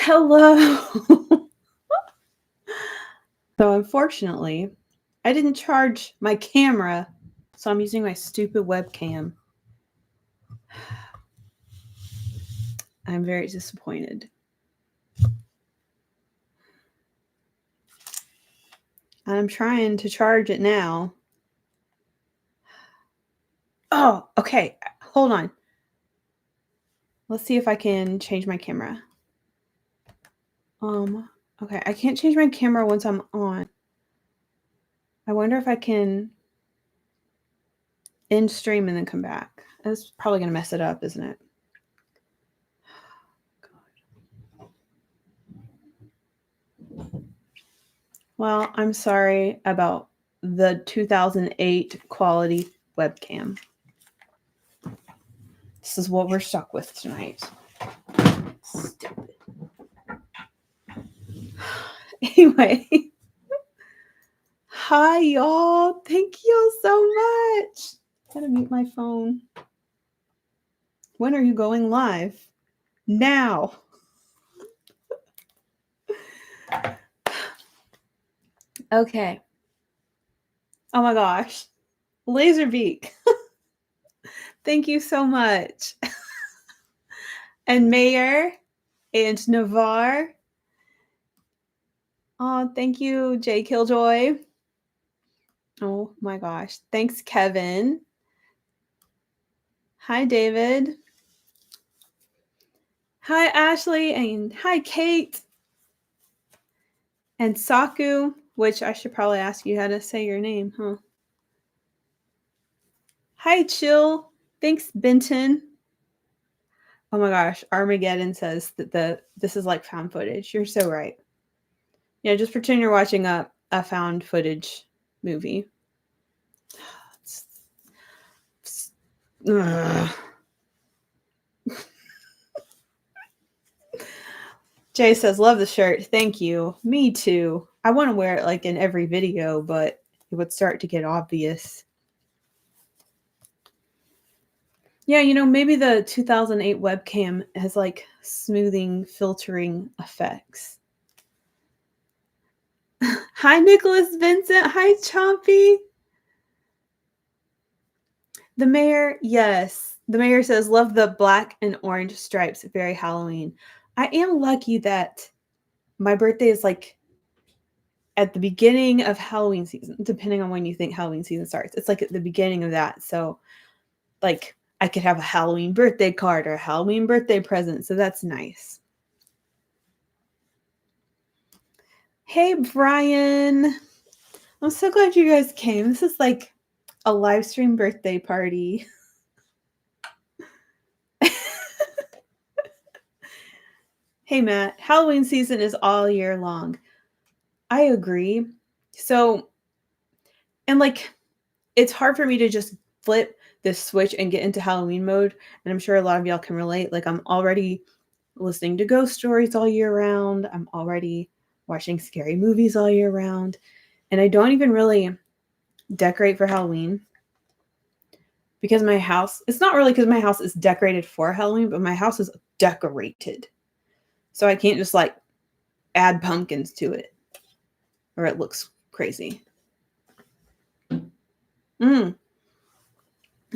Hello. So unfortunately, I didn't charge my camera, so I'm using my stupid webcam. I'm very disappointed. I'm trying to charge it now. Oh, okay. Hold on. Let's see if I can change my camera. Okay, I can't change my camera once I'm on. I wonder if I can end stream and then come back. That's probably going to mess it up, isn't it? Well, I'm sorry about the 2008 quality webcam. This is what we're stuck with tonight. Stupid. Anyway. Hi, y'all. Thank you so much. Gotta mute my phone. When are you going live? Now. Okay. Oh my gosh. Laserbeak. Thank you so much. And Mayor and Navarre. Oh, thank you, Jay Killjoy. Oh my gosh. Thanks, Kevin. Hi, David. Hi, Ashley. And hi, Kate. And Saku, which I should probably ask you how to say your name, huh? Hi, Chill. Thanks, Benton. Oh my gosh, Armageddon says that this is like found footage. You're so right. Yeah, just pretend you're watching a found footage movie. Jay says, love the shirt. Thank you. Me too. I want to wear it like in every video, but it would start to get obvious. Yeah, maybe the 2008 webcam has like smoothing, filtering effects. Hi, Nicholas Vincent. Hi, Chompy. The mayor, yes. The mayor says, love the black and orange stripes. Very Halloween. I am lucky that my birthday is like at the beginning of Halloween season, depending on when you think Halloween season starts. It's like at the beginning of that. So, like, I could have a Halloween birthday card or a Halloween birthday present. So that's nice. Hey, Brian. I'm so glad you guys came. This is like a live stream birthday party. Hey, Matt. Halloween season is all year long. I agree. So, and like, it's hard for me to just flip this switch and get into Halloween mode. And I'm sure a lot of y'all can relate. Like, I'm already listening to ghost stories all year round. I'm already watching scary movies all year round. And I don't even really decorate for Halloween because my house, it's not really because my house is decorated for Halloween, but my house is decorated. So I can't just like add pumpkins to it or it looks crazy.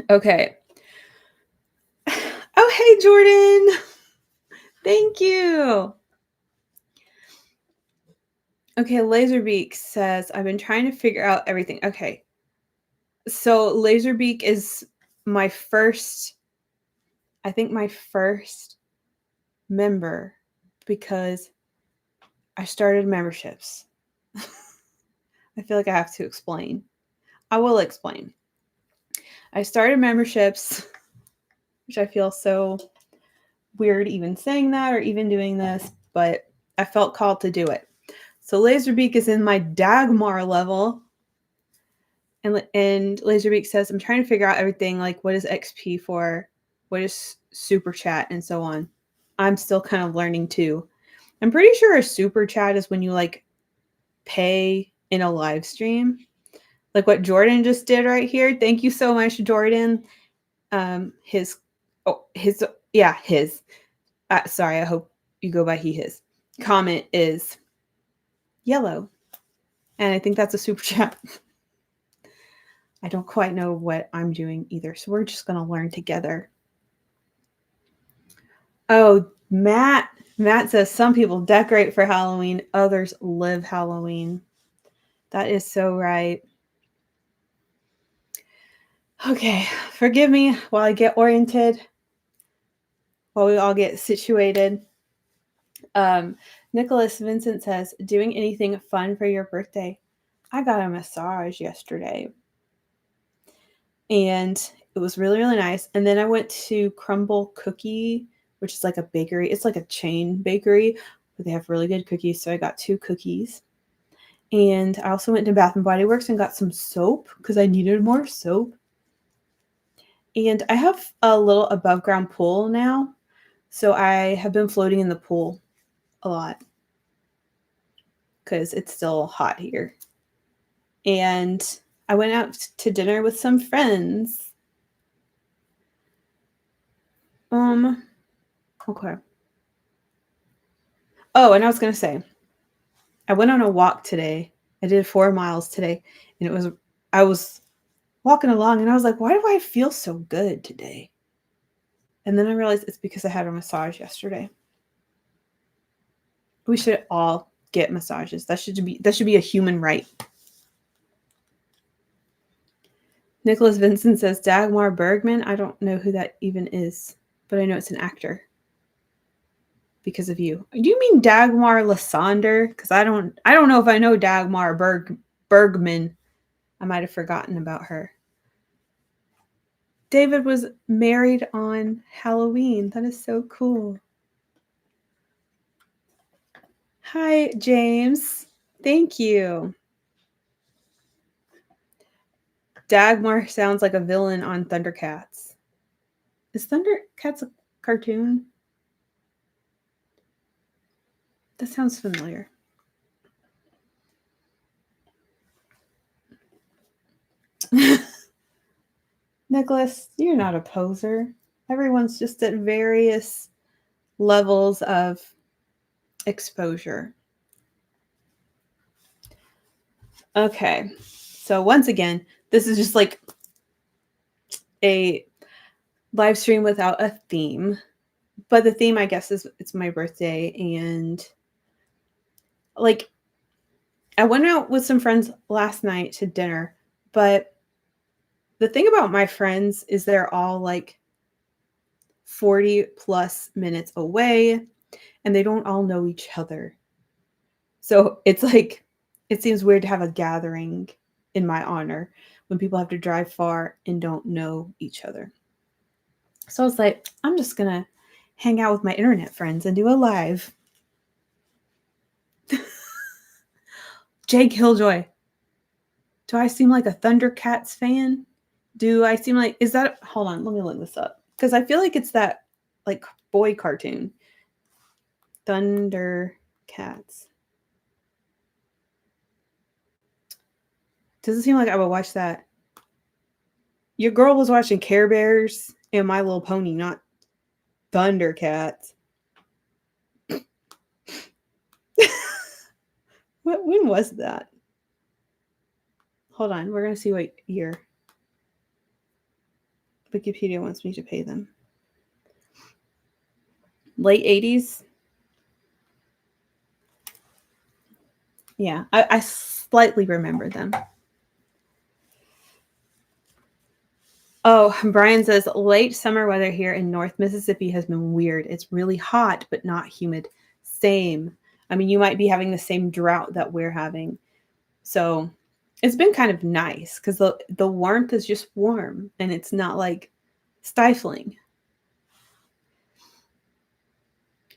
Okay. Oh, hey, Jordan. Thank you. Okay, Laserbeak says, I've been trying to figure out everything. Okay. So Laserbeak is my first member because I started memberships. I feel like I have to explain. I will explain. I started memberships, which I feel so weird even saying that or even doing this, but I felt called to do it. So Laserbeak is in my Dagmar level. And Laserbeak says, I'm trying to figure out everything, like what is XP for, what is super chat, and so on. I'm still kind of learning too. I'm pretty sure a super chat is when you like pay in a live stream. Like what Jordan just did right here. Thank you so much, Jordan. His. Sorry, I hope you go by he, his. comment is yellow. And I think that's a super chat. I don't quite know what I'm doing either. So we're just going to learn together. Oh, Matt says some people decorate for Halloween, others live Halloween. That is so right. Okay, forgive me while I get oriented, while we all get situated. Nicholas Vincent says, doing anything fun for your birthday? I got a massage yesterday. And it was really, really nice. And then I went to Crumble Cookie, which is like a bakery. It's like a chain bakery, but they have really good cookies. So I got 2 cookies. And I also went to Bath & Body Works and got some soap because I needed more soap. And I have a little above ground pool now. So I have been floating in the pool a lot because it's still hot here. And I went out to dinner with some friends. Okay. Oh, and I was going to say, I went on a walk today. I did 4 miles today, and I was walking along and I was like, why do I feel so good today? And then I realized it's because I had a massage yesterday. We should all get massages. That should be a human right. Nicholas Vincent says Dagmar Bergman. I don't know who that even is, but I know it's an actor. Because of you. Do you mean Dagmar Lysander? Because I don't know if I know Dagmar Bergman. I might have forgotten about her. David was married on Halloween. That is so cool. Hi, James. Thank you. Dagmar sounds like a villain on Thundercats. Is Thundercats a cartoon? That sounds familiar. Nicholas, you're not a poser. Everyone's just at various levels of exposure. Okay. So once again, this is just like a live stream without a theme. But the theme, I guess, is it's my birthday. And like, I went out with some friends last night to dinner. But the thing about my friends is they're all like 40 plus minutes away and they don't all know each other. So it's like, it seems weird to have a gathering in my honor when people have to drive far and don't know each other. So I was like, I'm just going to hang out with my internet friends and do a live. Jake Killjoy. Do I seem like a Thundercats fan? Do I seem like, is that, hold on, let me look this up. Because I feel like it's that like boy cartoon. Thundercats. Does it seem like I would watch that? Your girl was watching Care Bears and My Little Pony, not Thundercats. When was that? Hold on, we're going to see what year. Wikipedia wants me to pay them. Late 80s? Yeah, I slightly remember them. Oh, Brian says, late summer weather here in North Mississippi has been weird. It's really hot, but not humid. Same. I mean, you might be having the same drought that we're having. So it's been kind of nice because the warmth is just warm and it's not like stifling.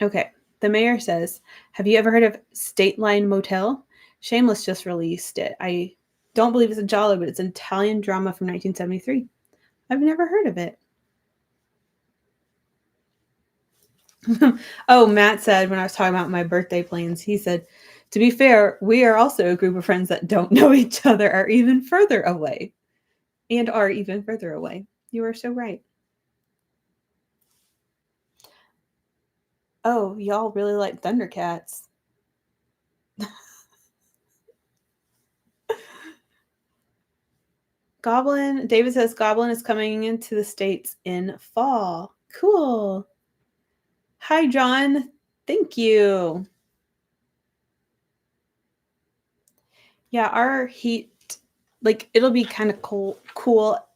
Okay. The mayor says, have you ever heard of State Line Motel? Shameless just released it. I don't believe it's a Jallo, but it's an Italian drama from 1973. I've never heard of it. Oh, Matt said when I was talking about my birthday plans, he said, to be fair, we are also a group of friends that don't know each other are even further away. And are even further away. You are so right. Oh, y'all really like Thundercats. David says Goblin is coming into the States in fall. Cool. Hi, John. Thank you. Yeah, our heat, like, it'll be kind of cool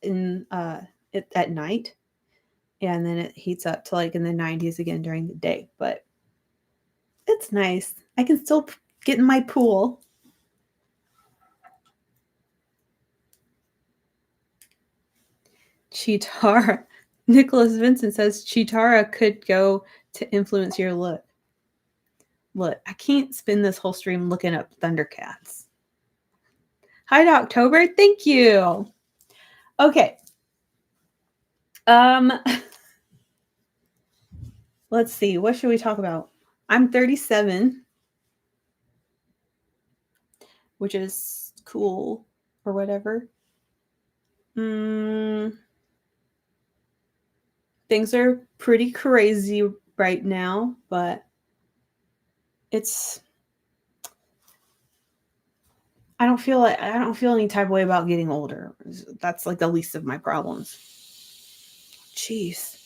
in at night, and then it heats up to like in the 90s again during the day. But it's nice. I can still get in my pool. Chitara. Nicholas Vincent says Chitara could go to influence your look. Look, I can't spend this whole stream looking up Thundercats. Hi, October. Thank you. Okay. Let's see. What should we talk about? I'm 37, which is cool or whatever. Things are pretty crazy right now, but I don't feel any type of way about getting older. That's like the least of my problems. Jeez.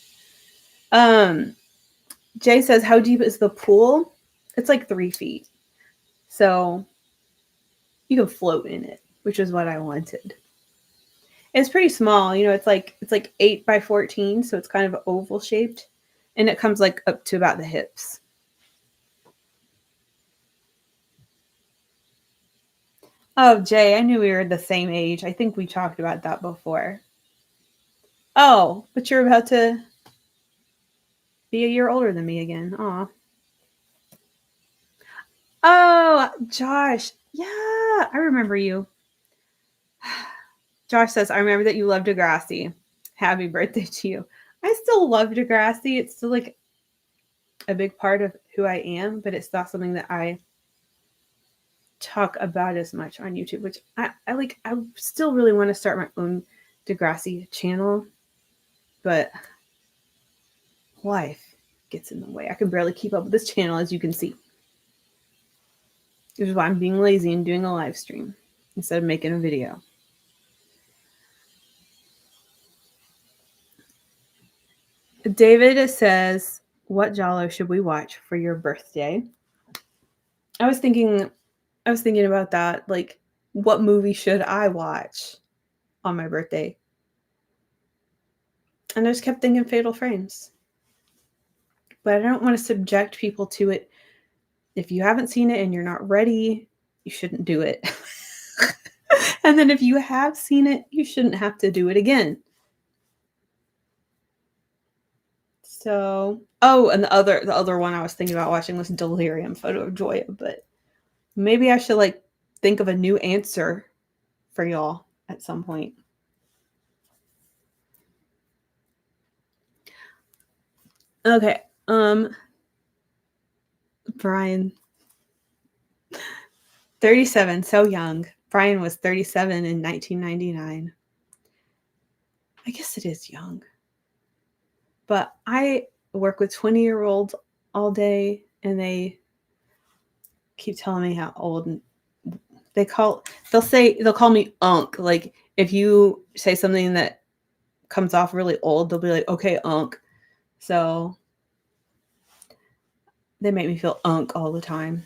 Jay says, how deep is the pool? It's like 3 feet. So you can float in it, which is what I wanted. It's pretty small, it's like 8 by 14, so it's kind of oval shaped, and it comes like up to about the hips. Oh, Jay, I knew we were the same age. I think we talked about that before. Oh, but you're about to be a year older than me again. Aw. Oh, Josh. Yeah, I remember you. Josh says, I remember that you love Degrassi. Happy birthday to you. I still love Degrassi. It's still like a big part of who I am, but it's not something that I talk about as much on YouTube, which I like. I still really want to start my own Degrassi channel, but life gets in the way. I can barely keep up with this channel, as you can see. Which is why I'm being lazy and doing a live stream instead of making a video. David says, what Jallo should we watch for your birthday? I was thinking about that. Like, what movie should I watch on my birthday? And I just kept thinking Fatal Frames. But I don't want to subject people to it. If you haven't seen it and you're not ready, you shouldn't do it. And then if you have seen it, you shouldn't have to do it again. So, and the other one I was thinking about watching was Delirium, Photo of Joya, but maybe I should like think of a new answer for y'all at some point. Okay. Brian. 37, so young. Brian was 37 in 1999. I guess it is young. But I work with 20-year-olds all day, and they keep telling me how old they'll call me unk. Like, if you say something that comes off really old, they'll be like, okay, unk. So they make me feel unk all the time.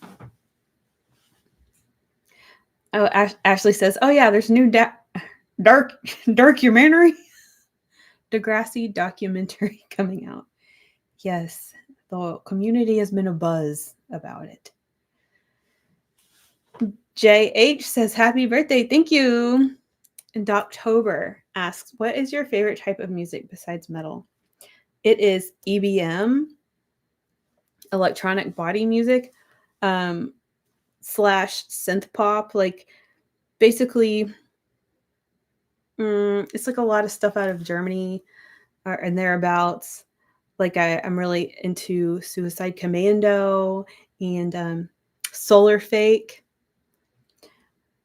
Oh, Ashley says, oh yeah, there's new documentary Degrassi documentary coming out. Yes, the community has been abuzz about it. JH says, happy birthday. Thank you. And October asks, what is your favorite type of music besides metal? It is EBM, electronic body music, / synth pop. Like, basically, it's like a lot of stuff out of Germany and thereabouts. Like, I'm really into Suicide Commando and Solar Fake.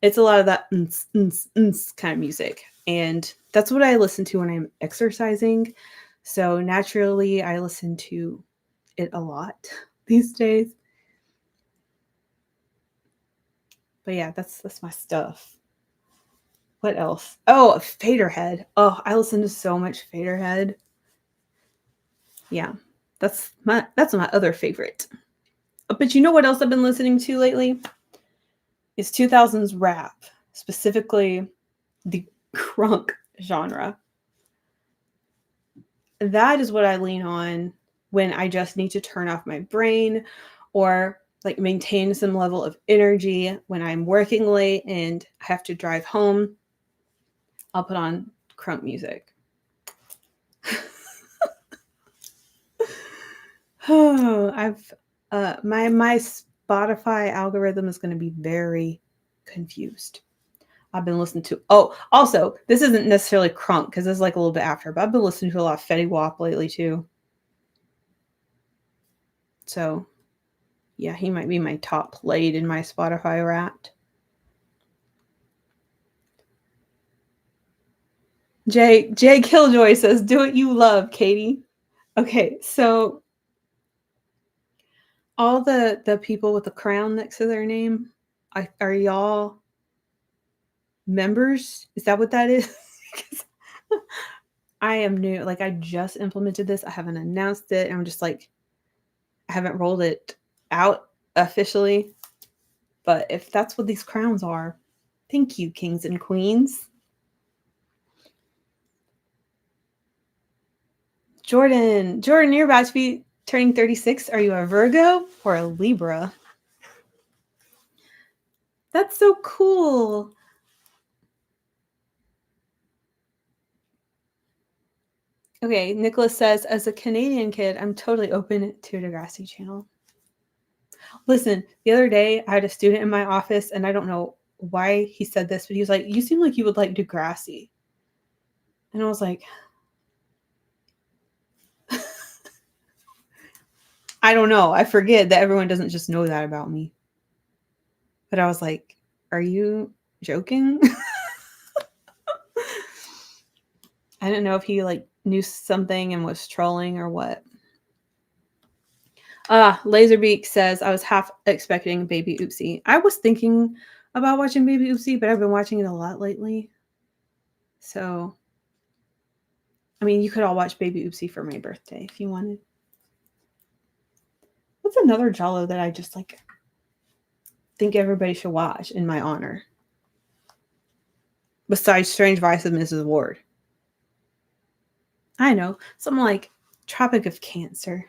It's a lot of that kind of music. And that's what I listen to when I'm exercising. So naturally, I listen to it a lot these days. But yeah, that's my stuff. What else? Oh, Faderhead. Oh, I listen to so much Faderhead. Yeah, that's my other favorite. But you know what else I've been listening to lately? It's 2000s rap, specifically the crunk genre. That is what I lean on when I just need to turn off my brain or like maintain some level of energy when I'm working late and I have to drive home. I'll put on crunk music. Oh, I've my Spotify algorithm is going to be very confused. I've been listening to. Oh, also, this isn't necessarily crunk because it's like a little bit after, but I've been listening to a lot of Fetty Wap lately too. So, yeah, he might be my top played in my Spotify Wrapped. Jay Killjoy says, "Do what you love, Katie." Okay, so all the people with the crown next to their name, are y'all members? Is that what that is? I am new. Like I just implemented this. I haven't announced it. I'm just like I haven't rolled it out officially. But if that's what these crowns are, thank you, kings and queens. Jordan, you're about to be turning 36. Are you a Virgo or a Libra? That's so cool. Okay, Nicholas says, as a Canadian kid, I'm totally open to Degrassi channel. Listen, the other day I had a student in my office, and I don't know why he said this, but he was like, "You seem like you would like Degrassi." And I was like, I don't know. I forget that everyone doesn't just know that about me. But I was like, are you joking? I didn't know if he like knew something and was trolling or what. Laserbeak says, I was half expecting Baby Oopsie. I was thinking about watching Baby Oopsie, but I've been watching it a lot lately. So, I mean, you could all watch Baby Oopsie for my birthday if you wanted. What's another Jallo that I just like think everybody should watch in my honor? Besides Strange Vice of Mrs. Ward. I know. Something like Tropic of Cancer.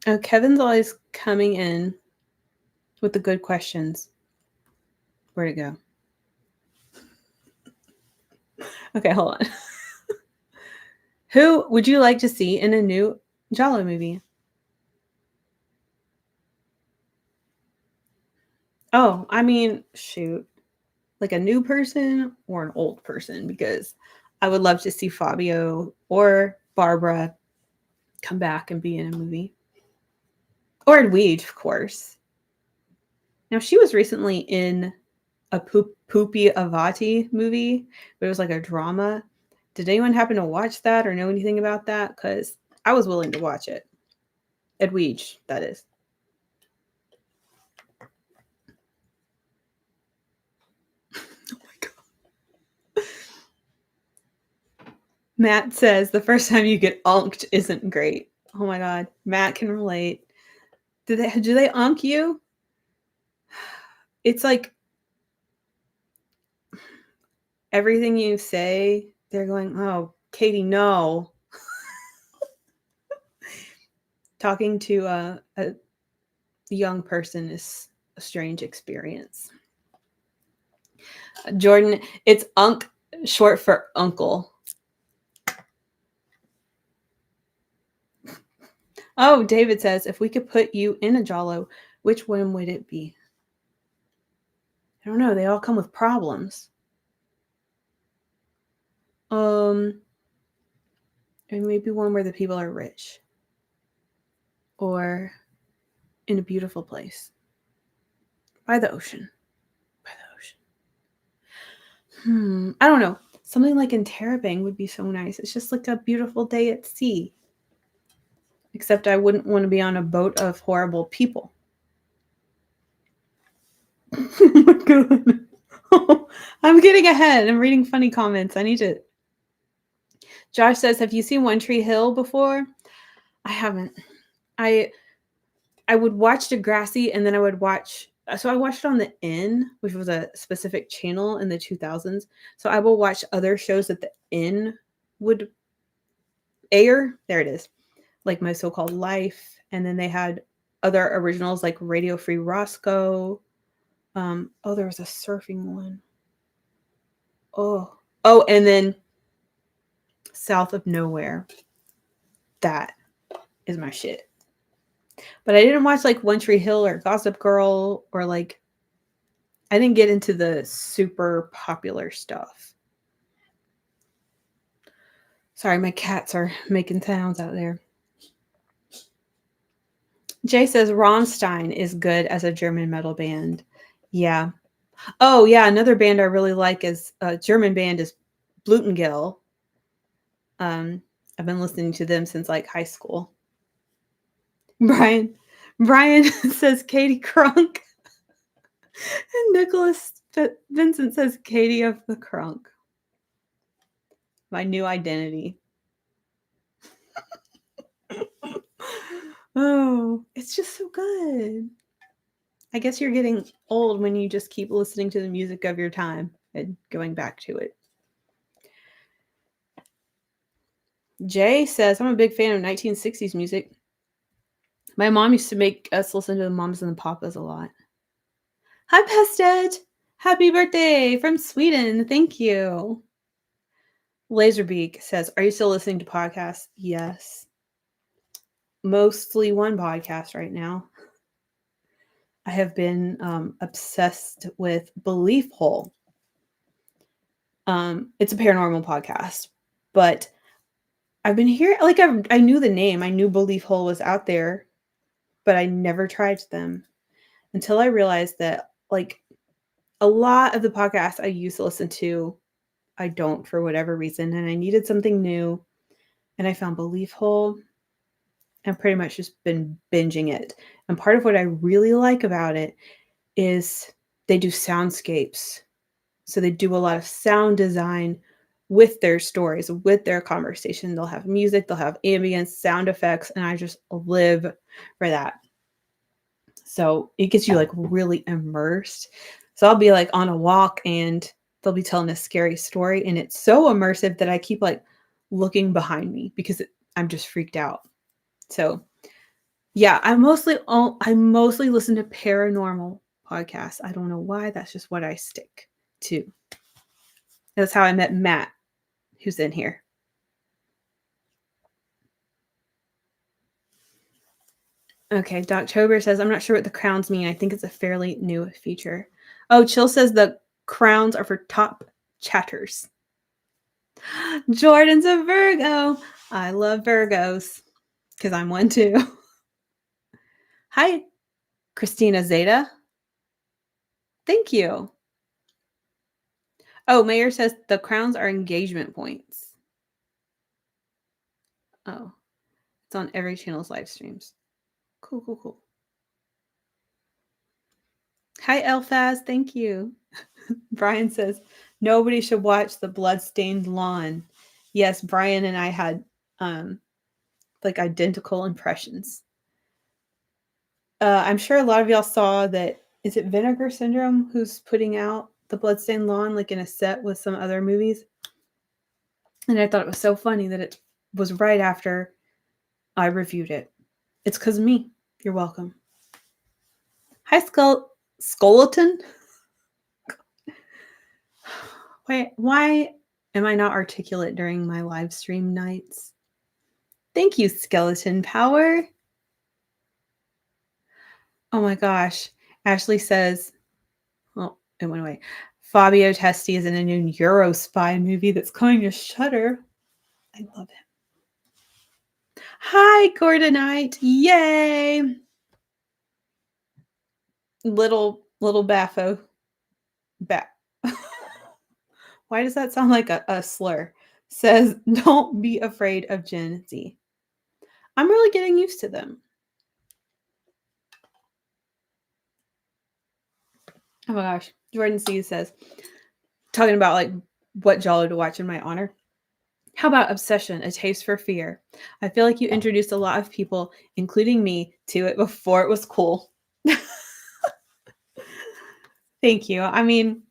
Oh, Kevin's always coming in with the good questions. Where'd it go? Okay, hold on. Who would you like to see in a new Jallo movie? Oh, I mean, shoot. Like a new person or an old person? Because I would love to see Fabio or Barbara come back and be in a movie. Or Edwige, of course. Now, she was recently in a Poopy Avati movie, but it was like a drama. Did anyone happen to watch that or know anything about that? Because I was willing to watch it. Edwige, that is. Oh my god. Matt says the first time you get unked isn't great. Oh my god. Matt can relate. Do they unk you? It's like everything you say, they're going, "Oh, Katie, no." Talking to a young person is a strange experience. Jordan, it's unk, short for uncle. Oh, David says, if we could put you in a Jallo, which one would it be? I don't know. They all come with problems. And maybe one where the people are rich. Or in a beautiful place. By the ocean. I don't know. Something like in Terabang would be so nice. It's just like a beautiful day at sea. Except I wouldn't want to be on a boat of horrible people. Oh my god. I'm getting ahead. I'm reading funny comments. I need to. Josh says, "Have you seen One Tree Hill before?" I haven't. I would watch Degrassi, and then I would watch. So I watched it on the N, which was a specific channel in the 2000s. So I will watch other shows that the N would air. There it is, like My So-Called Life, and then they had other originals like Radio Free Roscoe. Oh, there was a surfing one. Oh, and then South of Nowhere. That is my shit. But I didn't watch like One Tree Hill or Gossip Girl, or like I didn't get into the super popular stuff. Sorry, my cats are making sounds out there. Jay says Rammstein is good as a German metal band. Yeah. Oh, yeah. Another band I really like is a German band is Blutengel. I've been listening to them since like high school. Brian says Katie Crunk. And Nicholas Vincent says Katie of the Crunk. My new identity. Oh, it's just so good. I guess you're getting old when you just keep listening to the music of your time and going back to it. Jay says, I'm a big fan of 1960s music. My mom used to make us listen to the Mamas and the Papas a lot. Hi, Pested. Happy birthday from Sweden. Thank you. Laserbeak says, are you still listening to podcasts? Yes. Mostly one podcast right now. I have been obsessed with Belief Hole. It's a paranormal podcast, but I've been hearing, like, I knew the name. I knew Belief Hole was out there, but I never tried them until I realized that, like, a lot of the podcasts I used to listen to, I don't for whatever reason, and I needed something new, and I found Belief Hole. I've pretty much just been binging it. And part of what I really like about it is they do soundscapes. So they do a lot of sound design with their stories, with their conversation. They'll have music, they'll have ambience, sound effects, and I just live for that. So it gets you like really immersed. So I'll be like on a walk and they'll be telling a scary story, and it's so immersive that I keep like looking behind me because I'm just freaked out. So yeah, I mostly listen to paranormal podcasts. I don't know why. That's just what I stick to. That's how I met Matt, who's in here. Okay, Doctober says, I'm not sure what the crowns mean. I think it's a fairly new feature. Oh, Chill says the crowns are for top chatters. Jordan's a Virgo. I love Virgos because I'm one too. Hi, Christina Zeta. Thank you. Oh, Mayor says the crowns are engagement points. Oh, it's on every channel's live streams. Cool. Hi, Elfaz. Thank you. Brian says, nobody should watch The Bloodstained Lawn. Yes, Brian and I had like identical impressions. I'm sure a lot of y'all saw that. Is it Vinegar Syndrome who's putting out The Bloodstained Lawn like in a set with some other movies? And I thought it was so funny that it was right after I reviewed it. It's because of me. You're welcome. Hi, Skeleton. Why am I not articulate during my live stream nights? Thank you, Skeleton Power. Oh my gosh. Ashley says, oh, it went away. Fabio Testi is in a new Euro spy movie that's going to Shudder. I love him. Hi, Gordonite. Yay. Little Baffo. Why does that sound like a slur? Says, don't be afraid of Gen Z. I'm really getting used to them. Oh my gosh. Jordan C says, talking about like what Jallo to watch in my honor. How about Obsession, A Taste for Fear? I feel like you introduced a lot of people, including me, to it before it was cool. Thank you. I mean,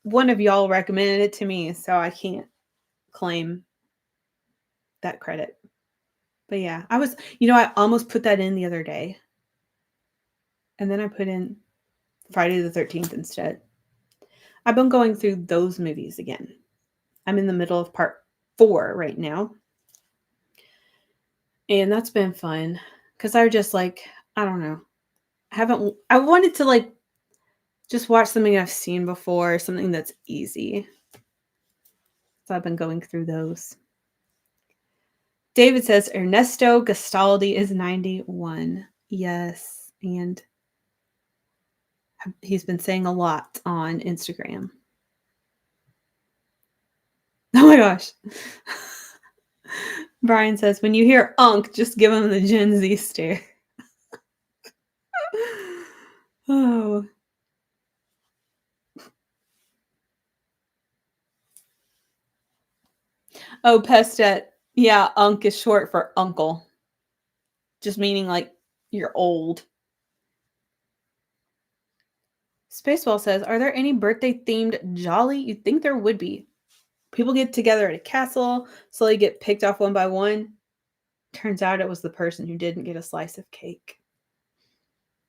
one of y'all recommended it to me, so I can't claim that credit. But yeah, I almost put that in the other day. And then I put in Friday the 13th instead. I've been going through those movies again. I'm in the middle of part 4 right now. And that's been fun. Because I just like, I don't know. I wanted to like just watch something I've seen before, something that's easy. So I've been going through those. David says Ernesto Gastaldi is 91. Yes. And he's been saying a lot on Instagram. Oh my gosh. Brian says, when you hear Unk, just give him the Gen Z stare. Oh. Oh, Pestet. Yeah, Unk is short for uncle. Just meaning like you're old. Spaceball says, are there any birthday themed jolly? You'd think there would be. People get together at a castle, slowly get picked off one by one. Turns out it was the person who didn't get a slice of cake.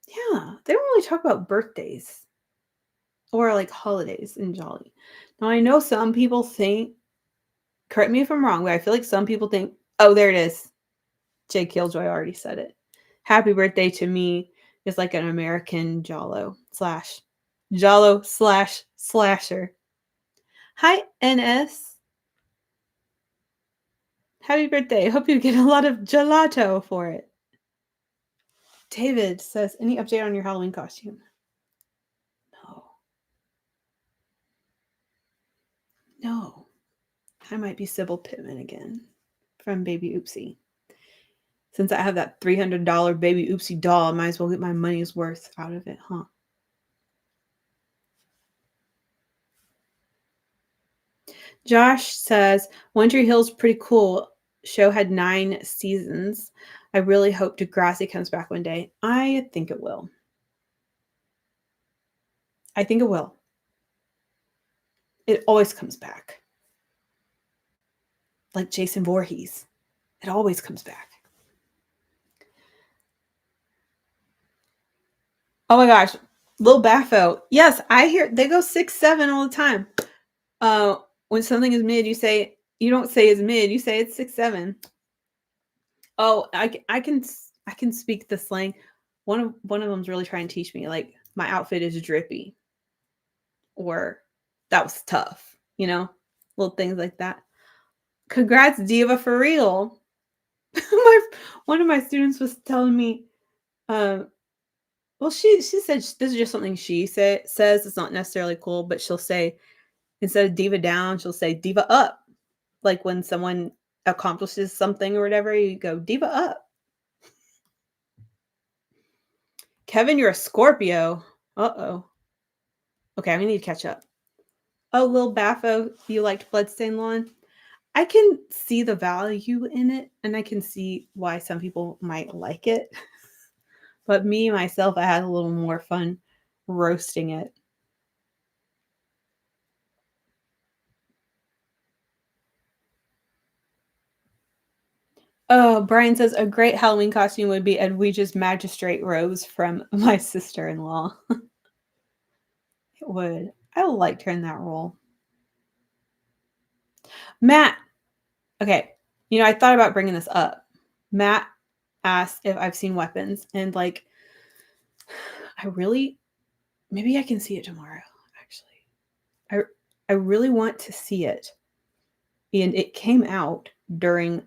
Yeah, they don't really talk about birthdays or like holidays in Jolly. Now, I know some people think, correct me if I'm wrong, but I feel like some people think, oh, there it is. Jay Killjoy already said it. Happy birthday to me is like an American Jallo slash slasher. Hi, NS. Happy birthday. Hope you get a lot of gelato for it. David says, any update on your Halloween costume? No. I might be Sybil Pittman again from Baby Oopsie. Since I have that $300 Baby Oopsie doll, I might as well get my money's worth out of it, huh? Josh says, One Tree Hill's pretty cool. Show had 9 seasons. I really hope Degrassi comes back one day. I think it will. I think it will. It always comes back. Like Jason Voorhees. It always comes back. Oh my gosh. Lil Baffo. Yes, I hear they go 6'7" all the time. When something is mid, you don't say it's mid, you say it's 6'7". Oh, I can speak the slang. One of them's really trying to teach me like my outfit is drippy, or that was tough, little things like that. Congrats, Diva, for real. One of my students was telling me, well, she said this is just something she says. It's not necessarily cool, but she'll say instead of diva down, she'll say diva up. Like when someone accomplishes something or whatever, you go diva up. Kevin, you're a Scorpio. Uh-oh. Okay, we need to catch up. Oh, Lil Baffo, you liked Bloodstained Lawn? I can see the value in it, and I can see why some people might like it. But me, myself, I had a little more fun roasting it. Oh, Brian says a great Halloween costume would be Edwige's Magistrate Rose from My Sister-in-Law. It would. I liked her in that role. Matt. Okay. I thought about bringing this up. Matt asked if I've seen Weapons, and like, maybe I can see it tomorrow, actually. I really want to see it. And it came out during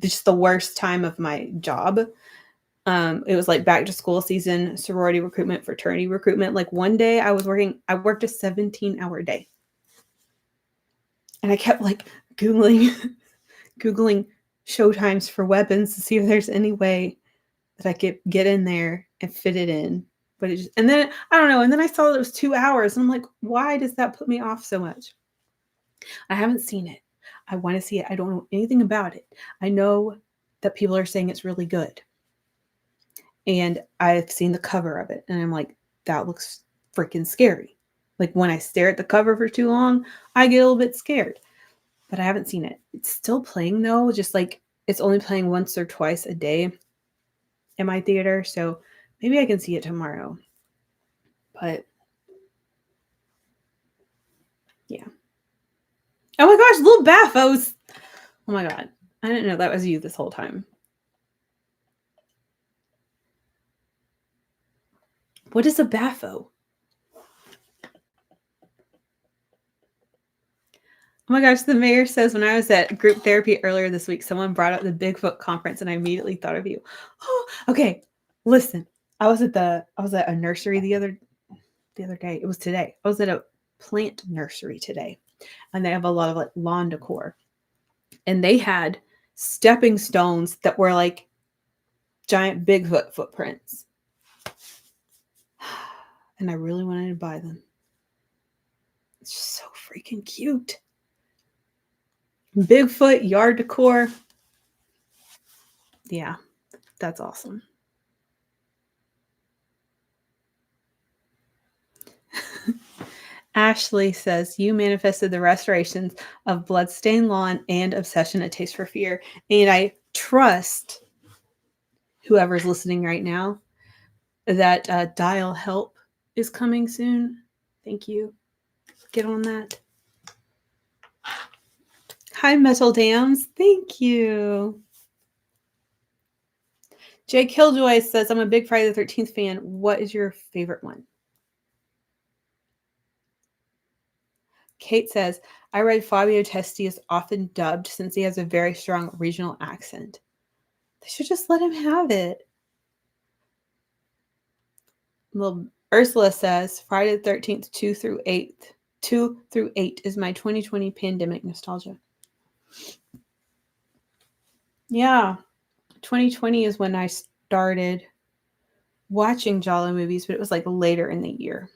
just the worst time of my job. It was like back to school season, sorority recruitment, fraternity recruitment. Like one day I worked a 17-hour day. And I kept like Googling showtimes for weapons to see if there's any way that I could get in there and fit it in. But it just, and then I don't know. And then I saw it was 2 hours. And I'm like, why does that put me off so much? I haven't seen it. I want to see it. I don't know anything about it. I know that people are saying it's really good. And I've seen the cover of it. And I'm like, that looks freaking scary. Like when I stare at the cover for too long, I get a little bit scared. But I haven't seen it. It's still playing though, just like it's only playing once or twice a day in my theater. So maybe I can see it tomorrow. But yeah. Oh my gosh, little Baphos. Oh my God. I didn't know that was you this whole time. What is a Bapho? Oh my gosh, the mayor says when I was at group therapy earlier this week, someone brought up the Bigfoot conference and I immediately thought of you. Oh, okay. Listen, I was at a nursery the other day. It was today. I was at a plant nursery today. And they have a lot of like lawn decor. And they had stepping stones that were like giant Bigfoot footprints. And I really wanted to buy them. It's just so freaking cute. Bigfoot yard decor. Yeah, that's awesome. Ashley says, you manifested the restorations of Bloodstained Lawn and Obsession, A Taste for Fear. And I trust whoever's listening right now that Dial Help is coming soon. Thank you. Get on that. Hi, Metal Dams. Thank you. Jay Killjoy says, I'm a big Friday the 13th fan. What is your favorite one? Kate says, I read Fabio Testi is often dubbed since he has a very strong regional accent. They should just let him have it. Well, Ursula says, Friday the 13th, 2 through 8. 2 through 8 is my 2020 pandemic nostalgia. Yeah. 2020 is when I started watching Jallo movies, but it was like later in the year.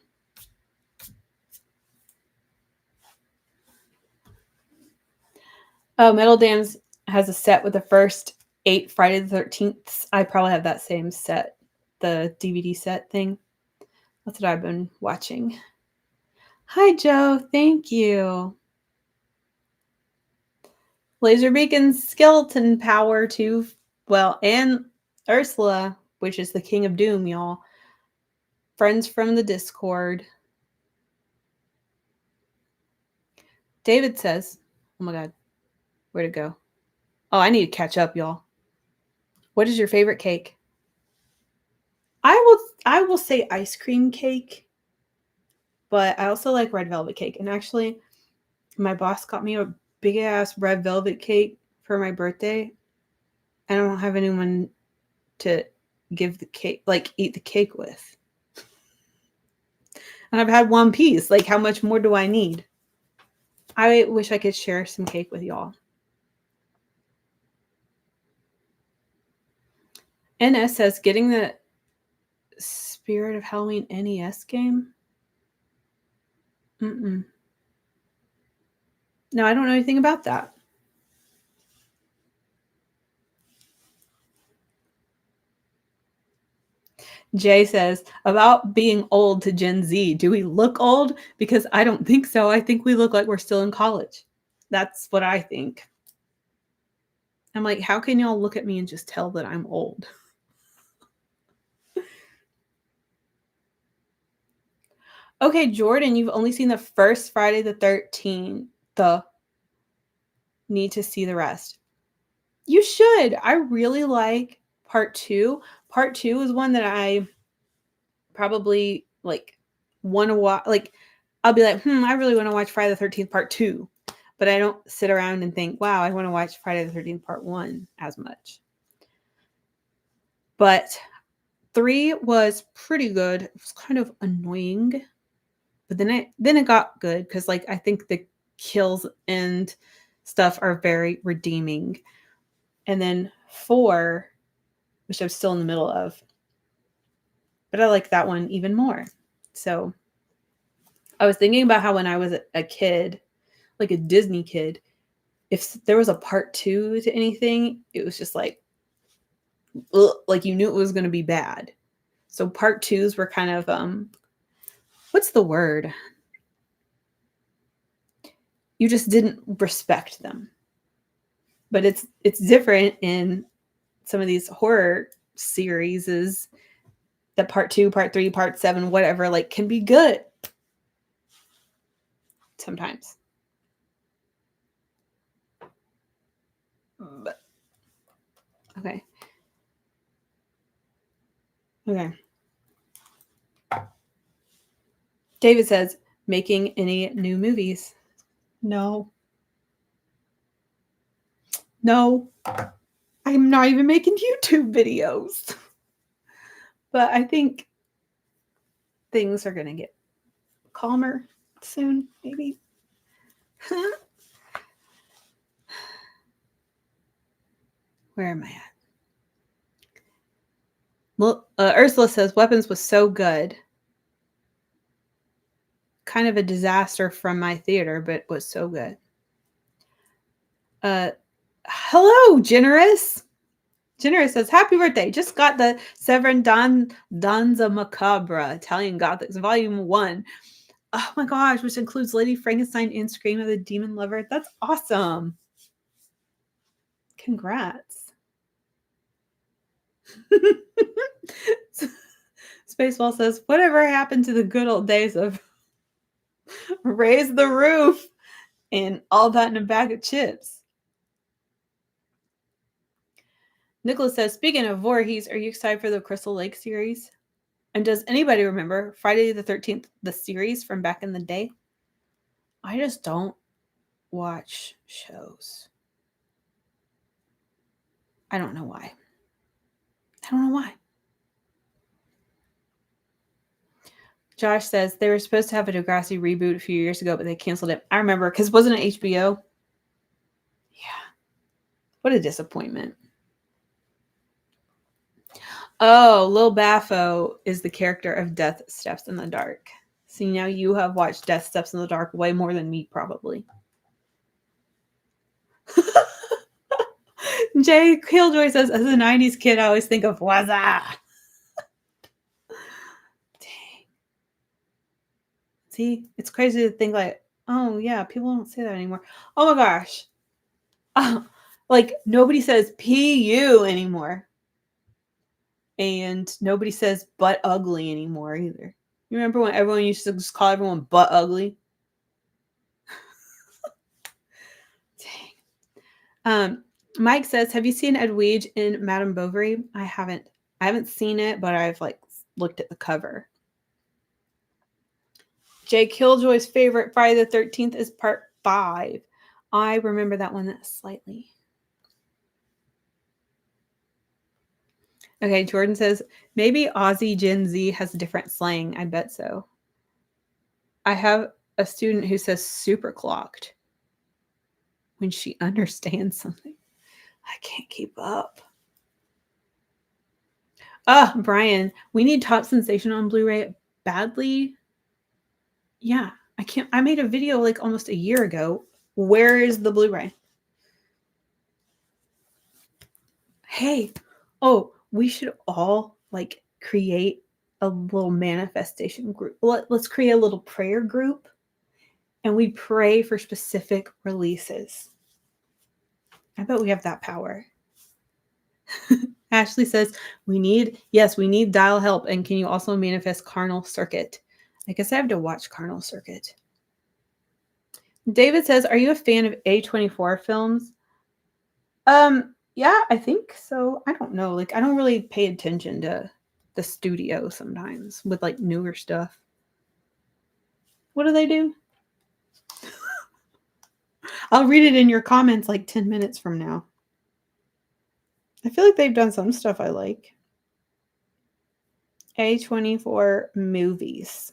Oh, Metal Dams has a set with the first 8 Friday the 13th. I probably have that same set, the DVD set thing. That's what I've been watching. Hi, Joe. Thank you. Laser Beacon's skeleton power too. Well, and Ursula, which is the King of Doom, y'all. Friends from the Discord. David says, oh my God, where'd it go? Oh, I need to catch up, y'all. What is your favorite cake? I will say ice cream cake, but I also like red velvet cake. And actually, my boss got me a big ass red velvet cake for my birthday. I don't have anyone to give the cake, like eat the cake with. And I've had one piece. Like, how much more do I need? I wish I could share some cake with y'all. NS says, getting the Spirit of Halloween NES game? Mm-mm. No, I don't know anything about that. Jay says, about being old to Gen Z, do we look old? Because I don't think so. I think we look like we're still in college. That's what I think. I'm like, how can y'all look at me and just tell that I'm old? Okay, Jordan, you've only seen the first Friday the 13th. Need to see the rest. You should. I really like part 2. Part 2 is one that I probably like want to watch. Like, I'll be like, I really want to watch Friday the 13th part 2. But I don't sit around and think, wow, I want to watch Friday the 13th part 1 as much. But 3 was pretty good. It was kind of annoying. But then it got good because like I think the kills and stuff are very redeeming. And then 4, which I'm still in the middle of. But I like that one even more. So I was thinking about how when I was a kid, like a Disney kid, if there was a part 2 to anything, it was just like, ugh, like you knew it was going to be bad. So part 2s were kind of, what's the word? You just didn't respect them. But it's different in some of these horror series is that part 2, part 3, part 7, whatever, like can be good sometimes. But, okay. David says, making any new movies? No. I'm not even making YouTube videos. But I think things are going to get calmer soon, maybe. Where am I at? Well, Ursula says, Weapons was so good. Kind of a disaster from my theater, but was so good. Hello, Generous. Generous says, happy birthday. Just got the Severin Danza Macabre, Italian Gothics, Volume 1. Oh my gosh, which includes Lady Frankenstein and Scream of the Demon Lover. That's awesome. Congrats. Spaceball says, whatever happened to the good old days of raise the roof and all that in a bag of chips? Nicholas says, speaking of Voorhees, are you excited for the Crystal Lake series? And does anybody remember Friday the 13th, the series from back in the day? I just don't watch shows. I don't know why. Josh says they were supposed to have a Degrassi reboot a few years ago, but they canceled it. I remember because wasn't it HBO? Yeah. What a disappointment. Oh, Lil Baffo is the character of Death Steps in the Dark. See, now you have watched Death Steps in the Dark way more than me, probably. Jay Killjoy says, as a 90s kid, I always think of Waza. Dang. See, it's crazy to think like, oh yeah, people don't say that anymore. Oh my gosh. Like nobody says PU anymore. And nobody says butt ugly anymore either. You remember when everyone used to just call everyone butt ugly? Dang. Mike says, have you seen Edwige in Madame Bovary? I haven't seen it, but I've like looked at the cover. Jay Killjoy's favorite Friday the 13th is part 5. I remember that one slightly. Okay, Jordan says, maybe Aussie Gen Z has different slang. I bet so. I have a student who says super clocked when she understands something. I can't keep up. Brian, we need Top Sensation on Blu-ray badly. Yeah, I can't. I made a video like almost a year ago. Where is the Blu-ray? Hey, we should all like create a little manifestation group. Let's create a little prayer group and we pray for specific releases. I bet we have that power. Ashley says, we need dial help. And can you also manifest Carnal Circuit? I guess I have to watch Carnal Circuit. David says, are you a fan of A24 films? Yeah, I think so. I don't know. Like, I don't really pay attention to the studio sometimes with like newer stuff. What do they do? I'll read it in your comments like 10 minutes from now. I feel like they've done some stuff I like. A24 movies.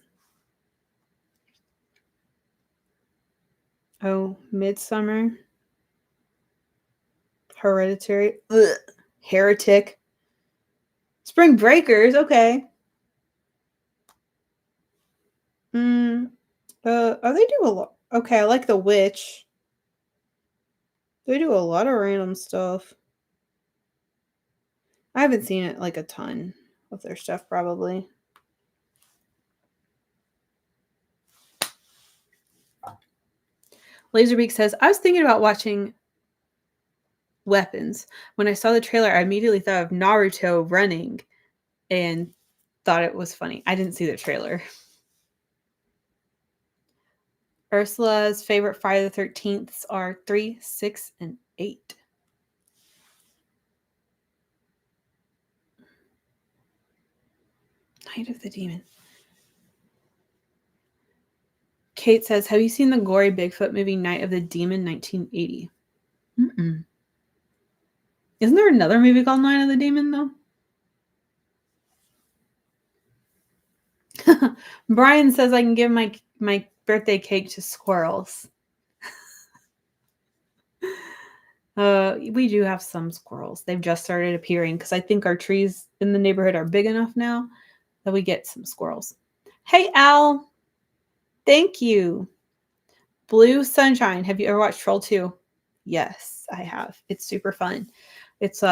Oh, Midsummer. Hereditary. Ugh. Heretic. Spring Breakers. Okay. They do a lot. Okay, I like The Witch. They do a lot of random stuff. I haven't seen it like a ton of their stuff, probably. Laserbeak says, I was thinking about watching Weapons. When I saw the trailer, I immediately thought of Naruto running and thought it was funny. I didn't see the trailer. Ursula's favorite Friday the 13th are 3, 6, and 8. Night of the Demon. Kate says, have you seen the gory Bigfoot movie Night of the Demon 1980? Mm-mm. Isn't there another movie called Night of the Demon, though? Brian says I can give my birthday cake to squirrels. We do have some squirrels. They've just started appearing because I think our trees in the neighborhood are big enough now that we get some squirrels. Hey, Al. Thank you. Blue Sunshine. Have you ever watched Troll 2? Yes, I have. It's super fun. It's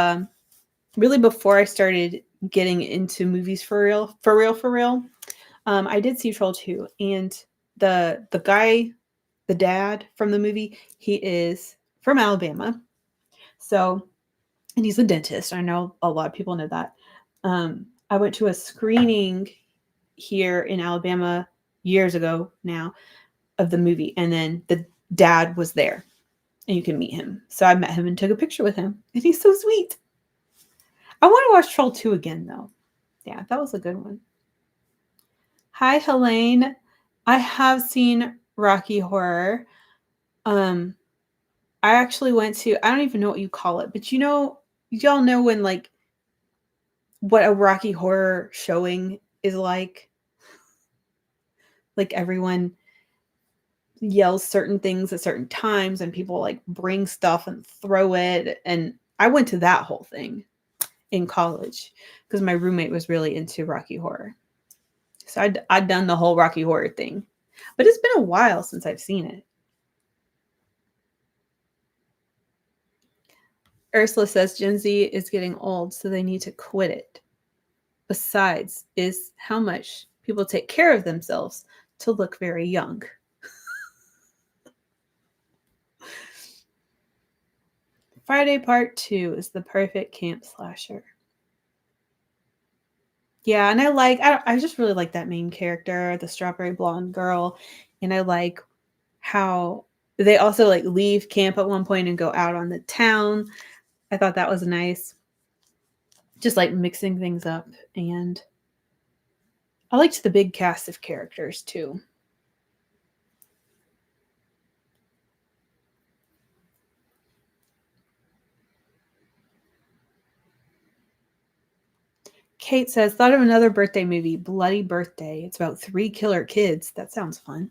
really before I started getting into movies for real. I did see Troll 2, and the guy, the dad from the movie, he is from Alabama. So, and he's a dentist. I know a lot of people know that. I went to a screening here in Alabama years ago now of the movie, and then the dad was there, and you can meet him. So I met him and took a picture with him, and he's so sweet. I want to watch Troll 2 again, though. Yeah, that was a good one. Hi, Helene. I have seen Rocky Horror. I actually went to, I don't even know what you call it, but y'all know when like what a Rocky Horror showing is like. Like everyone yells certain things at certain times and people like bring stuff and throw it. And I went to that whole thing in college because my roommate was really into Rocky Horror. So I'd done the whole Rocky Horror thing, but it's been a while since I've seen it. Ursula says Gen Z is getting old, so they need to quit it. Besides, is how much people take care of themselves to look very young. Friday Part 2 is the perfect camp slasher. Yeah, and I just really like that main character, the strawberry blonde girl, and I like how they also like leave camp at one point and go out on the town. I thought that was nice. Just like mixing things up, and I liked the big cast of characters too. Kate says, thought of another birthday movie, Bloody Birthday. It's about 3 killer kids. That sounds fun.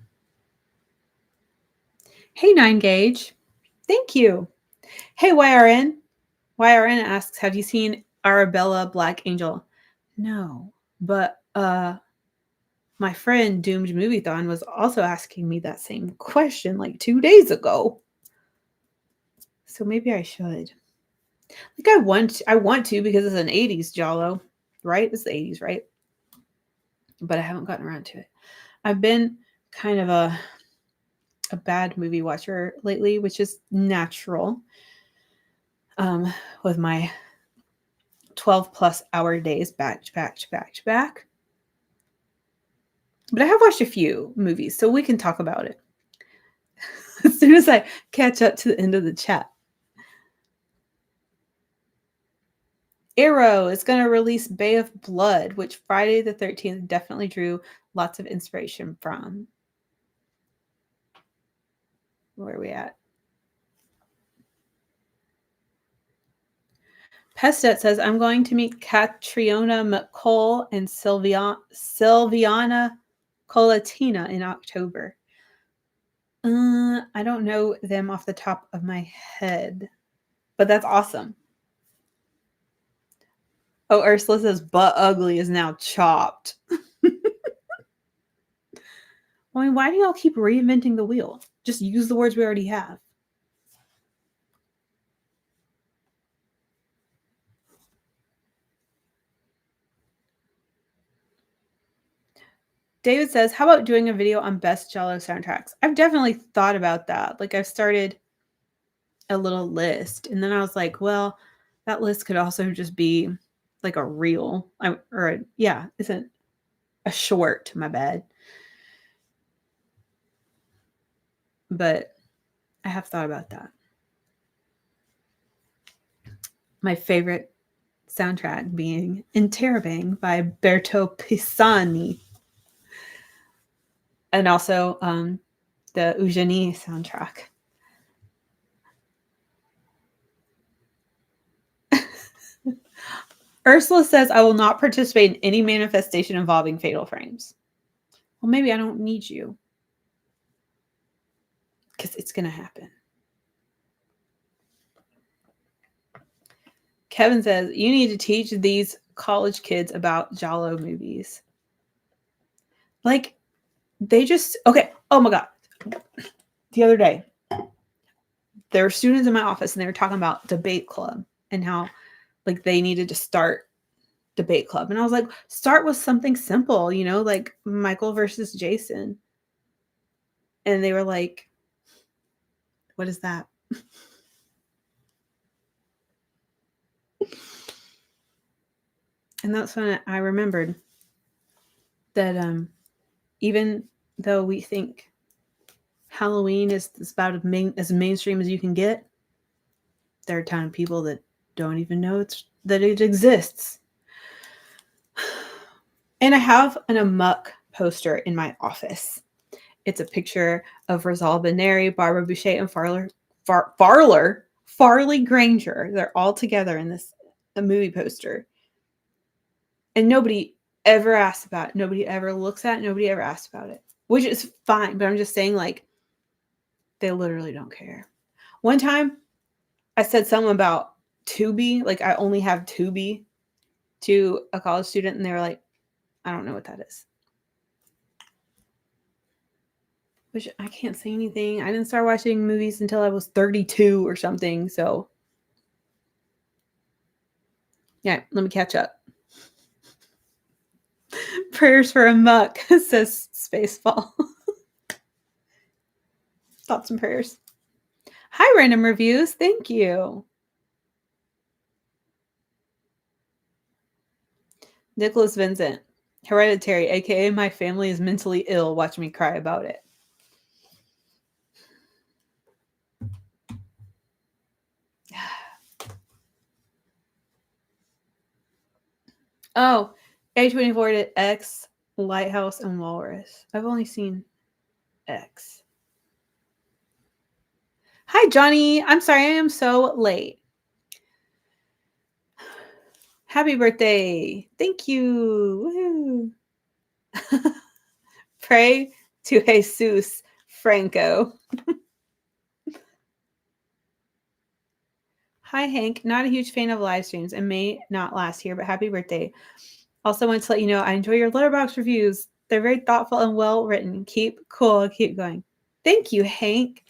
Hey, 9 Gauge. Thank you. Hey, YRN. YRN asks, have you seen Arabella Black Angel? No, but my friend Doomed Moviethon was also asking me that same question like 2 days ago. So maybe I should. Like I want to because it's an 80s Jallo, right? It's the 80s, right? But I haven't gotten around to it. I've been kind of a bad movie watcher lately, which is natural. With my 12 plus hour days back to back to back to back. But I have watched a few movies, so we can talk about it as soon as I catch up to the end of the chat. Arrow is going to release Bay of Blood, which Friday the 13th definitely drew lots of inspiration from. Where are we at? Pestet says, I'm going to meet Catriona McCall and Sylviana Colatina in October. I don't know them off the top of my head. But that's awesome. Oh, Ursula says, "But ugly is now chopped." I mean, why do y'all keep reinventing the wheel? Just use the words we already have. David says, "How about doing a video on best Jallo soundtracks?" I've definitely thought about that. Like, I've started a little list, and then I was like, well, that list could also just be like a reel, isn't a short, my bad. But I have thought about that. My favorite soundtrack being Interrobang by Berto Pisani. And also the Eugenie soundtrack. Ursula says, "I will not participate in any manifestation involving fatal frames." Well, maybe I don't need you. Because it's going to happen. Kevin says, "You need to teach these college kids about Jallo movies." Like, they just, okay. Oh my God. The other day, there were students in my office and they were talking about debate club and how like they needed to start debate club. And I was like, start with something simple, like Michael versus Jason. And they were like, what is that? And that's when I remembered that even though we think Halloween is about as mainstream as you can get, there are a ton of people that don't even know that it exists. And I have an Amok poster in my office. It's a picture of Rosalba Neri, Barbara Boucher, and Farley Granger. They're all together in a movie poster. And nobody ever asks about it. Nobody ever looks at it. Nobody ever asks about it, which is fine. But I'm just saying, like, they literally don't care. One time, I said something about Tubi. Like, I only have Tubi to a college student. And they were like, I don't know what that is. Which I can't say anything. I didn't start watching movies until I was 32 or something. So, yeah, let me catch up. Prayers for a muck, says Spaceball. Thoughts and prayers. Hi, Random Reviews. Thank you. Nicholas Vincent. Hereditary, aka my family is mentally ill. Watch me cry about it. Oh, A24 did X, Lighthouse, and Walrus. I've only seen X. Hi, Johnny. I'm sorry I am so late. Happy birthday. Thank you. Woo. Pray to Jesus Franco. Hi, Hank. Not a huge fan of live streams and may not last here, but happy birthday. Also want to let you know I enjoy your Letterboxd reviews. They're very thoughtful and well written. Keep cool. Keep going. Thank you, Hank.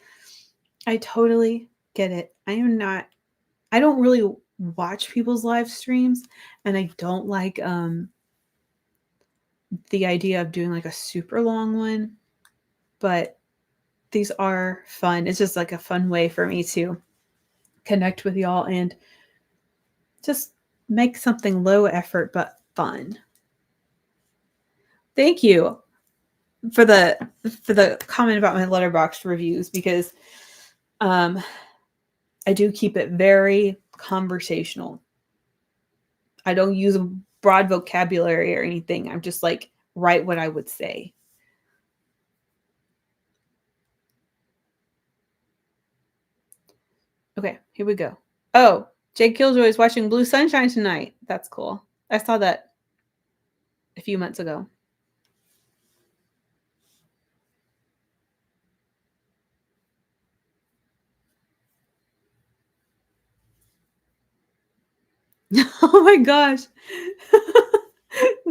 I totally get it. I don't really watch people's live streams, and I don't like the idea of doing like a super long one, but these are fun. It's just like a fun way for me to connect with y'all and just make something low effort but fun. Thank you for the comment about my Letterboxd reviews, because I do keep it very conversational. I don't use a broad vocabulary or anything. I'm just like, write what I would say. Okay, here we go. Oh, Jake Killjoy is watching Blue Sunshine tonight. That's cool. I saw that a few months ago. Oh my gosh.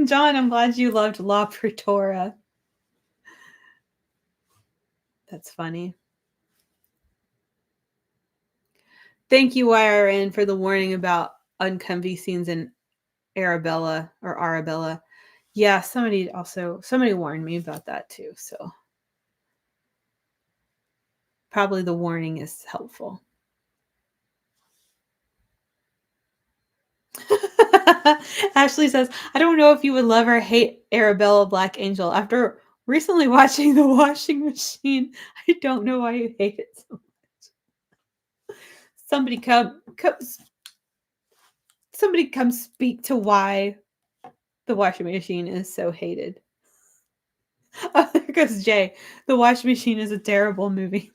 John, I'm glad you loved La Pretora. That's funny. Thank you, YRN, for the warning about uncomfy scenes in Arabella or Arabella. Yeah, somebody warned me about that too. So probably the warning is helpful. Ashley says, I don't know if you would love or hate Arabella Black Angel. After recently watching The Washing Machine, I don't know why you hate it so much. Somebody come speak to why The Washing Machine is so hated. Oh, there goes Jay. The Washing Machine is a terrible movie.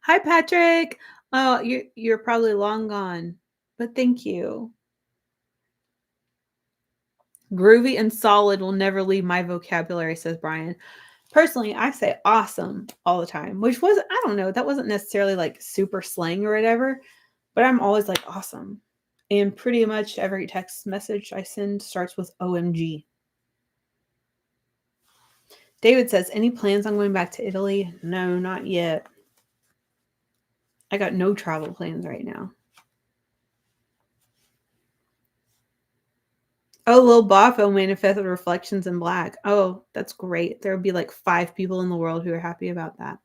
Hi, Patrick. Oh, you're probably long gone, but thank you. Groovy and solid will never leave my vocabulary, says Brian. Personally, I say awesome all the time, which was, I don't know, that wasn't necessarily like super slang or whatever, but I'm always like awesome. And pretty much every text message I send starts with OMG. David says, any plans on going back to Italy? No, not yet. I got no travel plans right now. Oh, Lil Boffo manifested reflections in black. Oh, that's great. There would be like 5 people in the world who are happy about that.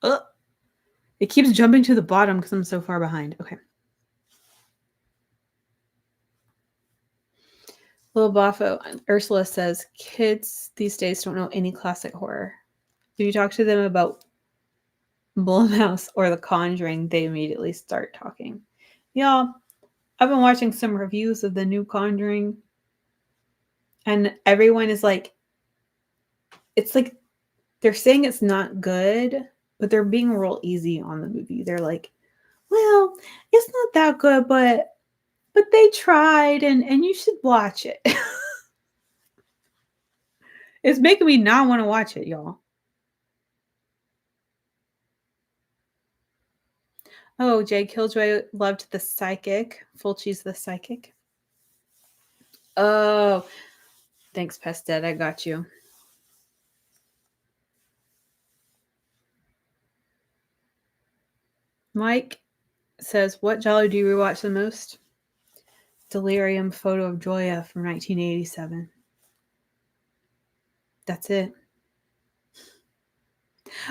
Ugh. It keeps jumping to the bottom because I'm so far behind. Okay. Lil Boffo, Ursula says, kids these days don't know any classic horror. If you talk to them about Blumhouse or The Conjuring, they immediately start talking. Y'all, I've been watching some reviews of the new Conjuring, and everyone is like, it's like they're saying it's not good, but they're being real easy on the movie. They're like, well, it's not that good, but they tried, and you should watch it. It's making me not want to watch it, y'all. Oh, Jay Killjoy loved The Psychic. Fulci's The Psychic. Oh, thanks, Pested. I got you. Mike says, what Jallo do you rewatch the most? Delirium Photo of Joya from 1987. That's it.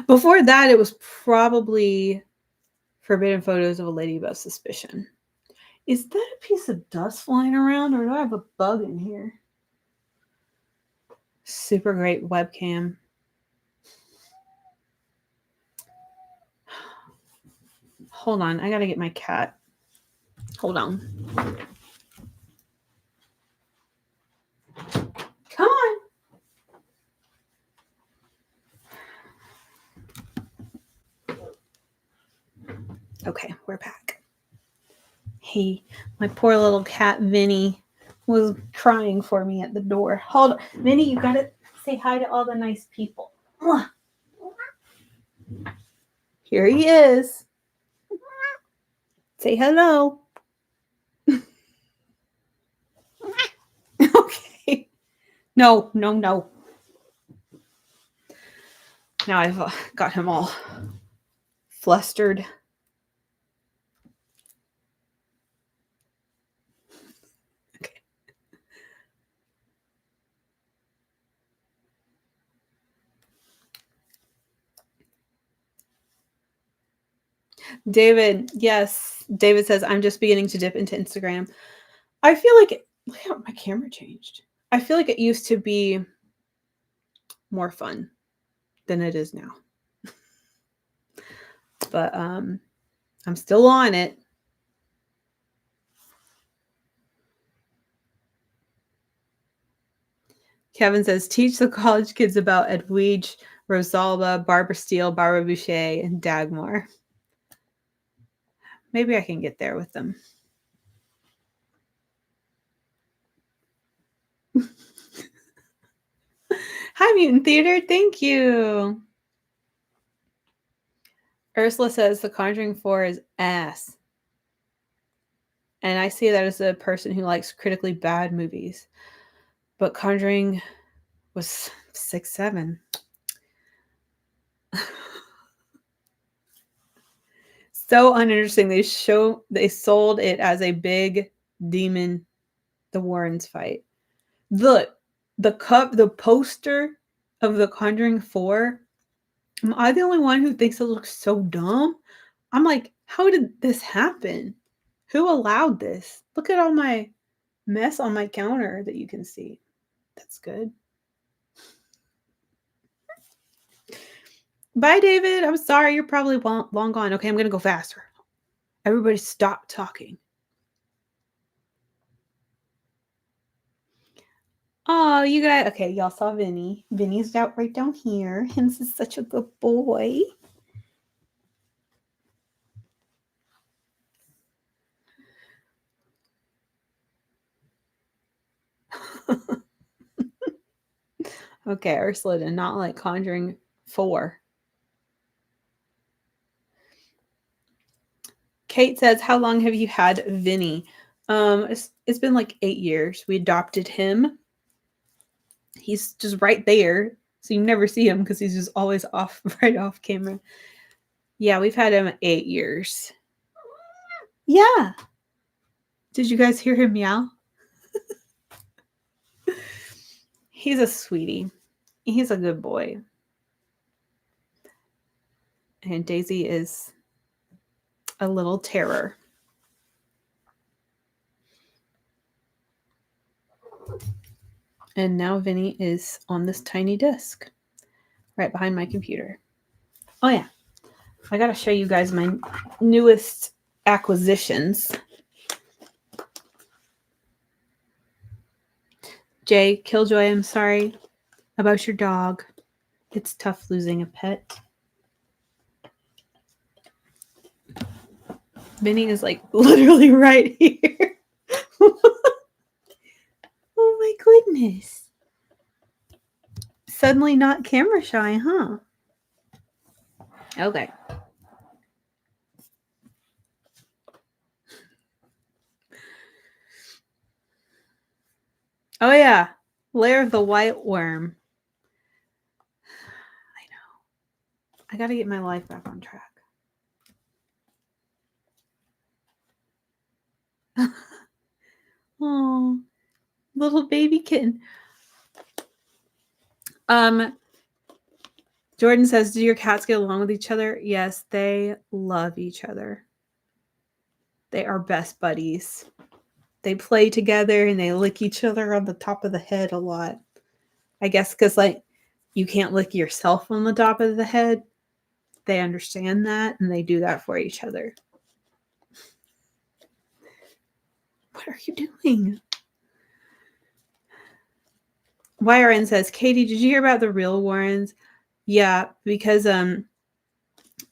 Before that, it was probably Forbidden Photos of a Lady Above Suspicion. Is that a piece of dust flying around, or do I have a bug in here? Super great webcam. Hold on, I gotta get my cat. Hold on. Come on. Okay, we're back. Hey, my poor little cat Vinnie was crying for me at the door. Hold on. Vinnie, you gotta say hi to all the nice people. Here he is. Say hello. Okay. No. Now I've got him all flustered. Okay. David, yes. David says, I'm just beginning to dip into Instagram. I feel like look how my camera changed. I feel like it used to be more fun than it is now. But I'm still on it. Kevin says, teach the college kids about Edwige, Rosalba, Barbara Steele, Barbara Boucher, and Dagmar. Maybe I can get there with them. Hi, Mutant Theater. Thank you. Ursula says The Conjuring 4 is ass. And I say that as a person who likes critically bad movies. But Conjuring was 6, 7. So uninteresting. They sold it as a big demon, the Warrens fight. The poster of The Conjuring 4. Am I the only one who thinks it looks so dumb? I'm like, how did this happen? Who allowed this? Look at all my mess on my counter that you can see. That's good. Bye, David. I'm sorry. You're probably long gone. Okay, I'm going to go faster. Everybody stop talking. Oh, you guys. Okay, y'all saw Vinnie. Vinnie's out right down here. Hens is such a good boy. Okay, Ursula did not like Conjuring 4. Kate says, how long have you had Vinnie? It's been like 8 years. We adopted him. He's just right there. So you never see him because he's just always right off camera. Yeah, we've had him 8 years. Yeah. Did you guys hear him meow? He's a sweetie. He's a good boy. And Daisy is a little terror. And now Vinnie is on this tiny desk right behind my computer. Oh, yeah. I got to show you guys my newest acquisitions. Jay, Killjoy, I'm sorry about your dog. It's tough losing a pet. Vinnie is like literally right here. Oh my goodness. Suddenly not camera shy, huh? Okay. Oh yeah. Lair of the White Worm. I know. I gotta get my life back on track. Oh, little baby kitten. Jordan says, do your cats get along with each other? Yes, they love each other. They are best buddies. They play together and they lick each other on the top of the head a lot. I guess because, like, you can't lick yourself on the top of the head. They understand that and they do that for each other. What are you doing? YRN says, Katie, did you hear about the real Warrens? Yeah, because I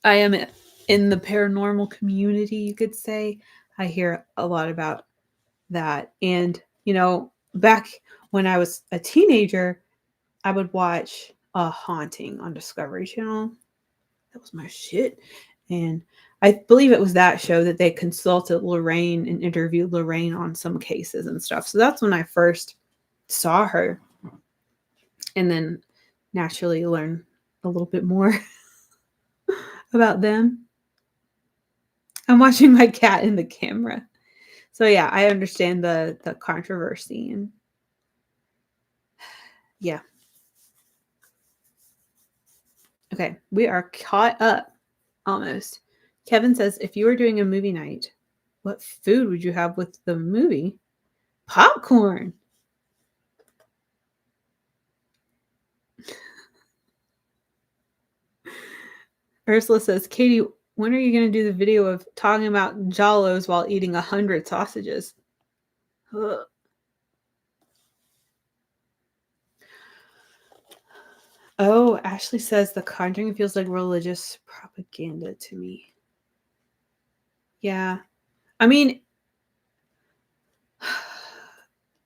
am in the paranormal community, you could say. I hear a lot about that. And, you know, back when I was a teenager, I would watch A Haunting on Discovery Channel. That was my shit. And I believe it was that show that they consulted Lorraine and interviewed Lorraine on some cases and stuff. So that's when I first saw her. And then naturally learn a little bit more about them. I'm watching my cat in the camera. So yeah, I understand the controversy and yeah. Okay, we are caught up almost. Kevin says, if you were doing a movie night, what food would you have with the movie? Popcorn. Ursula says, Katie, when are you going to do the video of talking about Jallos while eating 100 sausages? Ugh. Oh, Ashley says The Conjuring feels like religious propaganda to me. Yeah. I mean,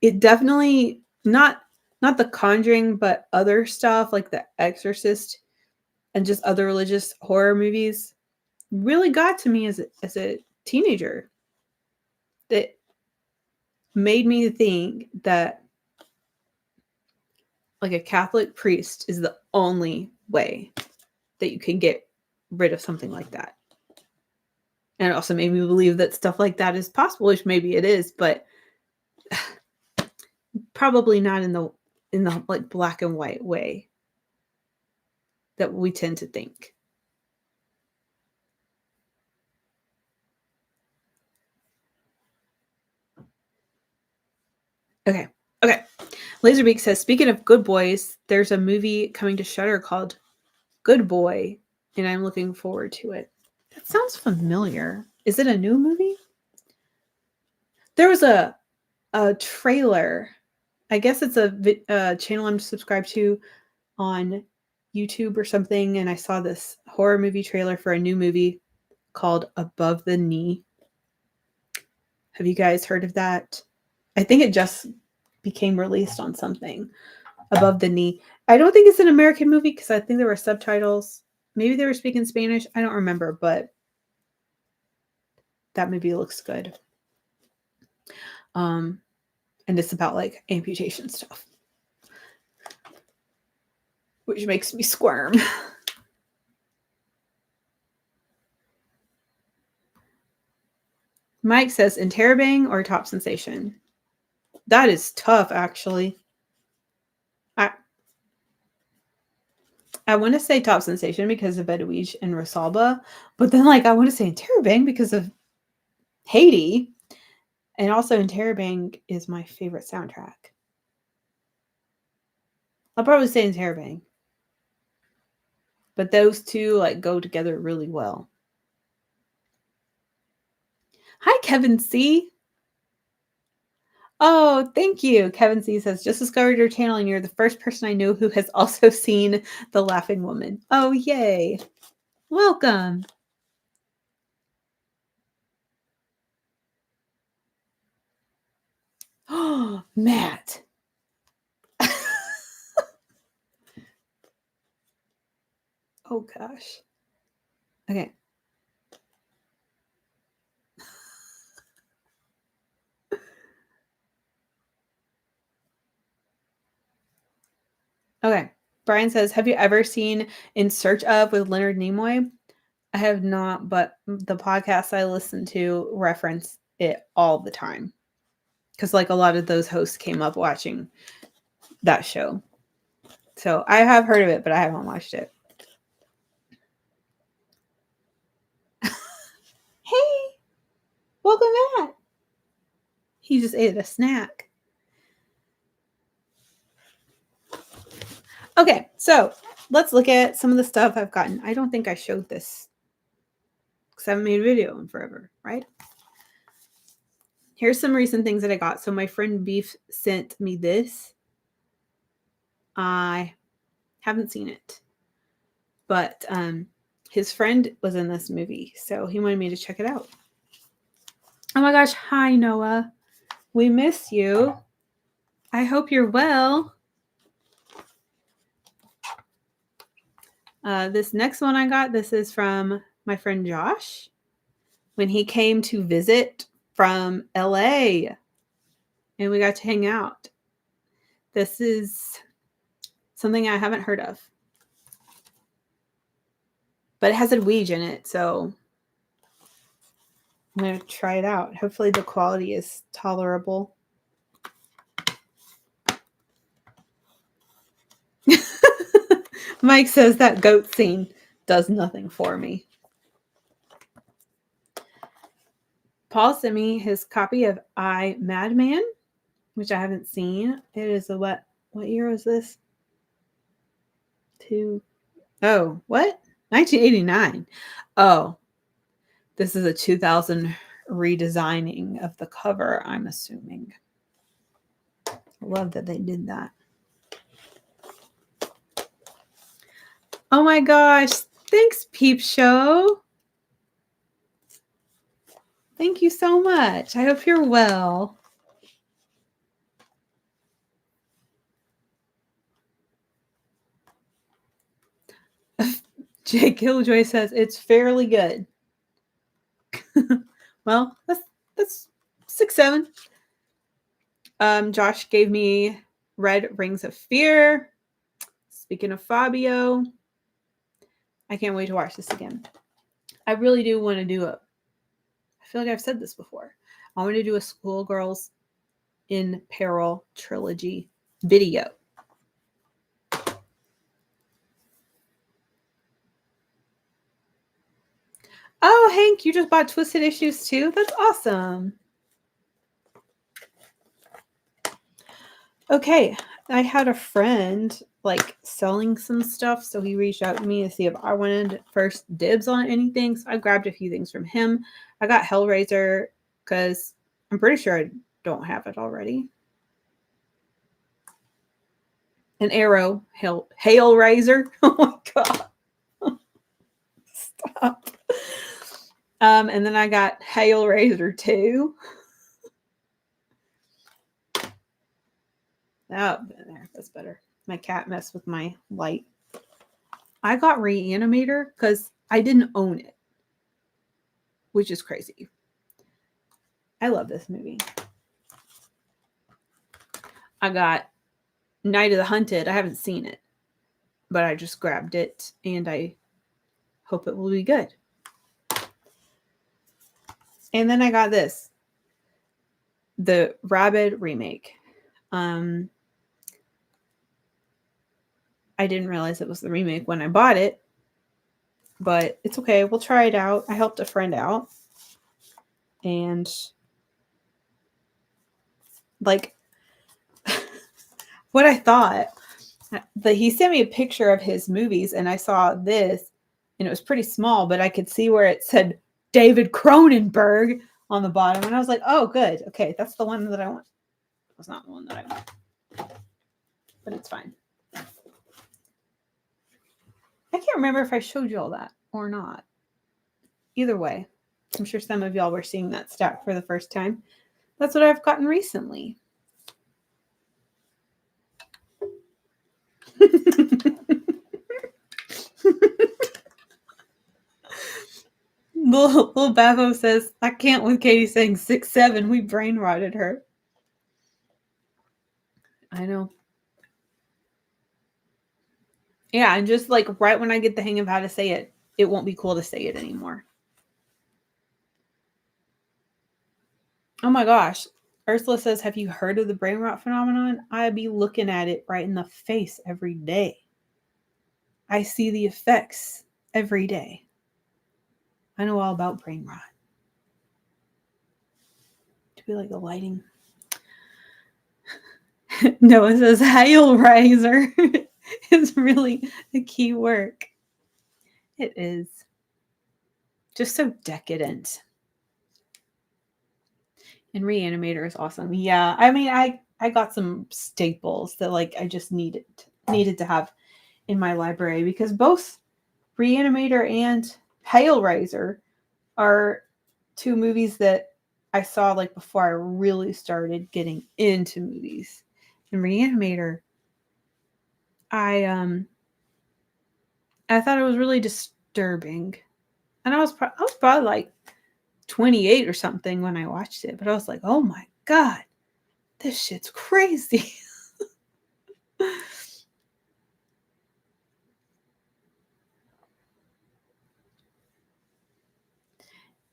it definitely not The Conjuring, but other stuff like The Exorcist and just other religious horror movies really got to me as a teenager. That made me think that like a Catholic priest is the only way that you can get rid of something like that. And it also made me believe that stuff like that is possible, which maybe it is, but probably not in the like black and white way that we tend to think. Okay. Laserbeak says, speaking of good boys, there's a movie coming to Shudder called Good Boy, and I'm looking forward to it. That sounds familiar. Is it a new movie? There was a trailer. I guess it's a channel I'm subscribed to on YouTube or something, and I saw this horror movie trailer for a new movie called Above the Knee. Have you guys heard of that? I think it just became released on something. Above the Knee. I don't think it's an American movie because I think there were subtitles. Maybe they were speaking Spanish. I don't remember, but that movie looks good. And it's about like amputation stuff, which makes me squirm. Mike says Interrobang or Top Sensation. That is tough, actually. I want to say Top Sensation because of Edwige and Rosalba, but then like I want to say Interrobang because of Haiti, and also Interrobang is my favorite soundtrack. I'll probably say Interrobang, but those two like go together really well. Hi, Kevin C. Oh, thank you. Kevin C says, just discovered your channel and you're the first person I know who has also seen The Laughing Woman. Oh, yay. Welcome. Oh, Matt. Oh, gosh. Okay. Okay. Brian says, have you ever seen In Search of with Leonard Nimoy? I have not, but the podcasts I listen to reference it all the time. Because like a lot of those hosts came up watching that show. So I have heard of it, but I haven't watched it. Hey, welcome back. He just ate a snack. Okay, so let's look at some of the stuff I've gotten. I don't think I showed this because I haven't made a video in forever, right? Here's some recent things that I got. So my friend Beef sent me this. I haven't seen it, but his friend was in this movie, so he wanted me to check it out. Oh my gosh, hi Noah. We miss you. I hope you're well. This next one I got, this is from my friend Josh when he came to visit from LA and we got to hang out. This is something I haven't heard of, but it has a Ouija in it, so I'm going to try it out. Hopefully the quality is tolerable. Mike says that goat scene does nothing for me. Paul sent me his copy of I, Madman, which I haven't seen. It is a what year was this? What? 1989. Oh, this is a 2000 redesigning of the cover, I'm assuming. I love that they did that. Oh my gosh. Thanks, Peep Show. Thank you so much. I hope you're well. Jake Killjoy says it's fairly good. Well, that's 6-7. Josh gave me Red Rings of Fear. Speaking of Fabio, I can't wait to watch this again. I really do want to do I feel like I've said this before. I want to do a Schoolgirls in Peril trilogy video. Oh, Hank, you just bought Twisted Issues too? That's awesome. Okay, I had a friend like selling some stuff, so he reached out to me to see if I wanted first dibs on anything. So I grabbed a few things from him. I got Hellraiser because I'm pretty sure I don't have it already. An Arrow, Hailraiser. Oh my god. Stop. And then I got Hailraiser 2. Oh, there, that's better. My cat messed with my light. I got Reanimator because I didn't own it, which is crazy. I love this movie. I got Night of the Hunted. I haven't seen it, but I just grabbed it, and I hope it will be good. And then I got this, the Rabid remake. I didn't realize it was the remake when I bought it, but it's okay. We'll try it out. I helped a friend out, and like what I thought, he sent me a picture of his movies, and I saw this, and it was pretty small, but I could see where it said David Cronenberg on the bottom, and I was like, oh, good. Okay, that's the one that I want. That's not the one that I want, but it's fine. I can't remember if I showed you all that or not. Either way, I'm sure some of y'all were seeing that stat for the first time. That's what I've gotten recently. Little Bavo says, I can't with Katie saying 6'7". We brain rotted her. I know. Yeah, and just like right when I get the hang of how to say it, it won't be cool to say it anymore. Oh my gosh. Ursula says, have you heard of the brain rot phenomenon? I be looking at it right in the face every day. I see the effects every day. I know all about brain rot. To be like the lighting. Noah says, Hailraiser is really a key work. It is. Just so decadent. And Reanimator is awesome. Yeah, I mean, I got some staples that like I just needed to have in my library because both Reanimator and Hailraiser are two movies that I saw like before I really started getting into movies. And Reanimator, I thought it was really disturbing, and I was probably like 28 or something when I watched it, but I was like, oh my god, this shit's crazy.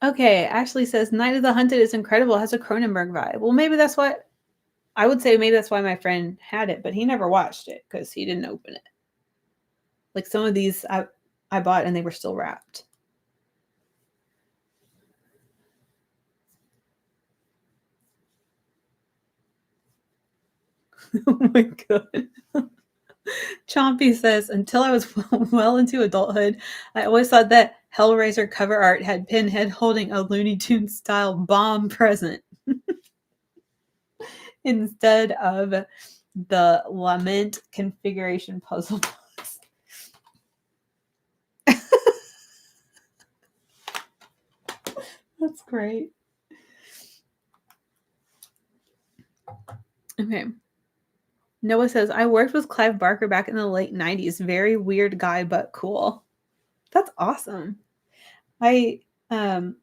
Okay, Ashley says Night of the Hunted is incredible. It has a Cronenberg vibe. Well, maybe that's what I would say. Maybe that's why my friend had it, but he never watched it because he didn't open it. Like some of these I bought and they were still wrapped. Oh my god. Chompy says, until I was well into adulthood, I always thought that Hellraiser cover art had Pinhead holding a Looney Tunes style bomb present instead of the Lament configuration puzzle box. That's great. Okay. Noah says, I worked with Clive Barker back in the late 90s. Very weird guy, but cool. That's awesome. I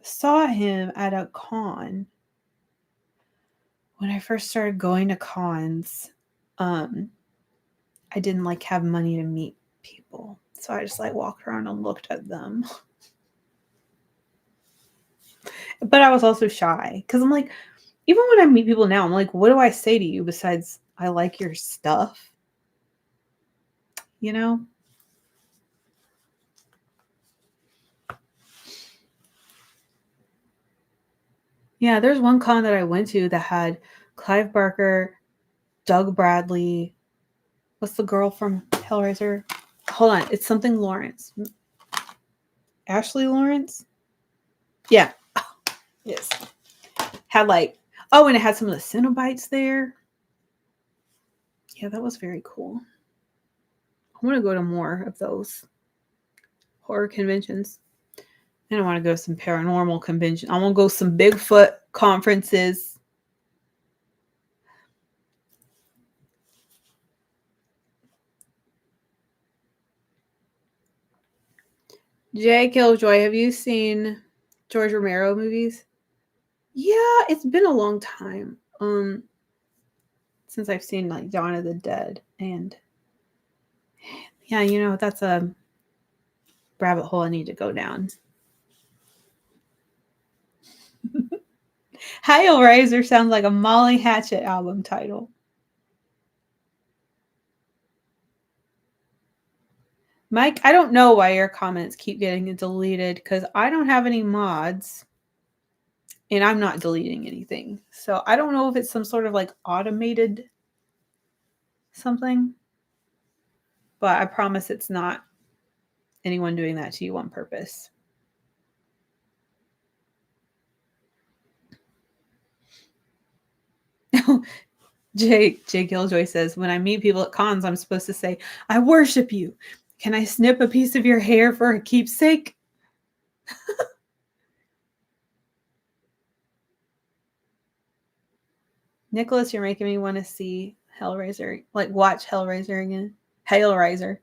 saw him at a con. when I first started going to cons, I didn't like have money to meet people. So I just like walked around and looked at them. But I was also shy because I'm like, even when I meet people now, I'm like, what do I say to you besides I like your stuff? You know? Yeah, there's one con that I went to that had Clive Barker, Doug Bradley. What's the girl from Hellraiser? Hold on, it's something Lawrence. Ashley Lawrence? Yeah. Yes. Had like, oh, and it had some of the Cenobites there. Yeah, that was very cool. I want to go to more of those horror conventions. And I want to go to some paranormal convention. I want to go to some Bigfoot conferences. Jay Killjoy, have you seen George Romero movies? Yeah, it's been a long time. Since I've seen like Dawn of the Dead, and yeah, you know, that's a rabbit hole I need to go down. Hellraiser sounds like a Molly Hatchet album title. Mike, I don't know why your comments keep getting deleted because I don't have any mods and I'm not deleting anything. So I don't know if it's some sort of like automated something, but I promise it's not anyone doing that to you on purpose. Jay Killjoy says, when I meet people at cons, I'm supposed to say, I worship you. Can I snip a piece of your hair for a keepsake? Nicholas, you're making me want to see Hellraiser, like watch Hellraiser again. Hellraiser.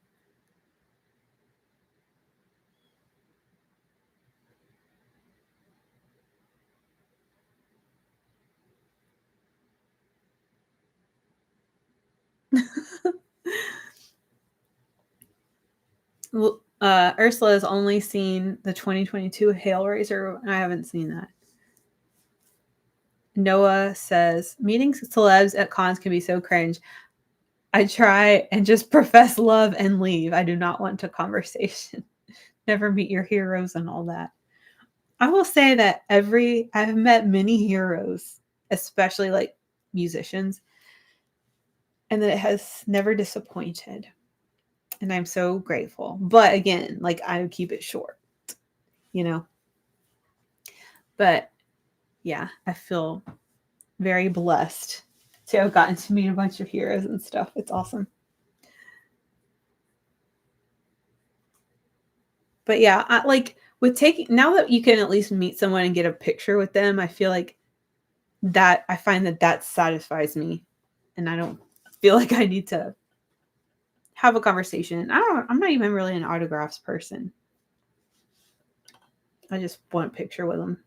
Ursula has only seen the 2022 Hellraiser, and I haven't seen that. Noah says, meeting celebs at cons can be so cringe. I try and just profess love and leave. I do not want a conversation. Never meet your heroes and all that. I will say that I've met many heroes, especially like musicians, and that it has never disappointed. And I'm so grateful. But again, like I keep it short, you know. But yeah, I feel very blessed to have gotten to meet a bunch of heroes and stuff. It's awesome. But yeah, like with taking now that you can at least meet someone and get a picture with them, I feel like that I find that satisfies me, and I don't feel like I need to have a conversation. I'm not even really an autographs person. I just want a picture with them.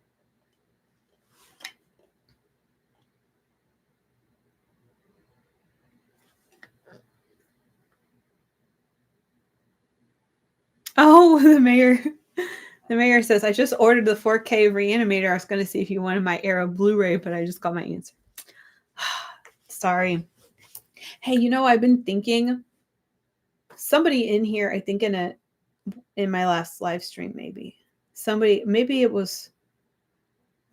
Oh, the mayor says, I just ordered the 4K Reanimator. I was going to see if you wanted my Arrow Blu-ray, but I just got my answer. Sorry. Hey, you know, I've been thinking somebody in here, I think in my last live stream, maybe it was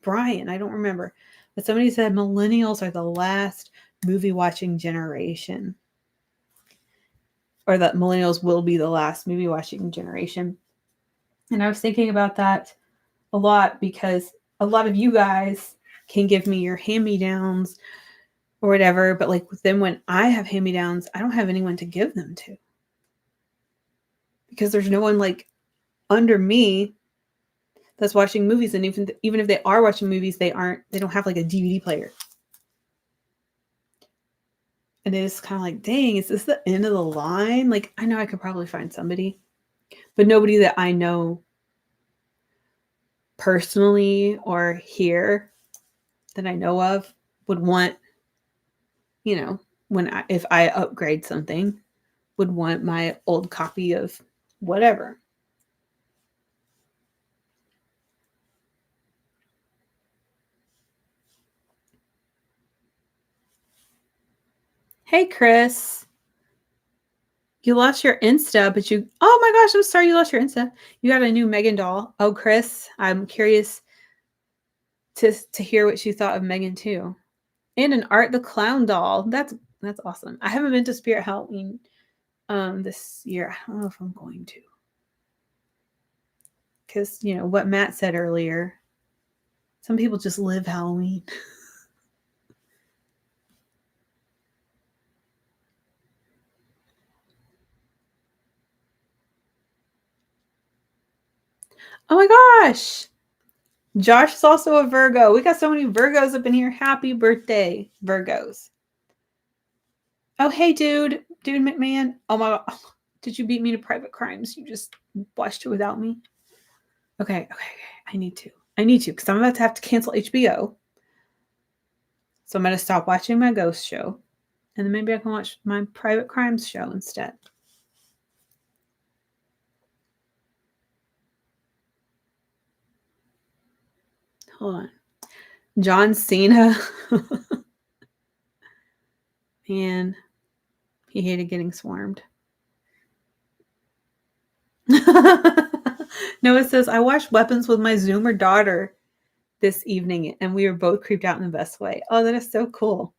Brian. I don't remember, but somebody said millennials are the last movie watching generation, or that millennials will be the last movie watching generation. And I was thinking about that a lot because a lot of you guys can give me your hand-me-downs or whatever, but like then when I have hand-me-downs, I don't have anyone to give them to because there's no one like under me that's watching movies, and even if they are watching movies, they don't have like a DVD player. And it's kind of like, dang, is this the end of the line? Like, I know I could probably find somebody, but nobody that I know personally or here that I know of would want if I upgrade something, would want my old copy of whatever. Hey, Chris. You lost your Insta, but oh my gosh, I'm sorry you lost your Insta. You got a new Megan doll. Oh, Chris, I'm curious to hear what you thought of Megan too. And an Art the Clown doll. That's awesome. I haven't been to Spirit Halloween this year. I don't know if I'm going to. Because, what Matt said earlier, some people just live Halloween. Oh my gosh. Josh is also a Virgo. We got so many Virgos up in here. Happy birthday, Virgos. Oh, hey, dude McMahon. Oh my God. Did you beat me to Private Crimes? You just watched it without me? Okay. I need to because I'm about to have to cancel HBO. So I'm going to stop watching my ghost show. And then maybe I can watch my Private Crimes show instead. Hold on. John Cena. Man, he hated getting swarmed. Noah says, I watched Weapons with my Zoomer daughter this evening, and we were both creeped out in the best way. Oh, that is so cool.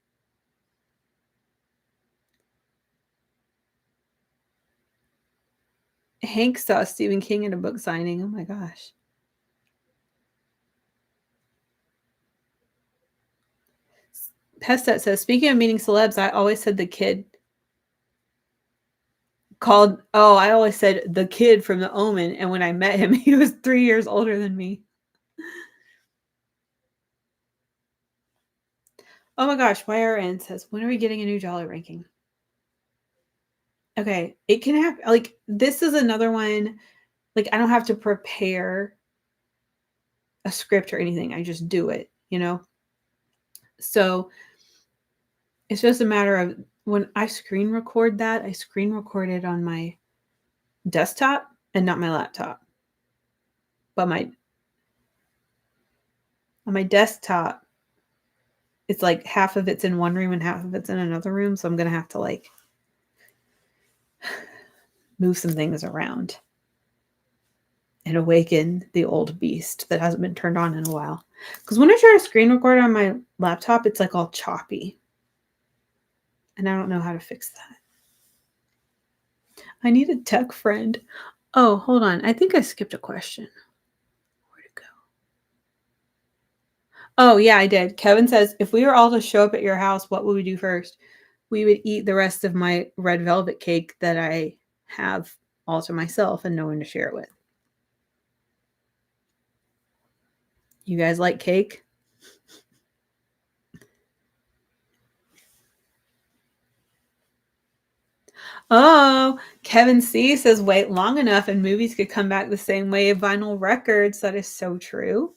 Hank saw Stephen King at a book signing. Oh my gosh. Pestet says, speaking of meeting celebs, I always said the kid I always said the kid from The Omen. And when I met him, he was 3 years older than me. Oh my gosh. YRN says, when are we getting a new Jallo ranking? Okay. It can happen. Like, this is another one. Like, I don't have to prepare a script or anything. I just do it, So it's just a matter of when I screen record that, I screen record it on my desktop and not my laptop. But on my desktop, it's like half of it's in one room and half of it's in another room. So I'm going to have to like move some things around and awaken the old beast that hasn't been turned on in a while. Because when I try to screen record on my laptop, it's like all choppy. And I don't know how to fix that. I need a tech friend. Oh, hold on. I think I skipped a question. Where'd it go? Oh, yeah, I did. Kevin says, if we were all to show up at your house, what would we do first? We would eat the rest of my red velvet cake that I have all to myself and no one to share it with. You guys like cake? Oh, Kevin C says wait long enough and movies could come back the same way of vinyl records. That is so true.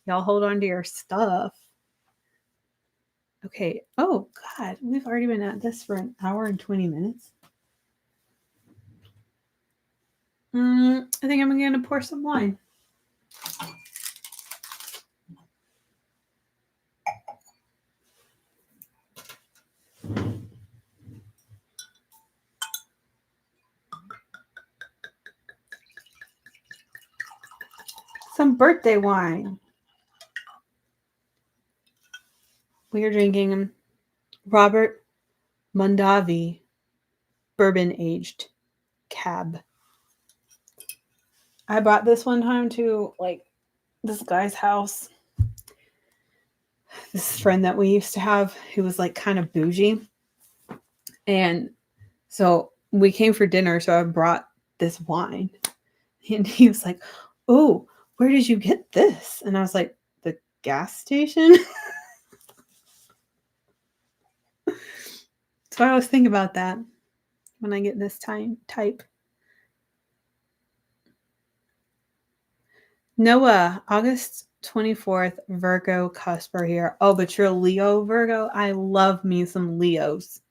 Y'all hold on to your stuff. Okay. Oh, God. We've already been at this for an hour and 20 minutes. I think I'm going to pour some wine. Some birthday wine. We are drinking Robert Mondavi bourbon aged cab. I bought this one time to like this guy's house. This friend that we used to have who was like kind of bougie. And so we came for dinner. So I brought this wine. And he was like, oh, where did you get this? And I was like, the gas station? So I always think about that when I get this type. Noah, August 24th, Virgo cusper here. Oh, but you're Leo, Virgo? I love me some Leos.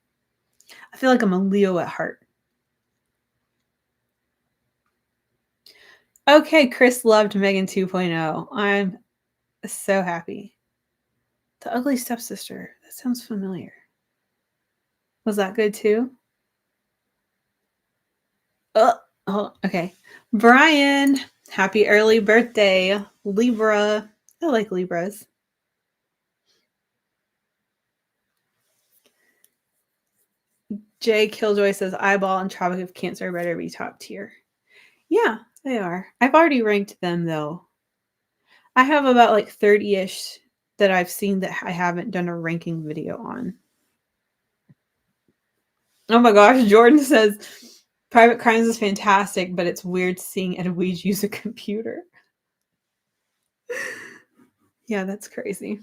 I feel like I'm a Leo at heart. Okay, Chris loved Megan 2.0. I'm so happy. The Ugly Stepsister. That sounds familiar. Was that good too? Oh, okay. Brian, happy early birthday. Libra. I like Libras. Jay Killjoy says Eyeball and Tropic of Cancer better be top tier. Yeah, they are. I've already ranked them though. I have about like 30-ish that I've seen that I haven't done a ranking video on. Oh my gosh, Jordan says Private Crimes is fantastic, but it's weird seeing Edwige use a computer. Yeah, that's crazy.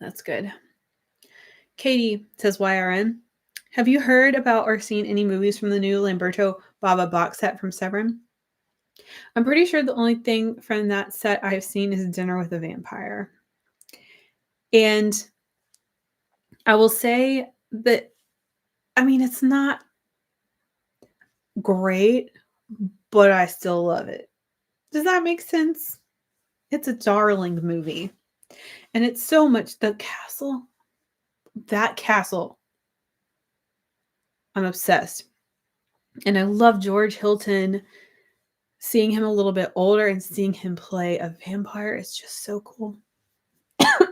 That's good. Katie says YRN. Have you heard about or seen any movies from the new Lamberto Bava box set from Severin? I'm pretty sure the only thing from that set I've seen is Dinner with a Vampire. And I will say that, I mean, it's not great, but I still love it. Does that make sense? It's a darling movie. And it's so much that castle, I'm obsessed. And I love George Hilton. Seeing him a little bit older and seeing him play a vampire is just so cool.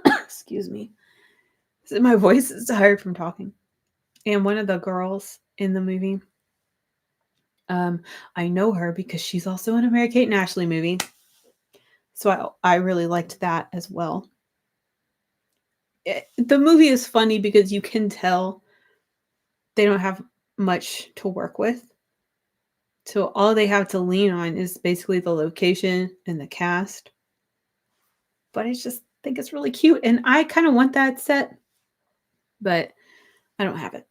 Excuse me. My voice is tired from talking. And one of the girls in the movie, I know her because she's also in a Mary-Kate and Ashley movie. So I really liked that as well. The movie is funny because you can tell they don't have much to work with. So all they have to lean on is basically the location and the cast. But I just think it's really cute. And I kind of want that set, but I don't have it.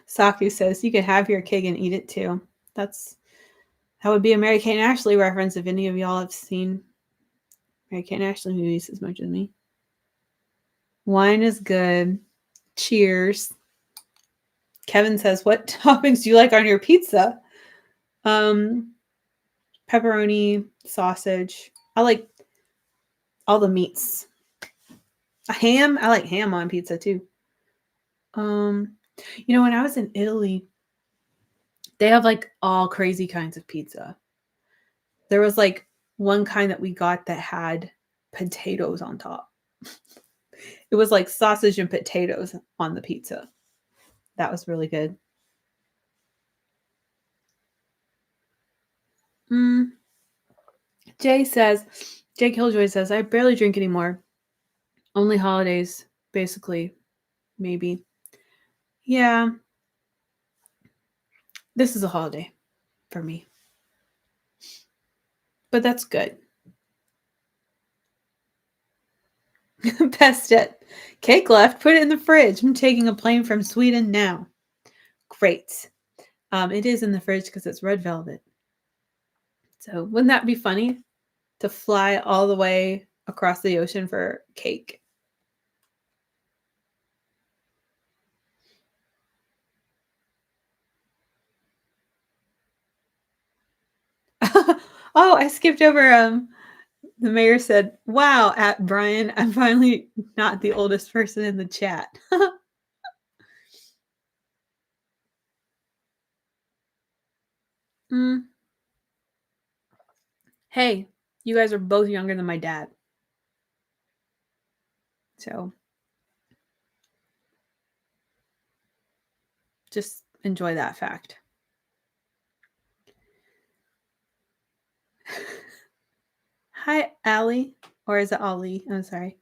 Saku says you can have your cake and eat it too. That would be a Mary-Kate and Ashley reference if any of y'all have seen Mary-Kate and Ashley movies as much as me. Wine is good. Cheers. Kevin says, what toppings do you like on your pizza? Pepperoni, sausage. I like all the meats. A ham. I like ham on pizza too. When I was in Italy, they have like all crazy kinds of pizza. There was like one kind that we got that had potatoes on top. It was like sausage and potatoes on the pizza. That was really good. Jay Killjoy says, I barely drink anymore. Only holidays, basically. Maybe. Yeah. This is a holiday for me. But that's good. Best it. Cake left. Put it in the fridge. I'm taking a plane from Sweden now. Great. It is in the fridge because it's red velvet. So wouldn't that be funny to fly all the way across the ocean for cake? Oh, I skipped over. The mayor said, wow, at Brian, I'm finally not the oldest person in the chat. Hey, you guys are both younger than my dad. So just enjoy that fact. Hi, Allie. Or is it Ollie? I'm sorry.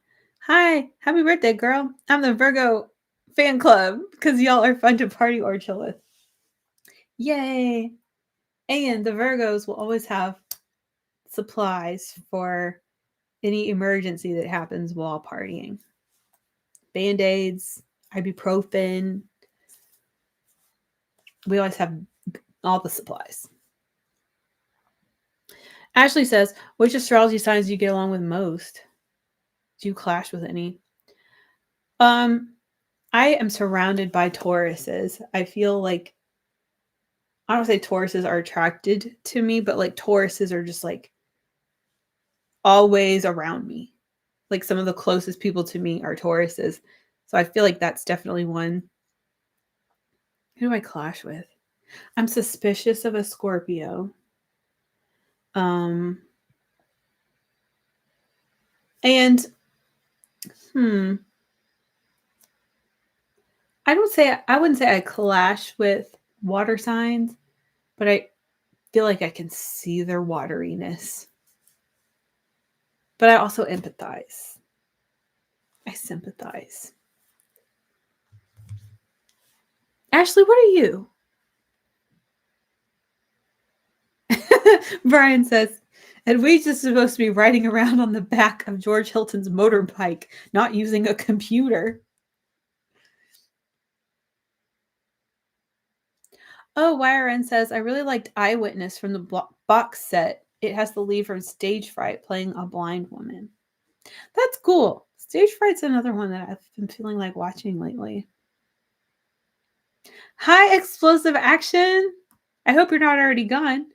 Hi, happy birthday, girl. I'm the Virgo fan club because y'all are fun to party or chill with. Yay. And the Virgos will always have supplies for any emergency that happens while partying. Band-Aids, ibuprofen. We always have all the supplies. Ashley says, which astrology signs do you get along with most? Do you clash with any? I am surrounded by Tauruses. I feel like, I don't say Tauruses are attracted to me, but like Tauruses are just like always around me. Like some of the closest people to me are Tauruses. So I feel like that's definitely one. Who do I clash with? I'm suspicious of a Scorpio. And I wouldn't say I clash with water signs, but I feel like I can see their wateriness. But I also empathize. I sympathize. Ashley, what are you? Brian says, and we just supposed to be riding around on the back of George Hilton's motorbike, not using a computer. Oh, YRN says, I really liked Eyewitness from the box set. It has the lead from Stage Fright playing a blind woman. That's cool. Stage Fright's another one that I've been feeling like watching lately. Hi, Explosive Action. I hope you're not already gone.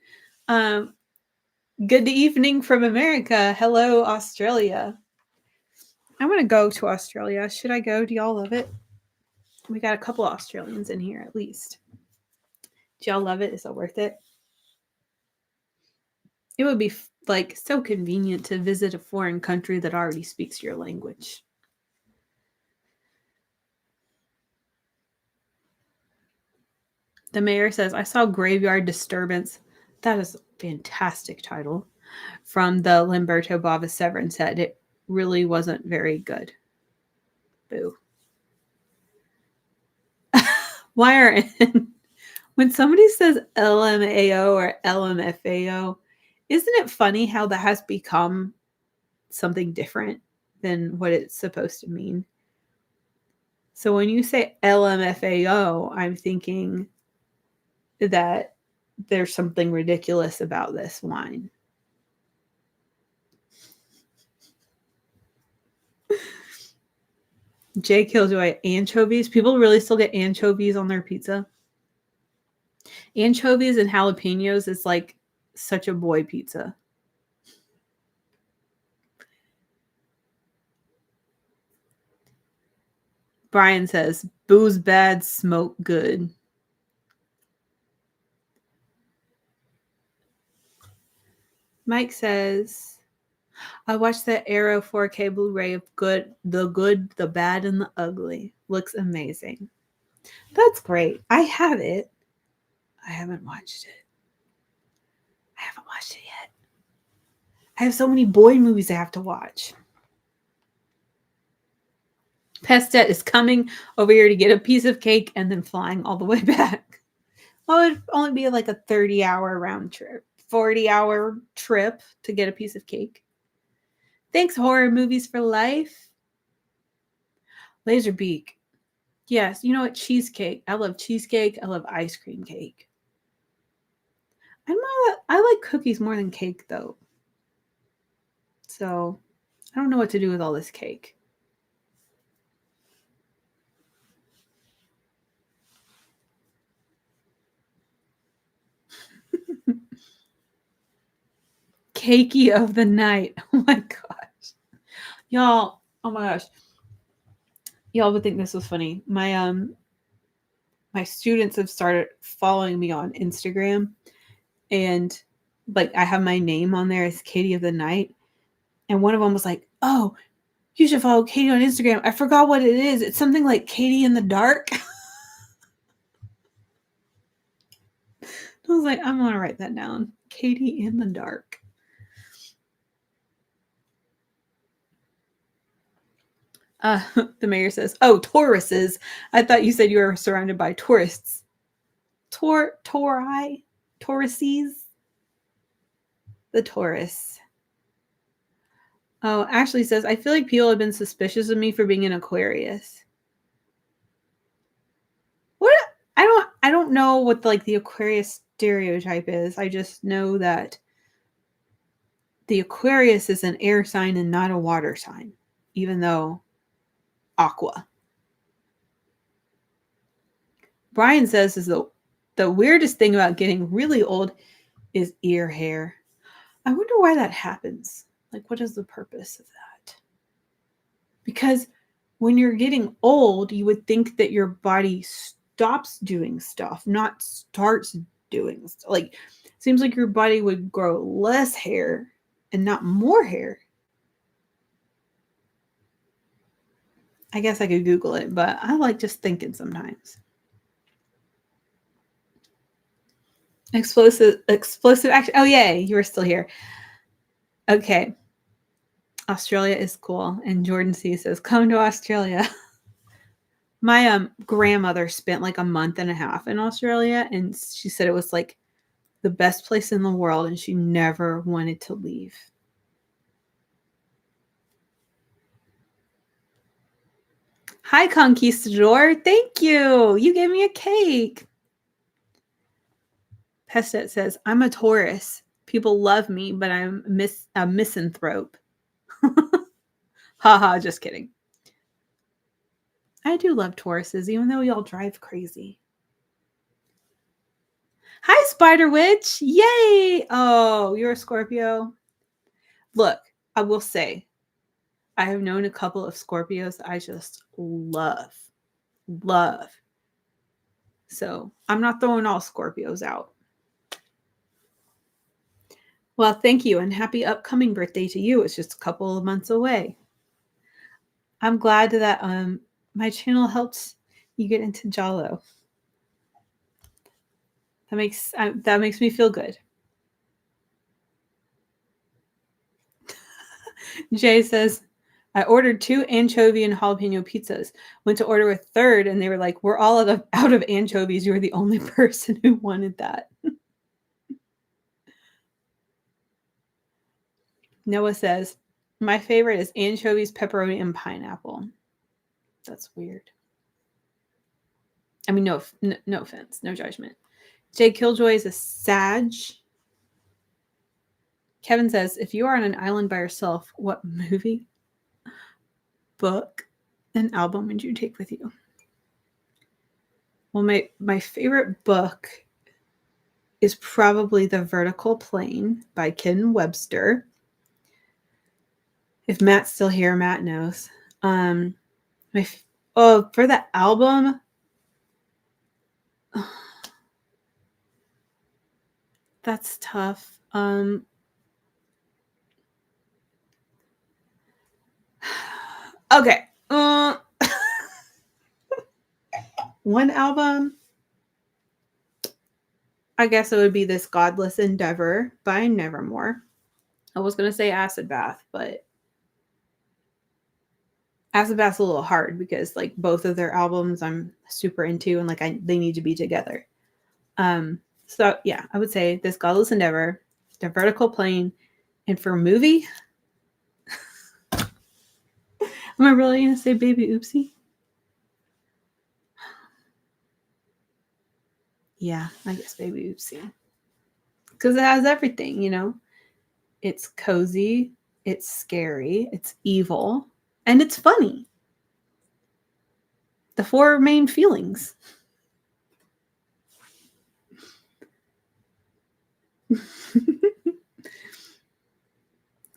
Good evening from America. Hello, Australia. I want to go to Australia. Should I go? Do y'all love it? We got a couple of Australians in here at least. Do y'all love it? Is it worth it? It would be like so convenient to visit a foreign country that already speaks your language. The mayor says, I saw Graveyard Disturbance. That is a fantastic title. From the Lamberto Bava Severin set. It really wasn't very good. Boo. YRN. When somebody says LMAO or LMFAO, isn't it funny how that has become something different than what it's supposed to mean? So when you say LMFAO, I'm thinking that there's something ridiculous about this wine. Jay Killjoy, anchovies. People really still get anchovies on their pizza. Anchovies and jalapenos is like such a boy pizza. Brian says, booze bad, smoke good. Mike says, I watched that Arrow 4K Blu-ray of The Good, the Bad, and the Ugly. Looks amazing. That's great. I have it. I haven't watched it. I haven't watched it yet. I have so many boy movies I have to watch. Pestet is coming over here to get a piece of cake and then flying all the way back. Well, it would only be like a 30-hour round trip, 40-hour trip to get a piece of cake. Thanks, Horror Movies for Life. Laserbeak. Yes, you know what? Cheesecake. I love cheesecake. I love ice cream cake. I like cookies more than cake, though. So I don't know what to do with all this cake. Cakey of the night. Oh my gosh. Y'all, oh my gosh. Y'all would think this was funny. My students have started following me on Instagram, and like I have my name on there as Katie of the Night. And one of them was like, oh, you should follow Katie on Instagram. I forgot what it is. It's something like Katie in the Dark. I was like, I'm going to write that down. Katie in the Dark. The mayor says, oh, Tauruses. I thought you said you were surrounded by tourists. Tauruses? The Taurus. Oh, Ashley says, I feel like people have been suspicious of me for being an Aquarius. What? I don't know what the Aquarius stereotype is. I just know that the Aquarius is an air sign and not a water sign, even though aqua. Brian says is the weirdest thing about getting really old is ear hair. I wonder why that happens. Like, what is the purpose of that? Because when you're getting old, you would think that your body stops doing stuff, not starts doing stuff. Like, seems like your body would grow less hair and not more hair. I guess I could Google it, but I like just thinking sometimes. Explosive action. Oh, yay, you were still here. Okay. Australia is cool. And Jordan C says, come to Australia. My grandmother spent like a month and a half in Australia, and she said it was like the best place in the world, and she never wanted to leave. Hi, Conquistador. Thank you. You gave me a cake. Pestet says, I'm a Taurus. People love me, but I'm a misanthrope. Haha, just kidding. I do love Tauruses, even though we all drive crazy. Hi, Spider Witch. Yay. Oh, you're a Scorpio. Look, I will say, I have known a couple of Scorpios I just love. So I'm not throwing all Scorpios out. Well, thank you, and happy upcoming birthday to you. It's just a couple of months away. I'm glad that my channel helped you get into Jallo. That makes me feel good. Jay says, I ordered 2 anchovy and jalapeno pizzas. Went to order a third, and they were like, we're all out of anchovies. You were the only person who wanted that. Noah says, my favorite is anchovies, pepperoni, and pineapple. That's weird. I mean, no offense, no judgment. Jay Killjoy is a Sag. Kevin says, if you are on an island by yourself, what movie, book, and album would you take with you? Well, my favorite book is probably The Vertical Plane by Ken Webster. If Matt's still here, Matt knows. For the album, that's tough. Okay. One album, I guess it would be This Godless Endeavor by Nevermore. I was going to say Acid Bath, but Acid Bath's a little hard because like both of their albums I'm super into, and like they need to be together. So yeah, I would say This Godless Endeavor, The Vertical Plane, and for movie, am I really going to say Baby Oopsie? Yeah, I guess Baby Oopsie. Because it has everything, you know? It's cozy, it's scary, it's evil, and it's funny. The 4 main feelings.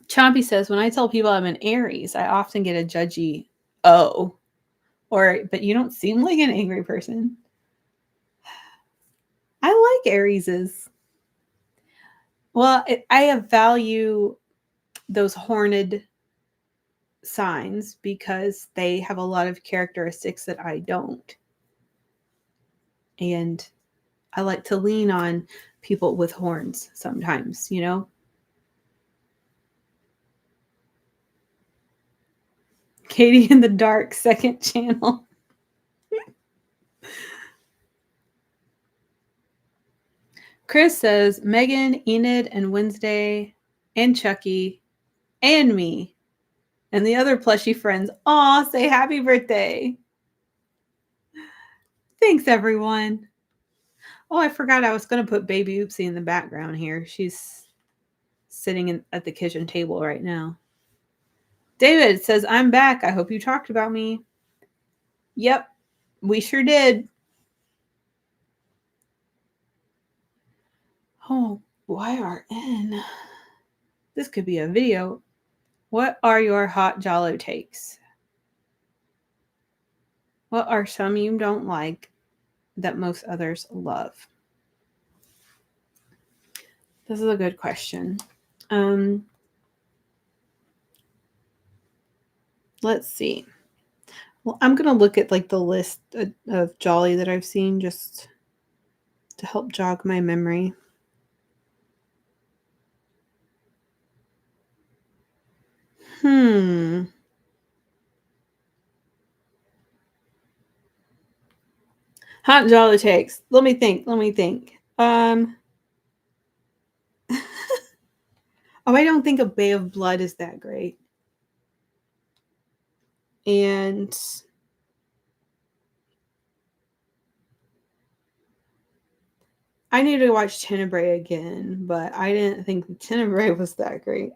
Chompy says, when I tell people I'm an Aries, I often get a judgy, oh, but you don't seem like an angry person. I like Arieses. Well, I value those horned signs because they have a lot of characteristics that I don't. And I like to lean on people with horns sometimes, you know? Katie in the Dark, second channel. Chris says, Megan, Enid, and Wednesday, and Chucky, and me And the other plushy friends, aw, say happy birthday. Thanks, everyone. Oh, I forgot I was going to put baby Oopsie in the background here. She's sitting at the kitchen table right now. David says, I'm back. I hope you talked about me. Yep, we sure did. Oh, YRN. This could be a video. What are your hot Jallo takes? What are some you don't like that most others love? This is a good question. Let's see. Well, I'm going to look at like the list of Jolly that I've seen just to help jog my memory. Hot Jolly takes. Let me think. Oh, I don't think a Bay of Blood is that great. And I need to watch Tenebrae again, but I didn't think the Tenebrae was that great.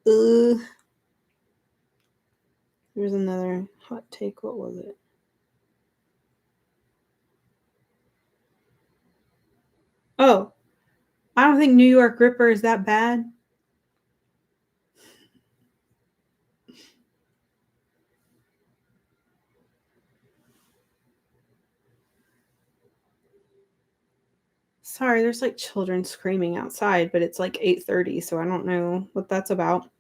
There's another hot take. What was it? Oh, I don't think New York Ripper is that bad. Sorry, there's like children screaming outside, but it's like 8:30, so I don't know what that's about.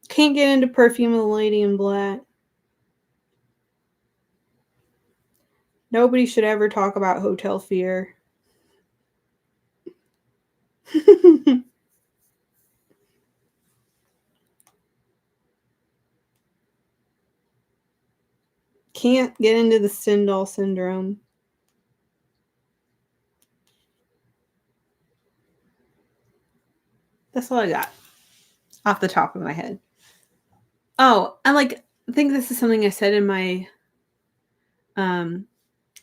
Can't get into Perfume of the Lady in Black. Nobody should ever talk about Hotel Fear. Can't get into the Stendhal Syndrome. That's all I got off the top of my head. Oh, I think this is something I said in my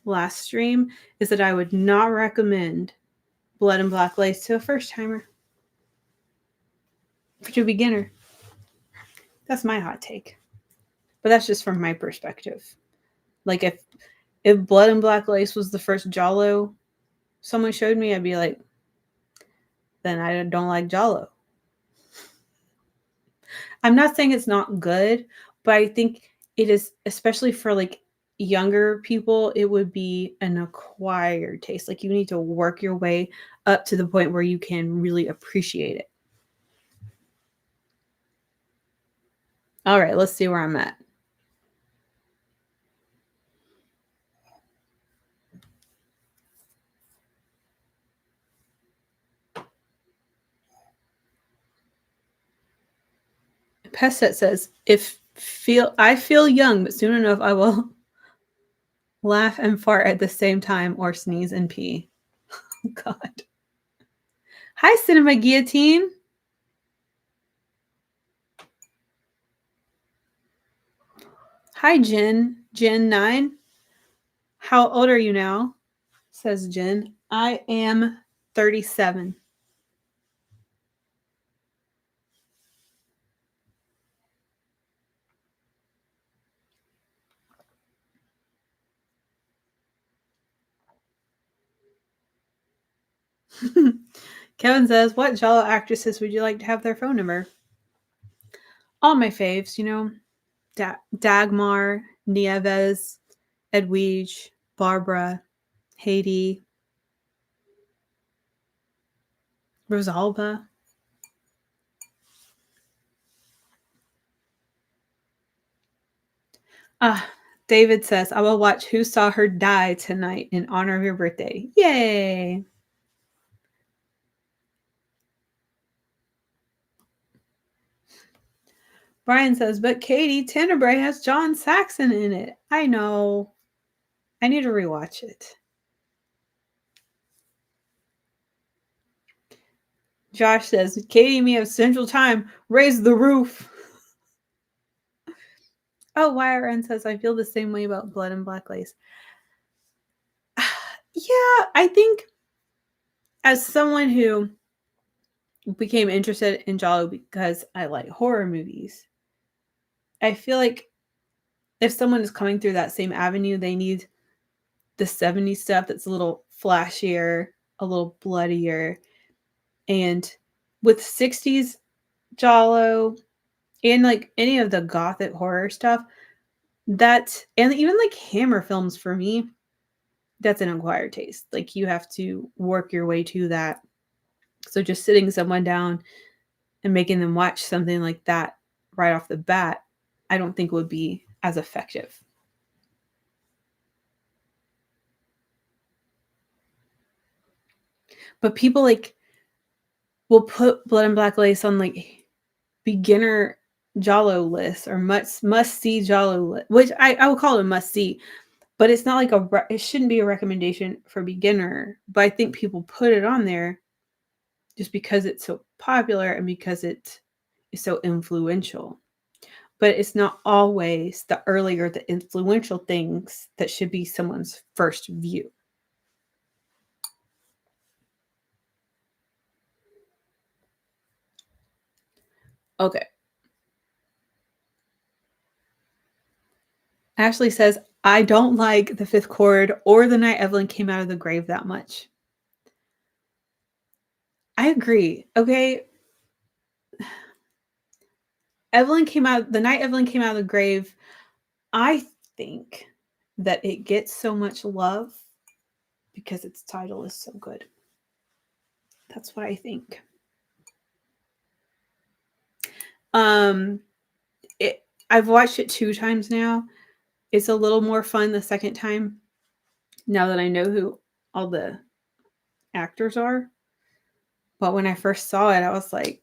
last stream, is that I would not recommend Blood and Black Lace to a first timer. To a beginner. That's my hot take. But that's just from my perspective. Like if Blood and Black Lace was the first Jallo someone showed me, I'd be like, then I don't like Jallo. I'm not saying it's not good, but I think it is, especially for like younger people, it would be an acquired taste. Like you need to work your way up to the point where you can really appreciate it. All right, let's see where I'm at. Pestet says, I feel young, but soon enough I will laugh and fart at the same time or sneeze and pee. Oh, God. Hi, Cinema Guillotine. Hi, Jen 9. How old are you now? Says Jen. I am 37. Kevin says, what Jallo actresses would you like to have their phone number? All my faves, Dagmar, Nieves, Edwige, Barbara, Haiti, Rosalba. David says, I will watch Who Saw Her Die tonight in honor of your birthday. Yay! Brian says, but Katie, Tenebrae has John Saxon in it. I know. I need to rewatch it. Josh says, Katie and me have Central Time. Raise the roof. Oh, YRN says, I feel the same way about Blood and Black Lace. Yeah, I think as someone who became interested in Jallo because I like horror movies, I feel like if someone is coming through that same avenue, they need the 70s stuff that's a little flashier, a little bloodier. And with 60s Jallo and like any of the gothic horror stuff, that, and even like Hammer films for me, that's an acquired taste. Like you have to work your way to that. So just sitting someone down and making them watch something like that right off the bat, I don't think would be as effective. But people like will put Blood and Black Lace on like beginner Jallo lists or must see Jallo list, which I would call it a must see, but it's not like it shouldn't be a recommendation for beginner. But I think people put it on there just because it's so popular and because it is so influential. But it's not always the earlier, the influential things that should be someone's first view. Okay. Ashley says, I don't like The Fifth Chord or The Night Evelyn Came Out of the Grave that much. I agree. Okay. The night Evelyn came out of the grave, I think that it gets so much love because its title is so good. That's what I think. I've watched it 2 times now. It's a little more fun the second time now that I know who all the actors are. But when I first saw it, I was like,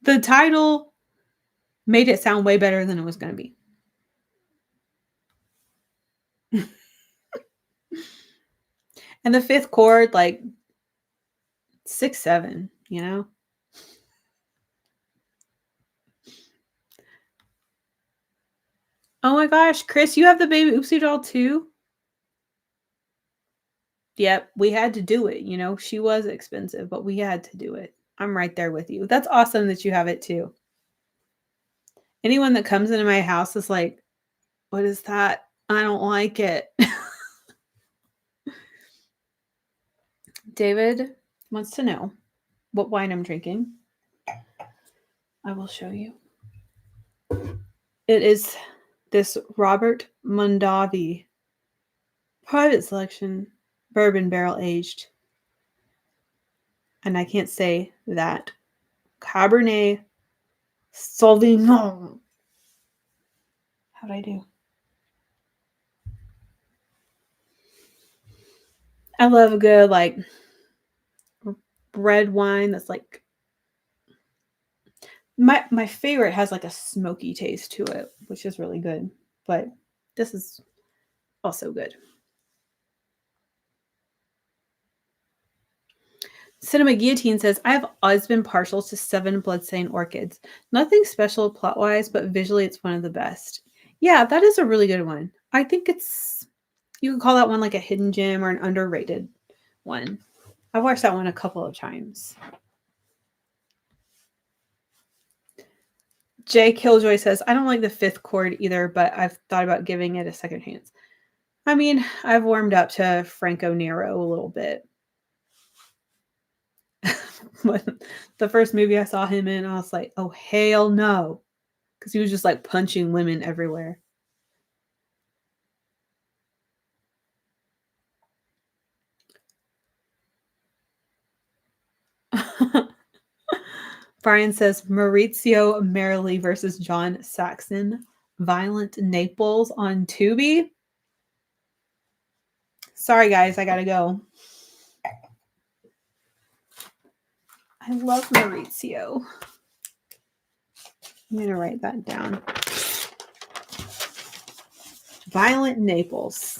the title made it sound way better than it was going to be. And The Fifth Chord, like 6, 7, you know? Oh my gosh, Chris, you have the baby Oopsie doll too? Yep, we had to do it, you know? She was expensive, but we had to do it. I'm right there with you. That's awesome that you have it too. Anyone that comes into my house is like, what is that? I don't like it. David wants to know what wine I'm drinking. I will show you. It is this Robert Mondavi private selection bourbon barrel aged. And I can't say that. Cabernet Sauvignon. How'd I do? I love a good like red wine that's like my favorite has like a smoky taste to it, which is really good. But this is also good. Cinema Guillotine says, I've always been partial to Seven Bloodstained Orchids. Nothing special plot-wise, but visually it's one of the best. Yeah, that is a really good one. I think you could call that one like a hidden gem or an underrated one. I've watched that one a couple of times. Jay Killjoy says, I don't like The Fifth Chord either, but I've thought about giving it a second chance. I mean, I've warmed up to Franco Nero a little bit. But the first movie I saw him in, I was like, oh, hell no. Because he was just like punching women everywhere. Brian says Maurizio Merrily versus John Saxon. Violent Naples on Tubi. Sorry, guys, I gotta go. I love Maurizio. I'm gonna write that down. Violent Naples.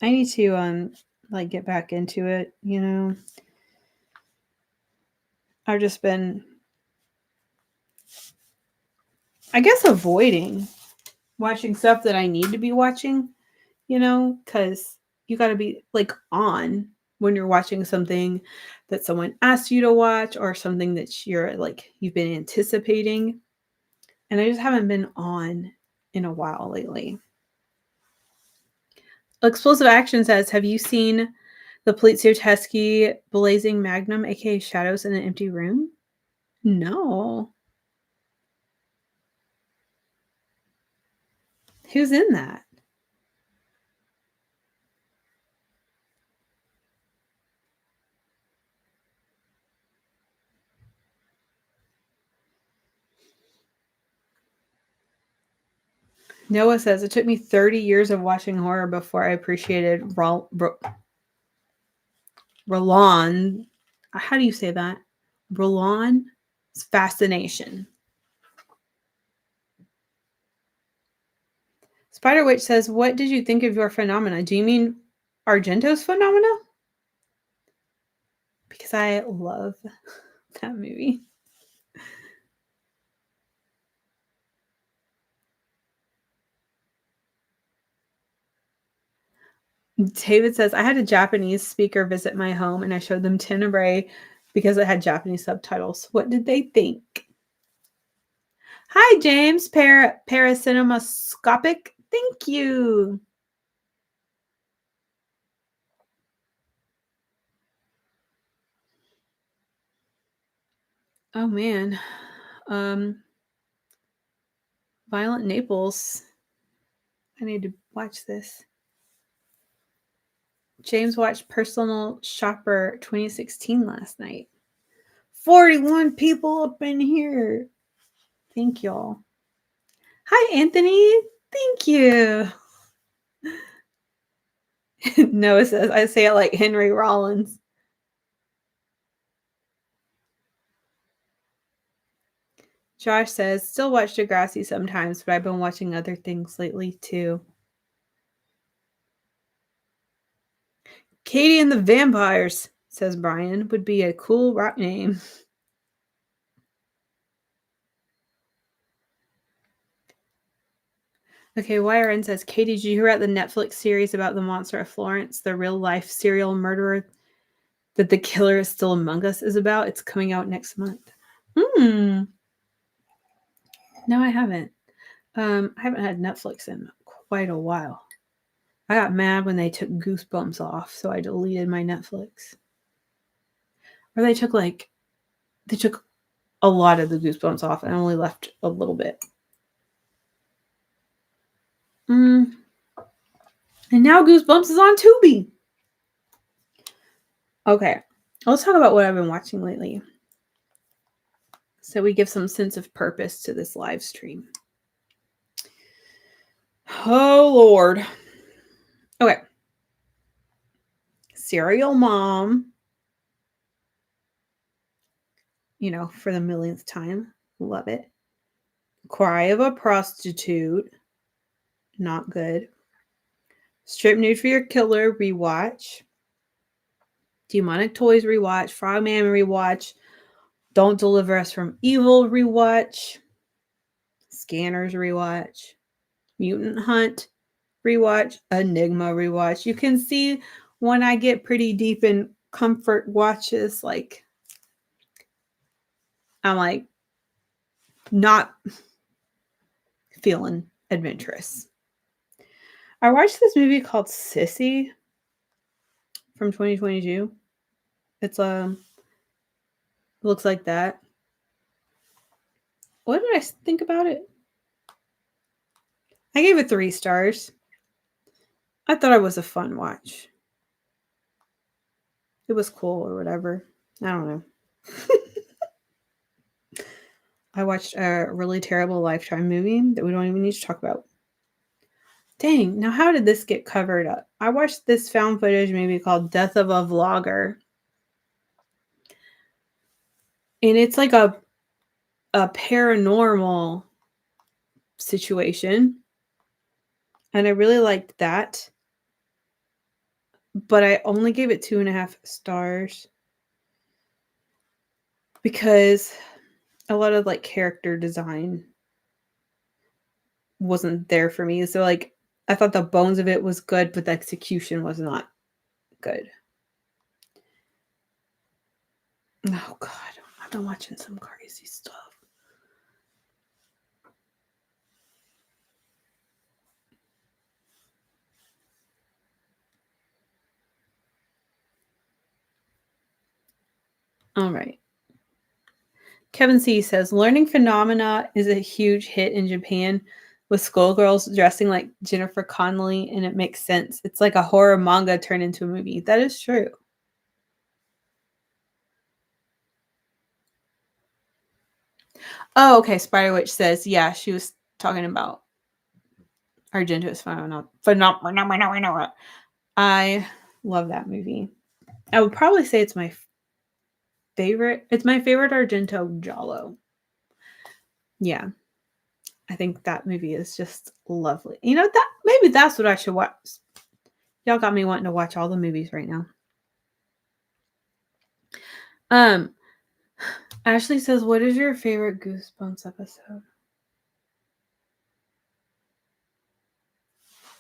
I need to like get back into it, you know. I've just been, I guess, avoiding watching stuff that I need to be watching, you know, because you got to be like on when you're watching something that someone asked you to watch or something that you're like, you've been anticipating. And I just haven't been on in a while lately. Explosive Action says, have you seen the Polizio Teschi Blazing Magnum, aka Shadows in an Empty Room? No. Who's in that? Noah says, it took me 30 years of watching horror before I appreciated Roland. How do you say that? Roland's fascination. Spider Witch says, what did you think of your phenomena? Do you mean Argento's phenomena? Because I love that movie. David says, I had a Japanese speaker visit my home and I showed them Tenebrae because it had Japanese subtitles. What did they think? Hi, James. Parasinemascopic. Thank you. Oh, man. Violent Naples. I need to watch this. James watched Personal Shopper 2016 last night. 41 people up in here. Thank y'all. Hi, Anthony. Thank you. Noah says, I say it like Henry Rollins. Josh says, still watch Degrassi sometimes, but I've been watching other things lately too. Katie and the Vampires, says Brian, would be a cool rock name. Okay, YRN says, Katie, did you hear about the Netflix series about the monster of Florence, the real life serial murderer that the killer is still among us is about? It's coming out next month. No, I haven't. I haven't had Netflix in quite a while. I got mad when they took Goosebumps off, so I deleted my Netflix. Or they took a lot of the Goosebumps off and only left a little bit. And now Goosebumps is on Tubi. Okay, let's talk about what I've been watching lately. So we give some sense of purpose to this live stream. Oh, Lord. Okay. Serial Mom. You know, for the millionth time. Love it. Cry of a Prostitute. Not good. Strip Nude for Your Killer. Rewatch. Demonic Toys. Rewatch. Frogman. Rewatch. Don't Deliver Us from Evil. Rewatch. Scanners. Rewatch. Mutant Hunt. Rewatch. Enigma. Rewatch. You can see when I get pretty deep in comfort watches, like I'm like not feeling adventurous. I watched this movie called Sissy from 2022. It's looks like that. What did I think about it? I gave it 3 stars. I thought it was a fun watch. It was cool or whatever. I don't know. I watched a really terrible Lifetime movie that we don't even need to talk about. Dang, now how did this get covered up? I watched this found footage movie called Death of a Vlogger. And it's like a paranormal situation. And I really liked that. but I only gave it 2.5 stars because a lot of like character design wasn't there for me. So like I thought the bones of it was good, but the execution was not good. Oh God, I've been watching some crazy stuff. All right. Kevin C says learning phenomena is a huge hit in Japan with schoolgirls dressing like Jennifer Connelly, and it makes sense. It's like a horror manga turned into a movie. That is true. Oh, okay. Spider Witch says, yeah, she was talking about Argento's Phenomena. I love that movie. I would probably say it's my favorite. It's my favorite Argento Jallo. Yeah. I think that movie is just lovely. You know, that maybe that's what I should watch. Y'all got me wanting to watch all the movies right now. Ashley says, what is your favorite Goosebumps episode?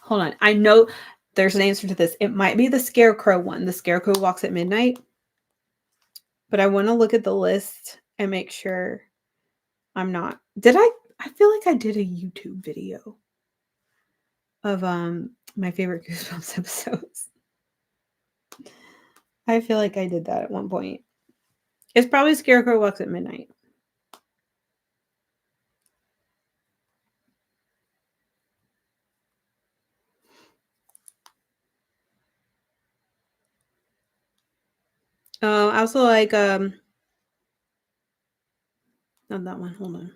Hold on. I know there's an answer to this. It might be the Scarecrow one. The Scarecrow walks at midnight. But I want to look at the list and make sure I'm not. I feel like I did a YouTube video of my favorite Goosebumps episodes. I feel like I did that at one point. It's probably Scarecrow walks at midnight. I also like not that one. Hold on.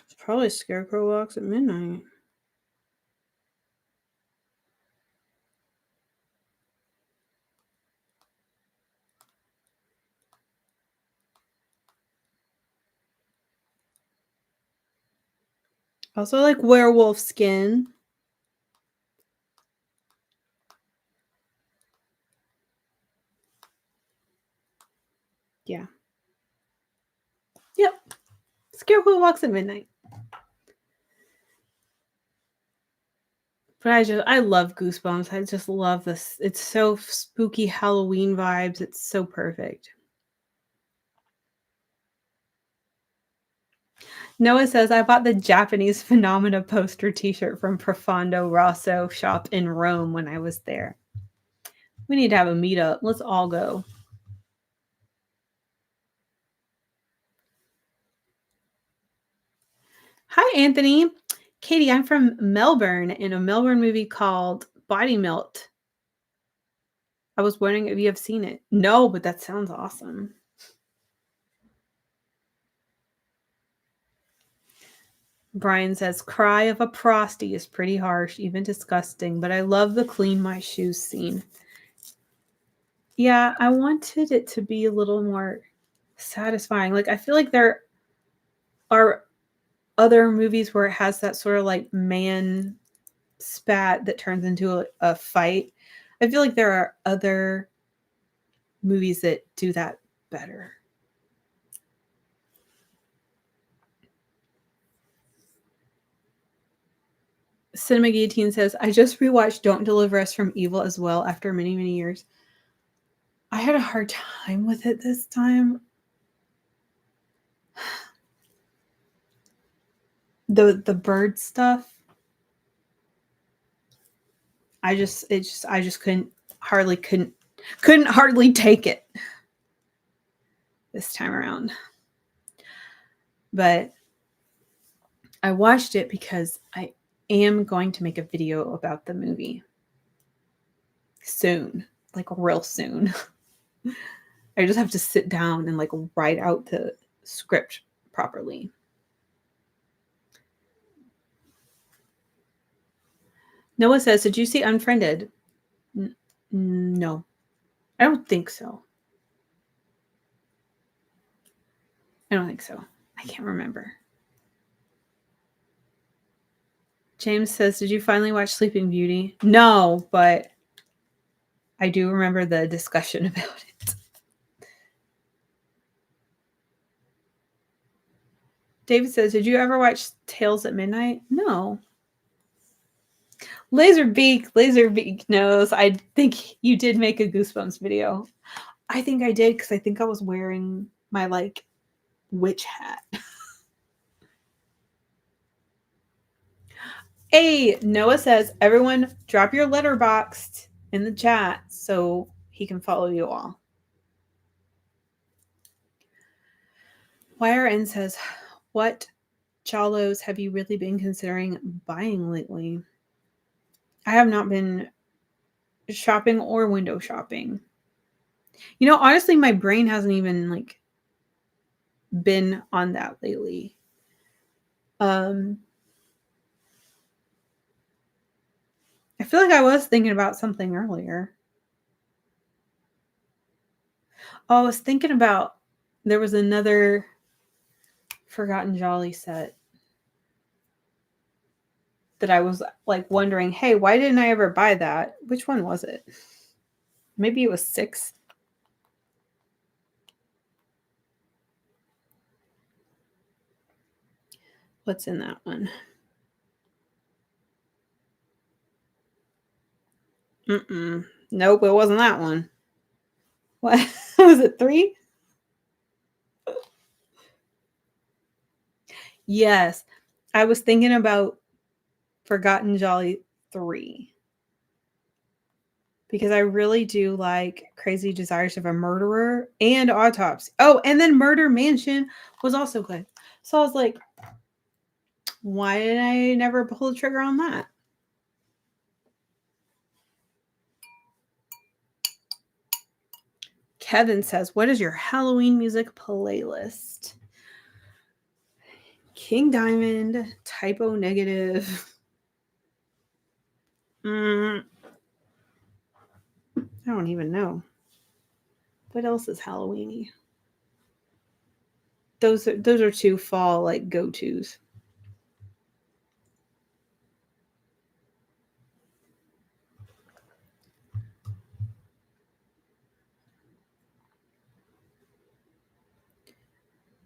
It's probably Scarecrow walks at midnight. Also like Werewolf Skin. Yeah. Yep. Scarecrow walks at midnight. But I love Goosebumps. I just love this. It's so spooky Halloween vibes. It's so perfect. Noah says, I bought the Japanese Phenomena poster t-shirt from Profondo Rosso shop in Rome when I was there. We need to have a meetup. Let's all go. Hi, Anthony. Katie, I'm from Melbourne in a Melbourne movie called Body Melt. I was wondering if you have seen it. No, but that sounds awesome. Brian says, cry of a prosty is pretty harsh, even disgusting, but I love the clean my shoes scene. Yeah, I wanted it to be a little more satisfying. Like, I feel like there are other movies where it has that sort of like man spat that turns into a fight. I feel like there are other movies that do that better. Cinema Guillotine says, I just rewatched Don't Deliver Us from Evil as well after many, many years. I had a hard time with it this time. The bird stuff. I just couldn't hardly take it this time around. But I watched it because I am going to make a video about the movie soon, like real soon. I just have to sit down and like write out the script properly. Noah says, did you see Unfriended? No, I don't think so. I don't think so. I can't remember. James says, did you finally watch Sleeping Beauty? No, but I do remember the discussion about it. David says, did you ever watch Tales at Midnight? No. Laserbeak knows. I think you did make a Goosebumps video. I think I did because I think I was wearing my like witch hat. Hey, Noah says, everyone drop your letterboxd in the chat so he can follow you all. YRN says, what Jallos have you really been considering buying lately? I have not been shopping or window shopping. You know, honestly, my brain hasn't even like been on that lately. I feel like I was thinking about something earlier. Oh, I was thinking about there was another Forgotten Jolly set that I was like wondering, hey, why didn't I ever buy that? Which one was it? Maybe it was 6. What's in that one? Nope, it wasn't that one. What was it? 3? Yes, I was thinking about Forgotten Jolly 3 because I really do like Crazy Desires of a Murderer and Autopsy. Oh, and then Murder Mansion was also good. So I was like, why did I never pull the trigger on that? Kevin says, what is your Halloween music playlist? King Diamond, Typo Negative. I don't even know. What else is Halloweeny? Those are 2 fall like go-tos.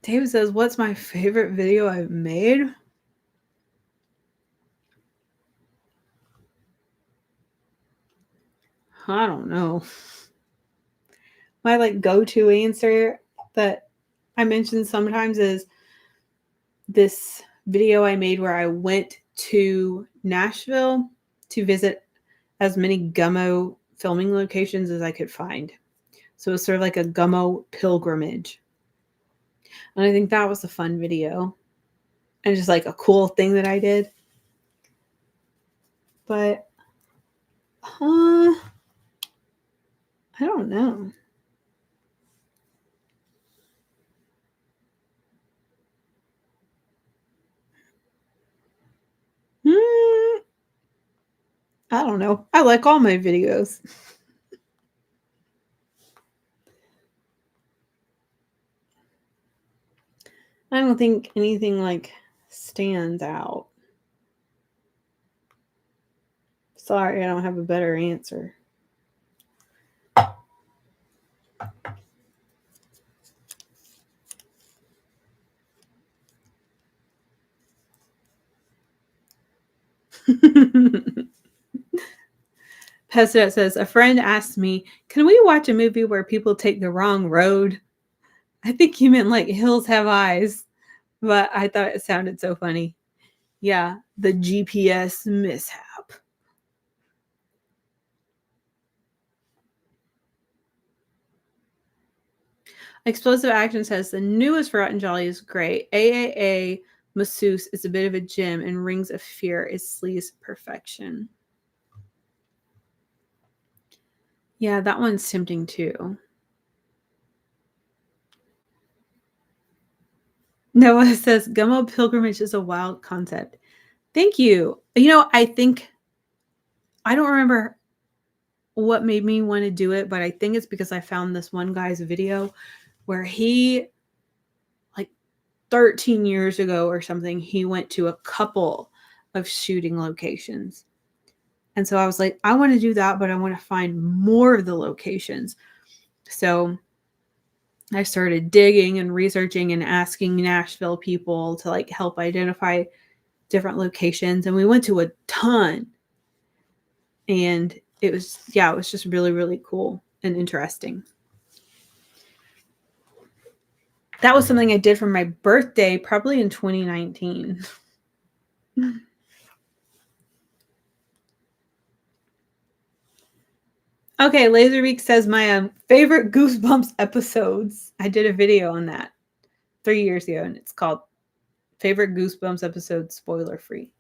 David says, what's my favorite video I've made? I don't know. My like go-to answer that I mention sometimes is this video I made where I went to Nashville to visit as many Gummo filming locations as I could find. So it was sort of like a Gummo pilgrimage. And I think that was a fun video. And just like a cool thing that I did. But I don't know. I don't know. I like all my videos. I don't think anything like stands out. Sorry, I don't have a better answer. Pestet says, a friend asked me, can we watch a movie where people take the wrong road? I think he meant like Hills Have Eyes, but I thought it sounded so funny. Yeah, the GPS mishap. Explosive Action says, the newest Forgotten Jolly is great. AAA Masseuse is a bit of a gem, and Rings of Fear is Slee's perfection. Yeah, that one's tempting too. Noah says, Gummo Pilgrimage is a wild concept. Thank you. You know, I think, I don't remember what made me want to do it, but I think it's because I found this one guy's video where he like 13 years ago or something, he went to a couple of shooting locations. And so I was like, I want to do that, but I want to find more of the locations. So I started digging and researching and asking Nashville people to like help identify different locations. And we went to a ton. And it was just really, really cool and interesting. That was something I did for my birthday, probably in 2019. Okay, Laserbeak says my favorite Goosebumps episodes. I did a video on that 3 years ago, and it's called Favorite Goosebumps Episodes Spoiler Free.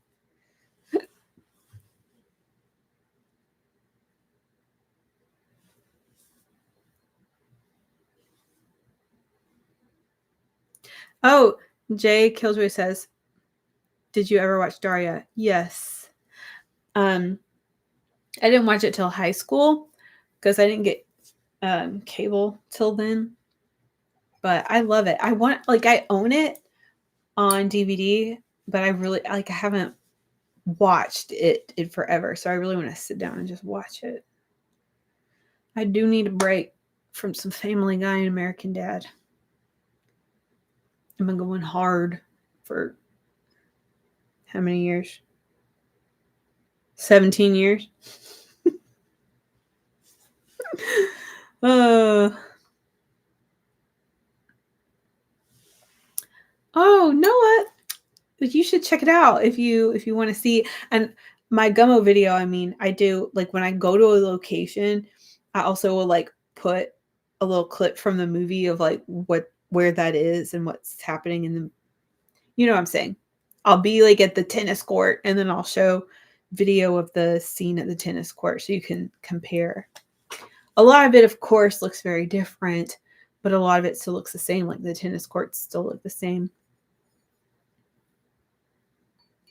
Oh, Jay Killjoy says, did you ever watch Daria? Yes. I didn't watch it till high school because I didn't get cable till then. But I love it. I own it on DVD, but I haven't watched it in forever. So I really want to sit down and just watch it. I do need a break from some Family Guy and American Dad. I've been going hard for how many years? 17 years. Oh, know what? You should check it out if you want to see. And my Gummo video, I mean, I do like when I go to a location, I also will like put a little clip from the movie of like where that is and what's happening in the, you know what I'm saying? I'll be like at the tennis court and then I'll show video of the scene at the tennis court so you can compare. A lot of it, of course, looks very different, but a lot of it still looks the same. Like the tennis courts still look the same.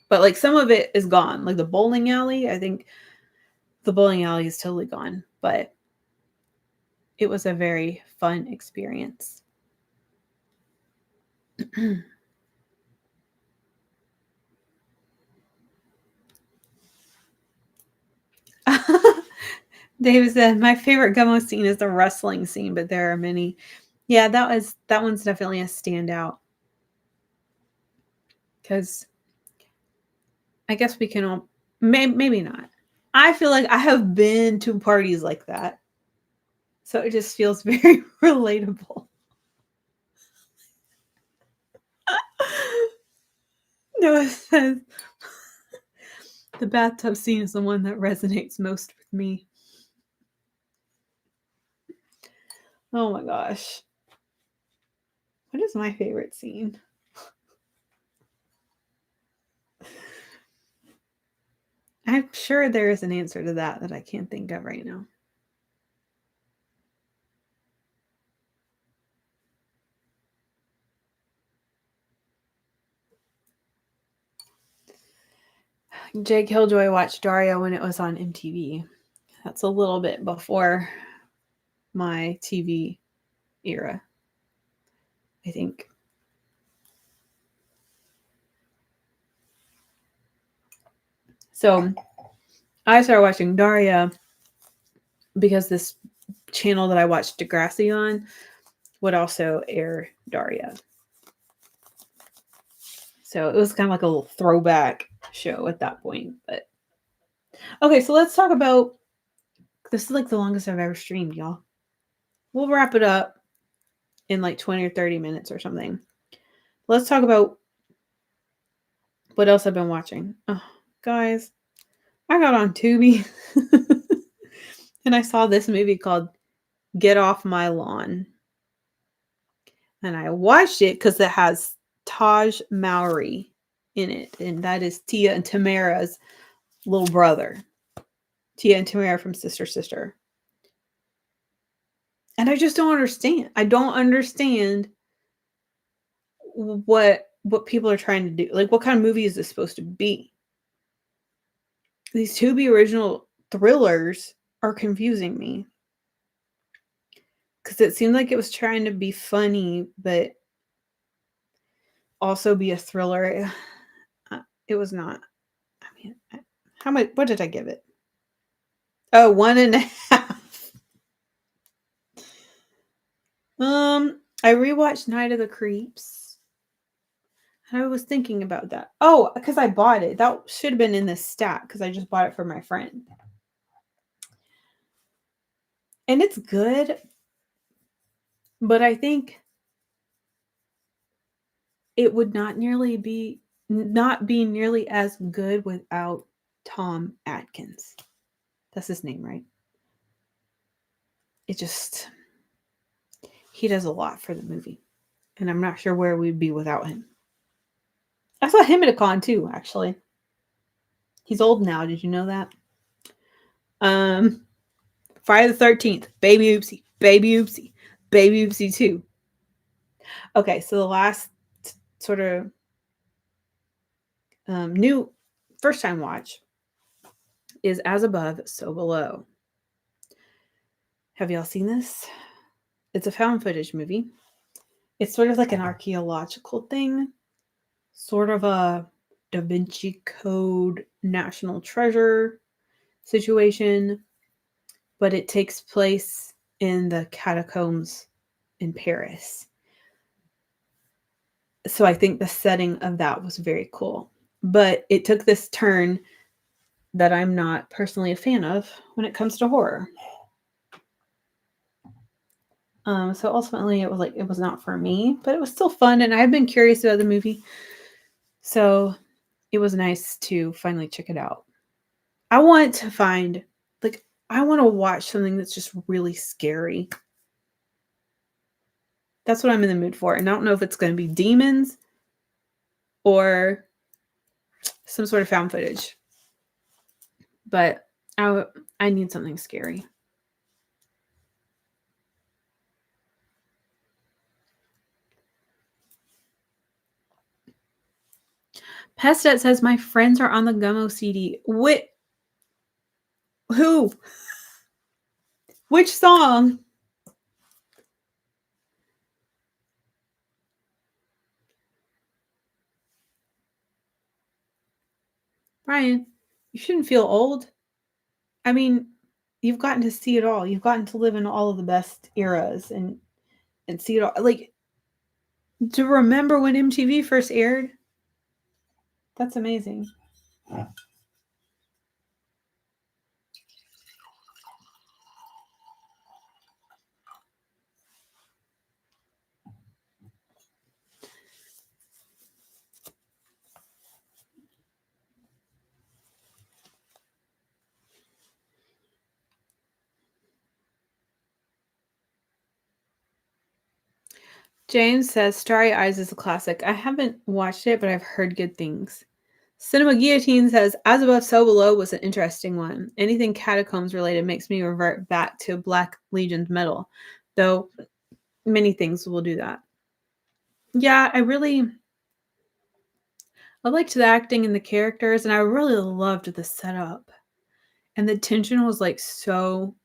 But like some of it is gone. Like the bowling alley, I think the bowling alley is totally gone. But it was a very fun experience. David said, my favorite Gummo scene is the wrestling scene, but there are many. Yeah, that one's definitely a standout. Because I guess we can all, maybe not. I feel like I have been to parties like that. So it just feels very relatable. Noah says, the bathtub scene is the one that resonates most with me. Oh my gosh. What is my favorite scene? I'm sure there is an answer to that I can't think of right now. Jake Killjoy watched Daria when it was on MTV. That's a little bit before my TV era, I think. So I started watching Daria because this channel that I watched Degrassi on would also air Daria. So it was kind of like a little throwback show at that point. But okay, so let's talk about, this is like the longest I've ever streamed, y'all. We'll wrap it up in like 20 or 30 minutes or something. Let's talk about what else I've been watching. Oh, guys, I got on Tubi and I saw this movie called Get Off My Lawn. And I watched it because it has Taj Mowry in it. And that is Tia and Tamara's little brother. Tia and Tamara from Sister Sister. And I just don't understand. I don't understand what people are trying to do. Like, what kind of movie is this supposed to be? These Tubi original thrillers are confusing me. Because it seemed like it was trying to be funny, but also be a thriller. It was not. I mean, how much? What did I give it? Oh, 1.5. I rewatched Night of the Creeps. I was thinking about that. Oh, because I bought it. That should have been in this stat because I just bought it for my friend. And it's good, but I think it would not be nearly as good without Tom Atkins. That's his name, right? He does a lot for the movie. And I'm not sure where we'd be without him. I saw him at a con too, actually. He's old now. Did you know that? Friday the 13th, Baby Oopsie, Baby Oopsie, Baby Oopsie 2. Okay, so the last sort of new first time watch is As Above, So Below. Have y'all seen this? It's a found footage movie. It's sort of like an archaeological thing, sort of a Da Vinci Code National Treasure situation, but it takes place in the catacombs in Paris. So I think the setting of that was very cool. But it took this turn that I'm not personally a fan of when it comes to horror. So ultimately it was not for me, but it was still fun and I've been curious about the movie. So it was nice to finally check it out. I want to watch something that's just really scary. That's what I'm in the mood for. And I don't know if it's going to be demons or some sort of found footage. But I need something scary. Pestet says my friends are on the Gummo CD. Who? Which song? Brian, you shouldn't feel old. I mean, you've gotten to see it all. You've gotten to live in all of the best eras and see it all. Like, to remember when MTV first aired, that's amazing. James says Starry Eyes is a classic. I haven't watched it, but I've heard good things. Cinema Guillotine says As Above, So Below was an interesting one. Anything catacombs related makes me revert back to Black Legion's metal, though many things will do that. Yeah, I liked the acting and the characters, and I really loved the setup. And the tension was like so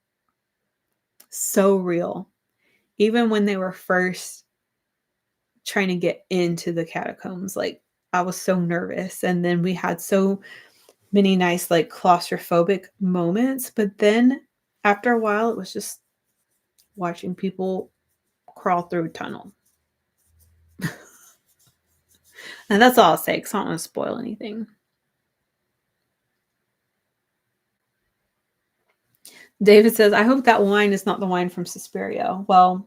real. Even when they were first trying to get into the catacombs, like I was so nervous. And then we had so many nice, like claustrophobic moments. But then after a while, it was just watching people crawl through a tunnel. And that's all I'll say because I don't want to spoil anything. David says, I hope that wine is not the wine from Suspiria. Well,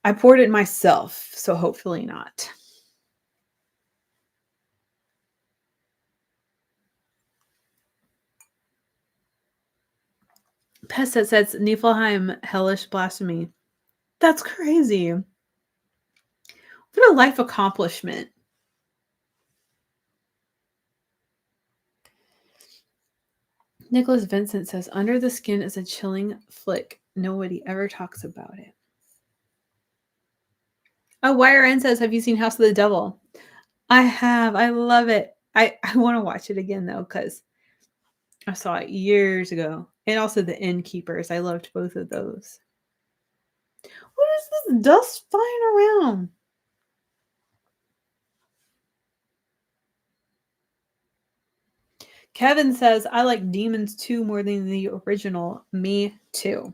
I poured it myself, so hopefully not. Pestet says, Niflheim, hellish blasphemy. That's crazy. What a life accomplishment. Nicholas Vincent says, Under the Skin is a chilling flick. Nobody ever talks about it. Oh, YRN says, have you seen House of the Devil? I have. I love it. I want to watch it again, though, because I saw it years ago. And also The Innkeepers. I loved both of those. What is this dust flying around? Kevin says, I like Demons 2 more than the original. Me too.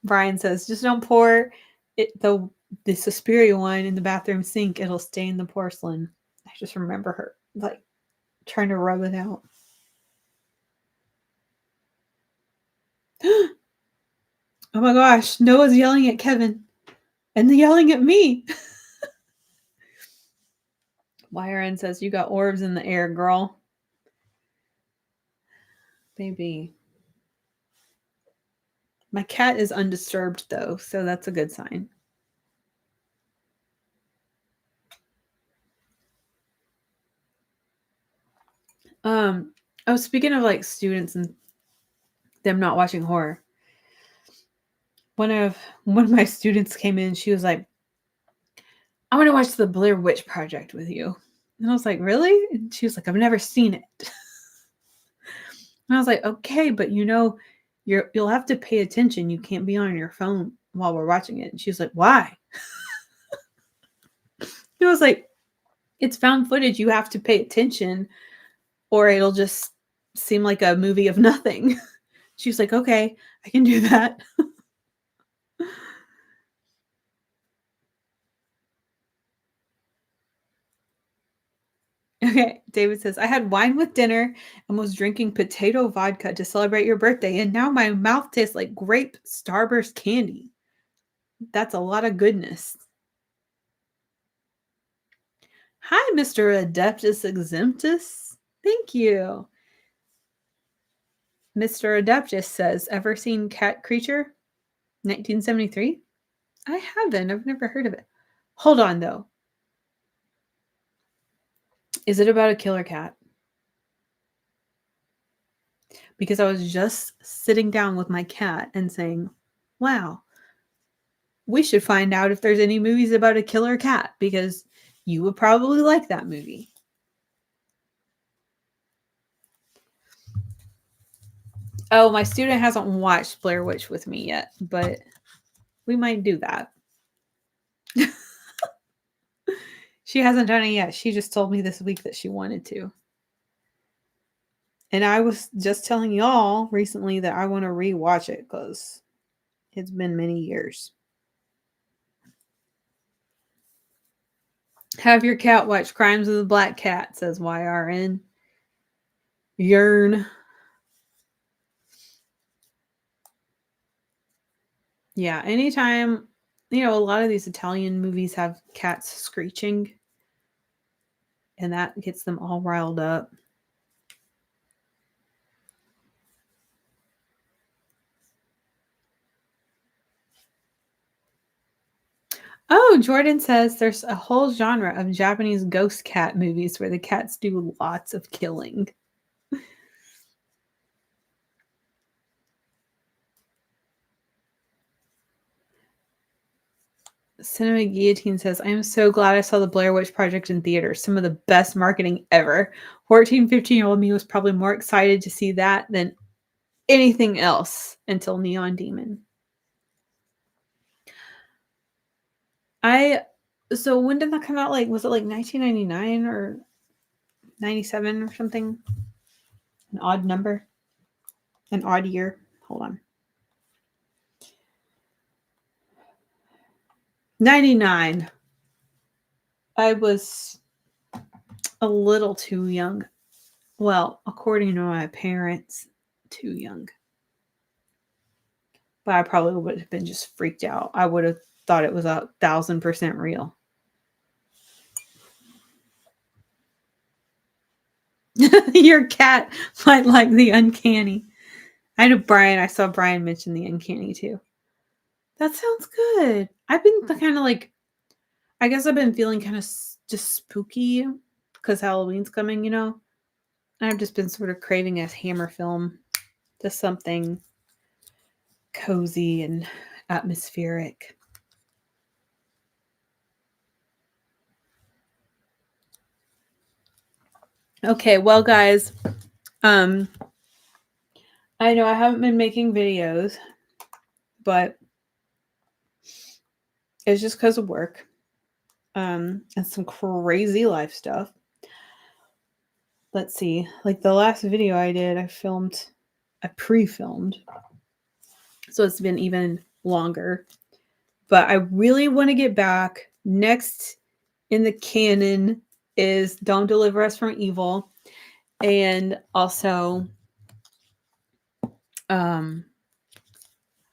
Brian says, just don't pour the Suspiria wine in the bathroom sink. It'll stain the porcelain. I just remember her like trying to rub it out. Oh my gosh, Noah's yelling at Kevin and yelling at me. YRN says, you got orbs in the air, girl. Baby. My cat is undisturbed though, so that's a good sign. I was speaking of like students and them not watching horror. One of my students came in, she was like, I want to watch the Blair Witch Project with you. And I was like, really? And she was like, I've never seen it. And I was like, okay, but you'll have to pay attention. You can't be on your phone while we're watching it. And she was like, why? It was like, it's found footage. You have to pay attention or it'll just seem like a movie of nothing. She was like, okay, I can do that. Okay, David says, I had wine with dinner and was drinking potato vodka to celebrate your birthday, and now my mouth tastes like grape Starburst candy. That's a lot of goodness. Hi, Mr. Adeptus Exemptus. Thank you. Mr. Adeptus says, ever seen Cat Creature? 1973? I haven't. I've never heard of it. Hold on, though. Is it about a killer cat? Because I was just sitting down with my cat and saying, wow, we should find out if there's any movies about a killer cat because you would probably like that movie. Oh, my student hasn't watched Blair Witch with me yet, but we might do that. She hasn't done it yet. She just told me this week that she wanted to. And I was just telling y'all recently that I want to rewatch it because it's been many years. Have your cat watch Crimes of the Black Cat, says YRN. Yearn. Yeah, anytime, a lot of these Italian movies have cats screeching, and that gets them all riled up. Oh, Jordan says there's a whole genre of Japanese ghost cat movies where the cats do lots of killing. Cinema Guillotine says, I am so glad I saw the Blair Witch Project in theaters. Some of the best marketing ever. 14, 15-year-old me was probably more excited to see that than anything else until Neon Demon. So when did that come out? Like, was it like 1999 or 97 or something? An odd number? An odd year? Hold on. 99. I was a little too young. Well, according to my parents, too young. But I probably would have been just freaked out. I would have thought it was 1,000% real. Your cat might like the uncanny. I saw Brian mention the uncanny too. That sounds good. I've been kind of like, I guess I've been feeling kind of just spooky because Halloween's coming, And I've just been sort of craving a Hammer film, just something cozy and atmospheric. Okay, well, guys, I know I haven't been making videos, but it's just because of work. and some crazy life stuff. Let's see. Like the last video I did, I pre-filmed. So it's been even longer. But I really want to get back. Next in the canon is Don't Deliver Us from Evil. And also a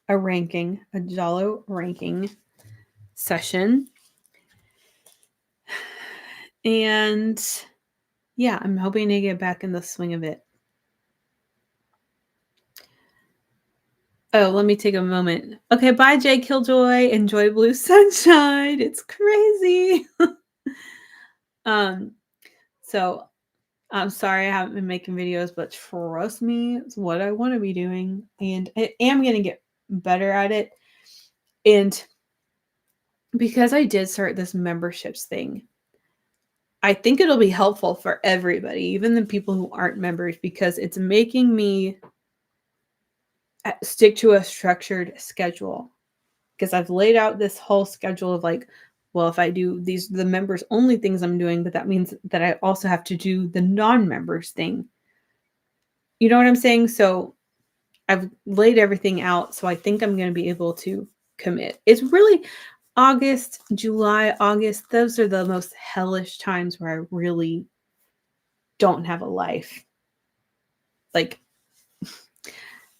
Jallo ranking session. And yeah, I'm hoping to get back in the swing of it. Oh, let me take a moment. Okay, bye, Jay Killjoy. Enjoy Blue Sunshine. It's crazy. So I'm sorry I haven't been making videos, but trust me, it's what I want to be doing. And I am going to get better at it. And because I did start this memberships thing, I think it'll be helpful for everybody, even the people who aren't members, because it's making me stick to a structured schedule. Because I've laid out this whole schedule of like, well, if I do the members only things I'm doing, but that means that I also have to do the non-members thing. You know what I'm saying? So I've laid everything out. So I think I'm going to be able to commit. It's really August, July, August. Those are the most hellish times where I really don't have a life. Like,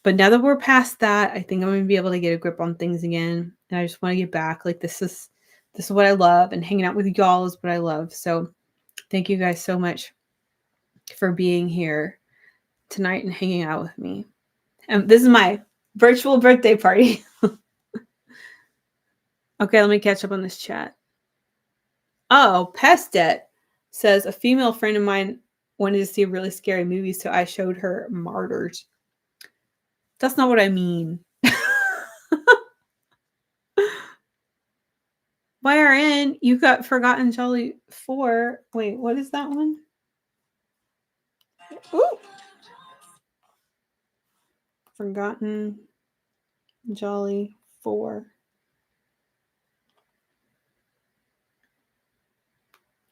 but now that we're past that, I think I'm going to be able to get a grip on things again. And I just want to get back. Like, this is what I love. And hanging out with y'all is what I love. So thank you guys so much for being here tonight and hanging out with me. And this is my virtual birthday party. Okay, let me catch up on this chat. Oh, Pestet says a female friend of mine wanted to see a really scary movie, so I showed her Martyrs. That's not what I mean. YRN, you got Forgotten Jolly 4. Wait, what is that one? Ooh. Forgotten Jolly 4.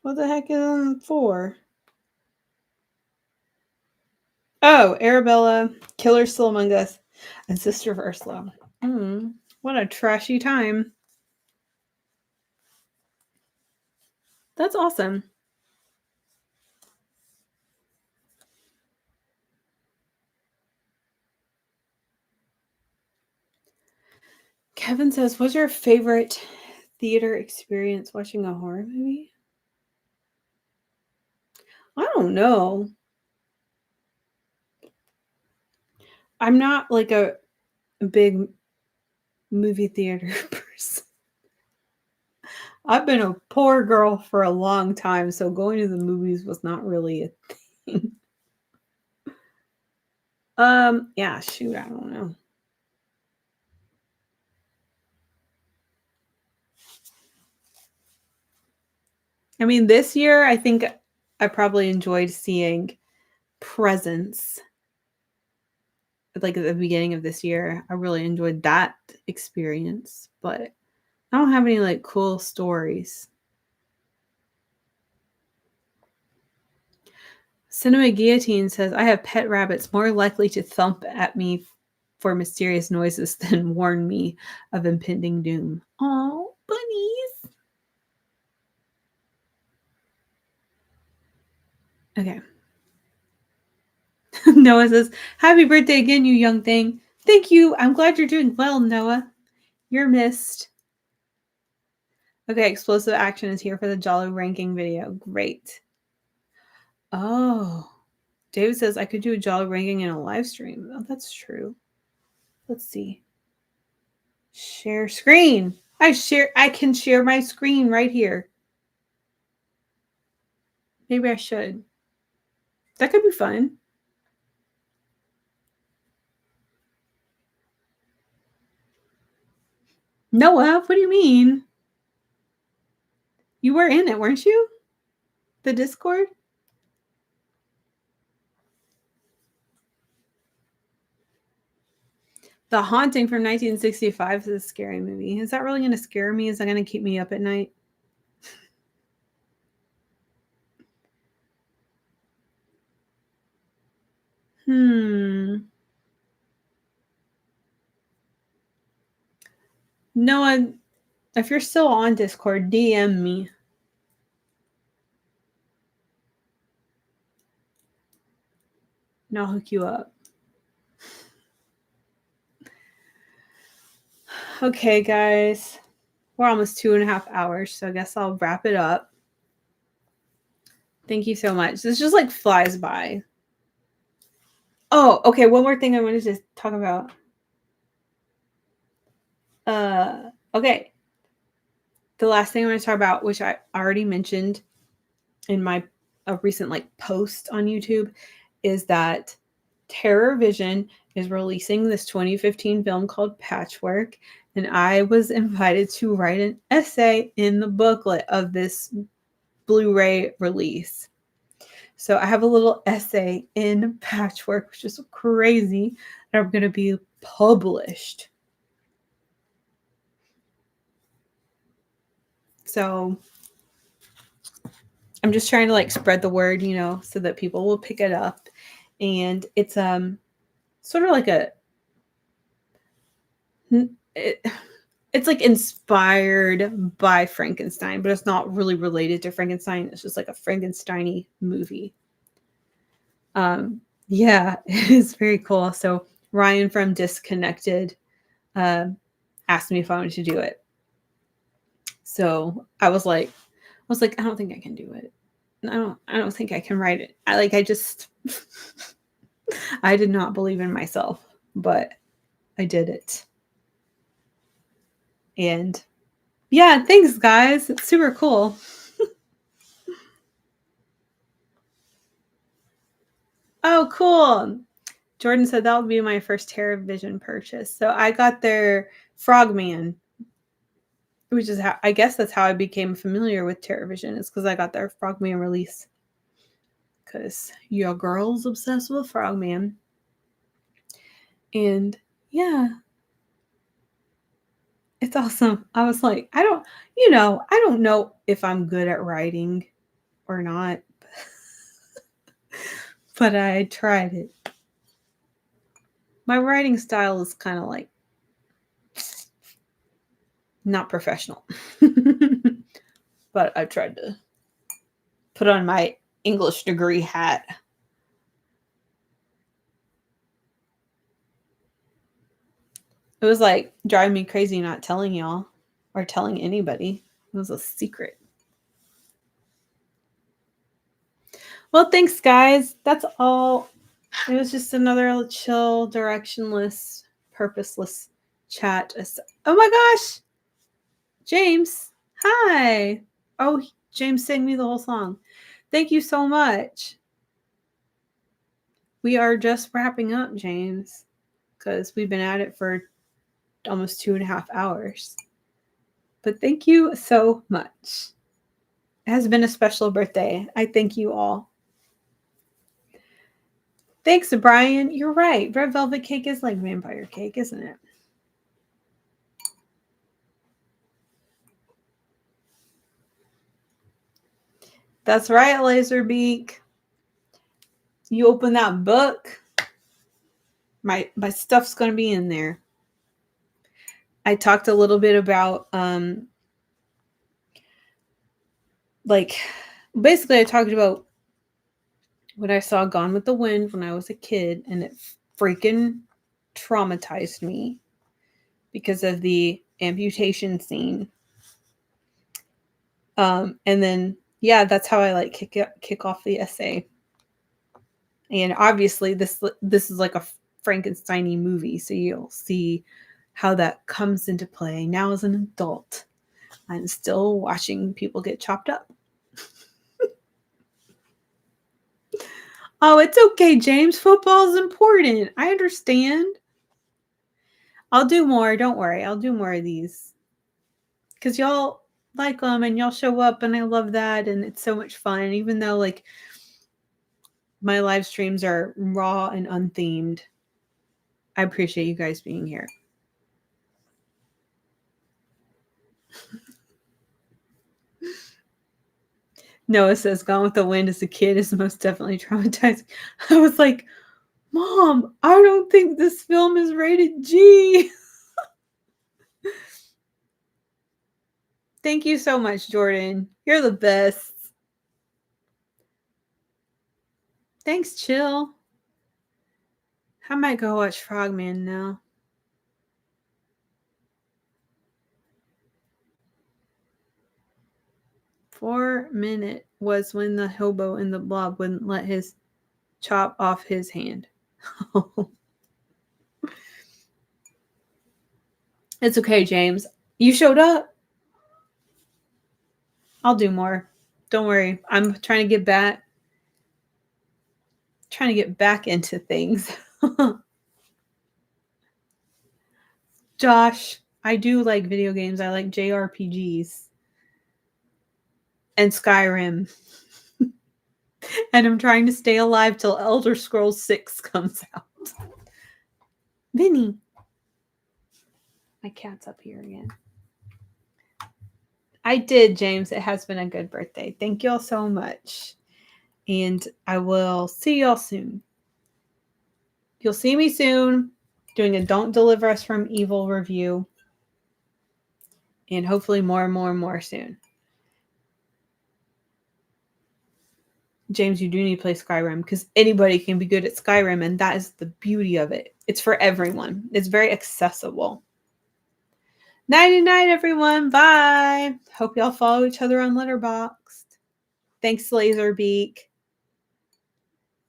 What the heck is on 4? Oh, Arabella, Killer Still Among Us, and Sister of Ursula. What a trashy time. That's awesome. Kevin says, what's your favorite theater experience watching a horror movie? I don't know. I'm not like a big movie theater person. I've been a poor girl for a long time, so going to the movies was not really a thing. Yeah, shoot, I don't know. I mean, this year, I think I probably enjoyed seeing Presence. Like at the beginning of this year, I really enjoyed that experience, but I don't have any like cool stories. Cinema Guillotine says, I have pet rabbits more likely to thump at me for mysterious noises than warn me of impending doom. Oh, bunnies. Okay. Noah says, happy birthday again, you young thing. Thank you. I'm glad you're doing well, Noah. You're missed. Okay, explosive action is here for the Jallo ranking video. Great. Oh. David says I could do a Jallo ranking in a live stream. Oh, that's true. Let's see. Share screen. I can share my screen right here. Maybe I should. That could be fun. Noah, what do you mean? You were in it, weren't you? The Discord? The Haunting from 1965 is a scary movie. Is that really going to scare me? Is that going to keep me up at night? Noah, if you're still on Discord, DM me. And I'll hook you up. Okay, guys. We're almost 2.5 hours, so I guess I'll wrap it up. Thank you so much. This just like flies by. Oh, okay. One more thing I wanted to talk about. Okay. The last thing I want to talk about, which I already mentioned in my recent like post on YouTube, is that Terror Vision is releasing this 2015 film called Patchwork, and I was invited to write an essay in the booklet of this Blu-ray release. So I have a little essay in Patchwork, which is crazy, that I'm going to be published. So I'm just trying to like spread the word, you know, so that people will pick it up. And it's sort of like it's like inspired by Frankenstein, but it's not really related to Frankenstein. It's just like a Frankenstein-y movie. Yeah, it is very cool. So Ryan from Disconnected asked me if I wanted to do it. So I was like, I don't think I can do it. I don't think I can write it. I did not believe in myself, but I did it. And yeah, thanks guys. It's super cool. Oh, cool. Jordan said that would be my first Terror Vision purchase. So I got their Frogman, which is how, I guess that's how I became familiar with Terror Vision, is because I got their Frogman release. Because your girl's obsessed with Frogman. And yeah, it's awesome. I was like, I don't know if I'm good at writing or not, but I tried it. My writing style is kind of like not professional, but I tried to put on my English degree hat. It was like driving me crazy not telling y'all or telling anybody. It was a secret. Well, thanks, guys. That's all. It was just another chill, directionless, purposeless chat. Oh my gosh! James, hi. Oh, James sang me the whole song. Thank you so much. We are just wrapping up, James, because we've been at it for almost 2.5 hours. But thank you so much. It has been a special birthday. I thank you all. Thanks, Brian. You're right. Red velvet cake is like vampire cake, isn't it? That's right, Laserbeak. You open that book, my stuff's going to be in there. I talked a little bit about like basically I talked about what I saw Gone with the Wind when I was a kid, and it freaking traumatized me because of the amputation scene. And then yeah, that's how I like kick off the essay. And obviously this is like a Frankenstein-y movie, so you'll see how that comes into play. Now as an adult, I'm still watching people get chopped up. Oh, it's okay, James. Football is important. I understand. I'll do more. Don't worry. I'll do more of these. Because y'all like them and y'all show up, and I love that. And it's so much fun. Even though, like, my live streams are raw and unthemed, I appreciate you guys being here. Noah says, Gone with the Wind as a kid is most definitely traumatizing. I was like, Mom, I don't think this film is rated G. Thank you so much, Jordan. You're the best. Thanks, Chill. I might go watch Frogman now. "4-minute was when the hobo in the blob wouldn't let his chop off his hand." It's okay, James. You showed up. I'll do more. Don't worry. I'm trying to get back into things. Josh, I do like video games. I like JRPGs and Skyrim. And I'm trying to stay alive till Elder Scrolls 6 comes out. Vinnie. My cat's up here again. I did, James. It has been a good birthday. Thank you all so much. And I will see y'all soon. You'll see me soon doing a Don't Deliver Us from Evil review. And hopefully more and more and more soon. James, you do need to play Skyrim because anybody can be good at Skyrim, and that is the beauty of it. It's for everyone. It's very accessible. Nighty-night, everyone. Bye. Hope y'all follow each other on Letterboxd. Thanks, Laserbeak.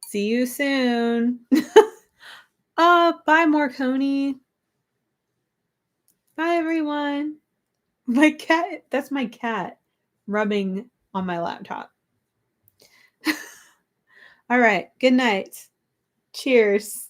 See you soon. Bye, Morconi. Bye, everyone. My cat, that's my cat rubbing on my laptop. All right. Good night. Cheers.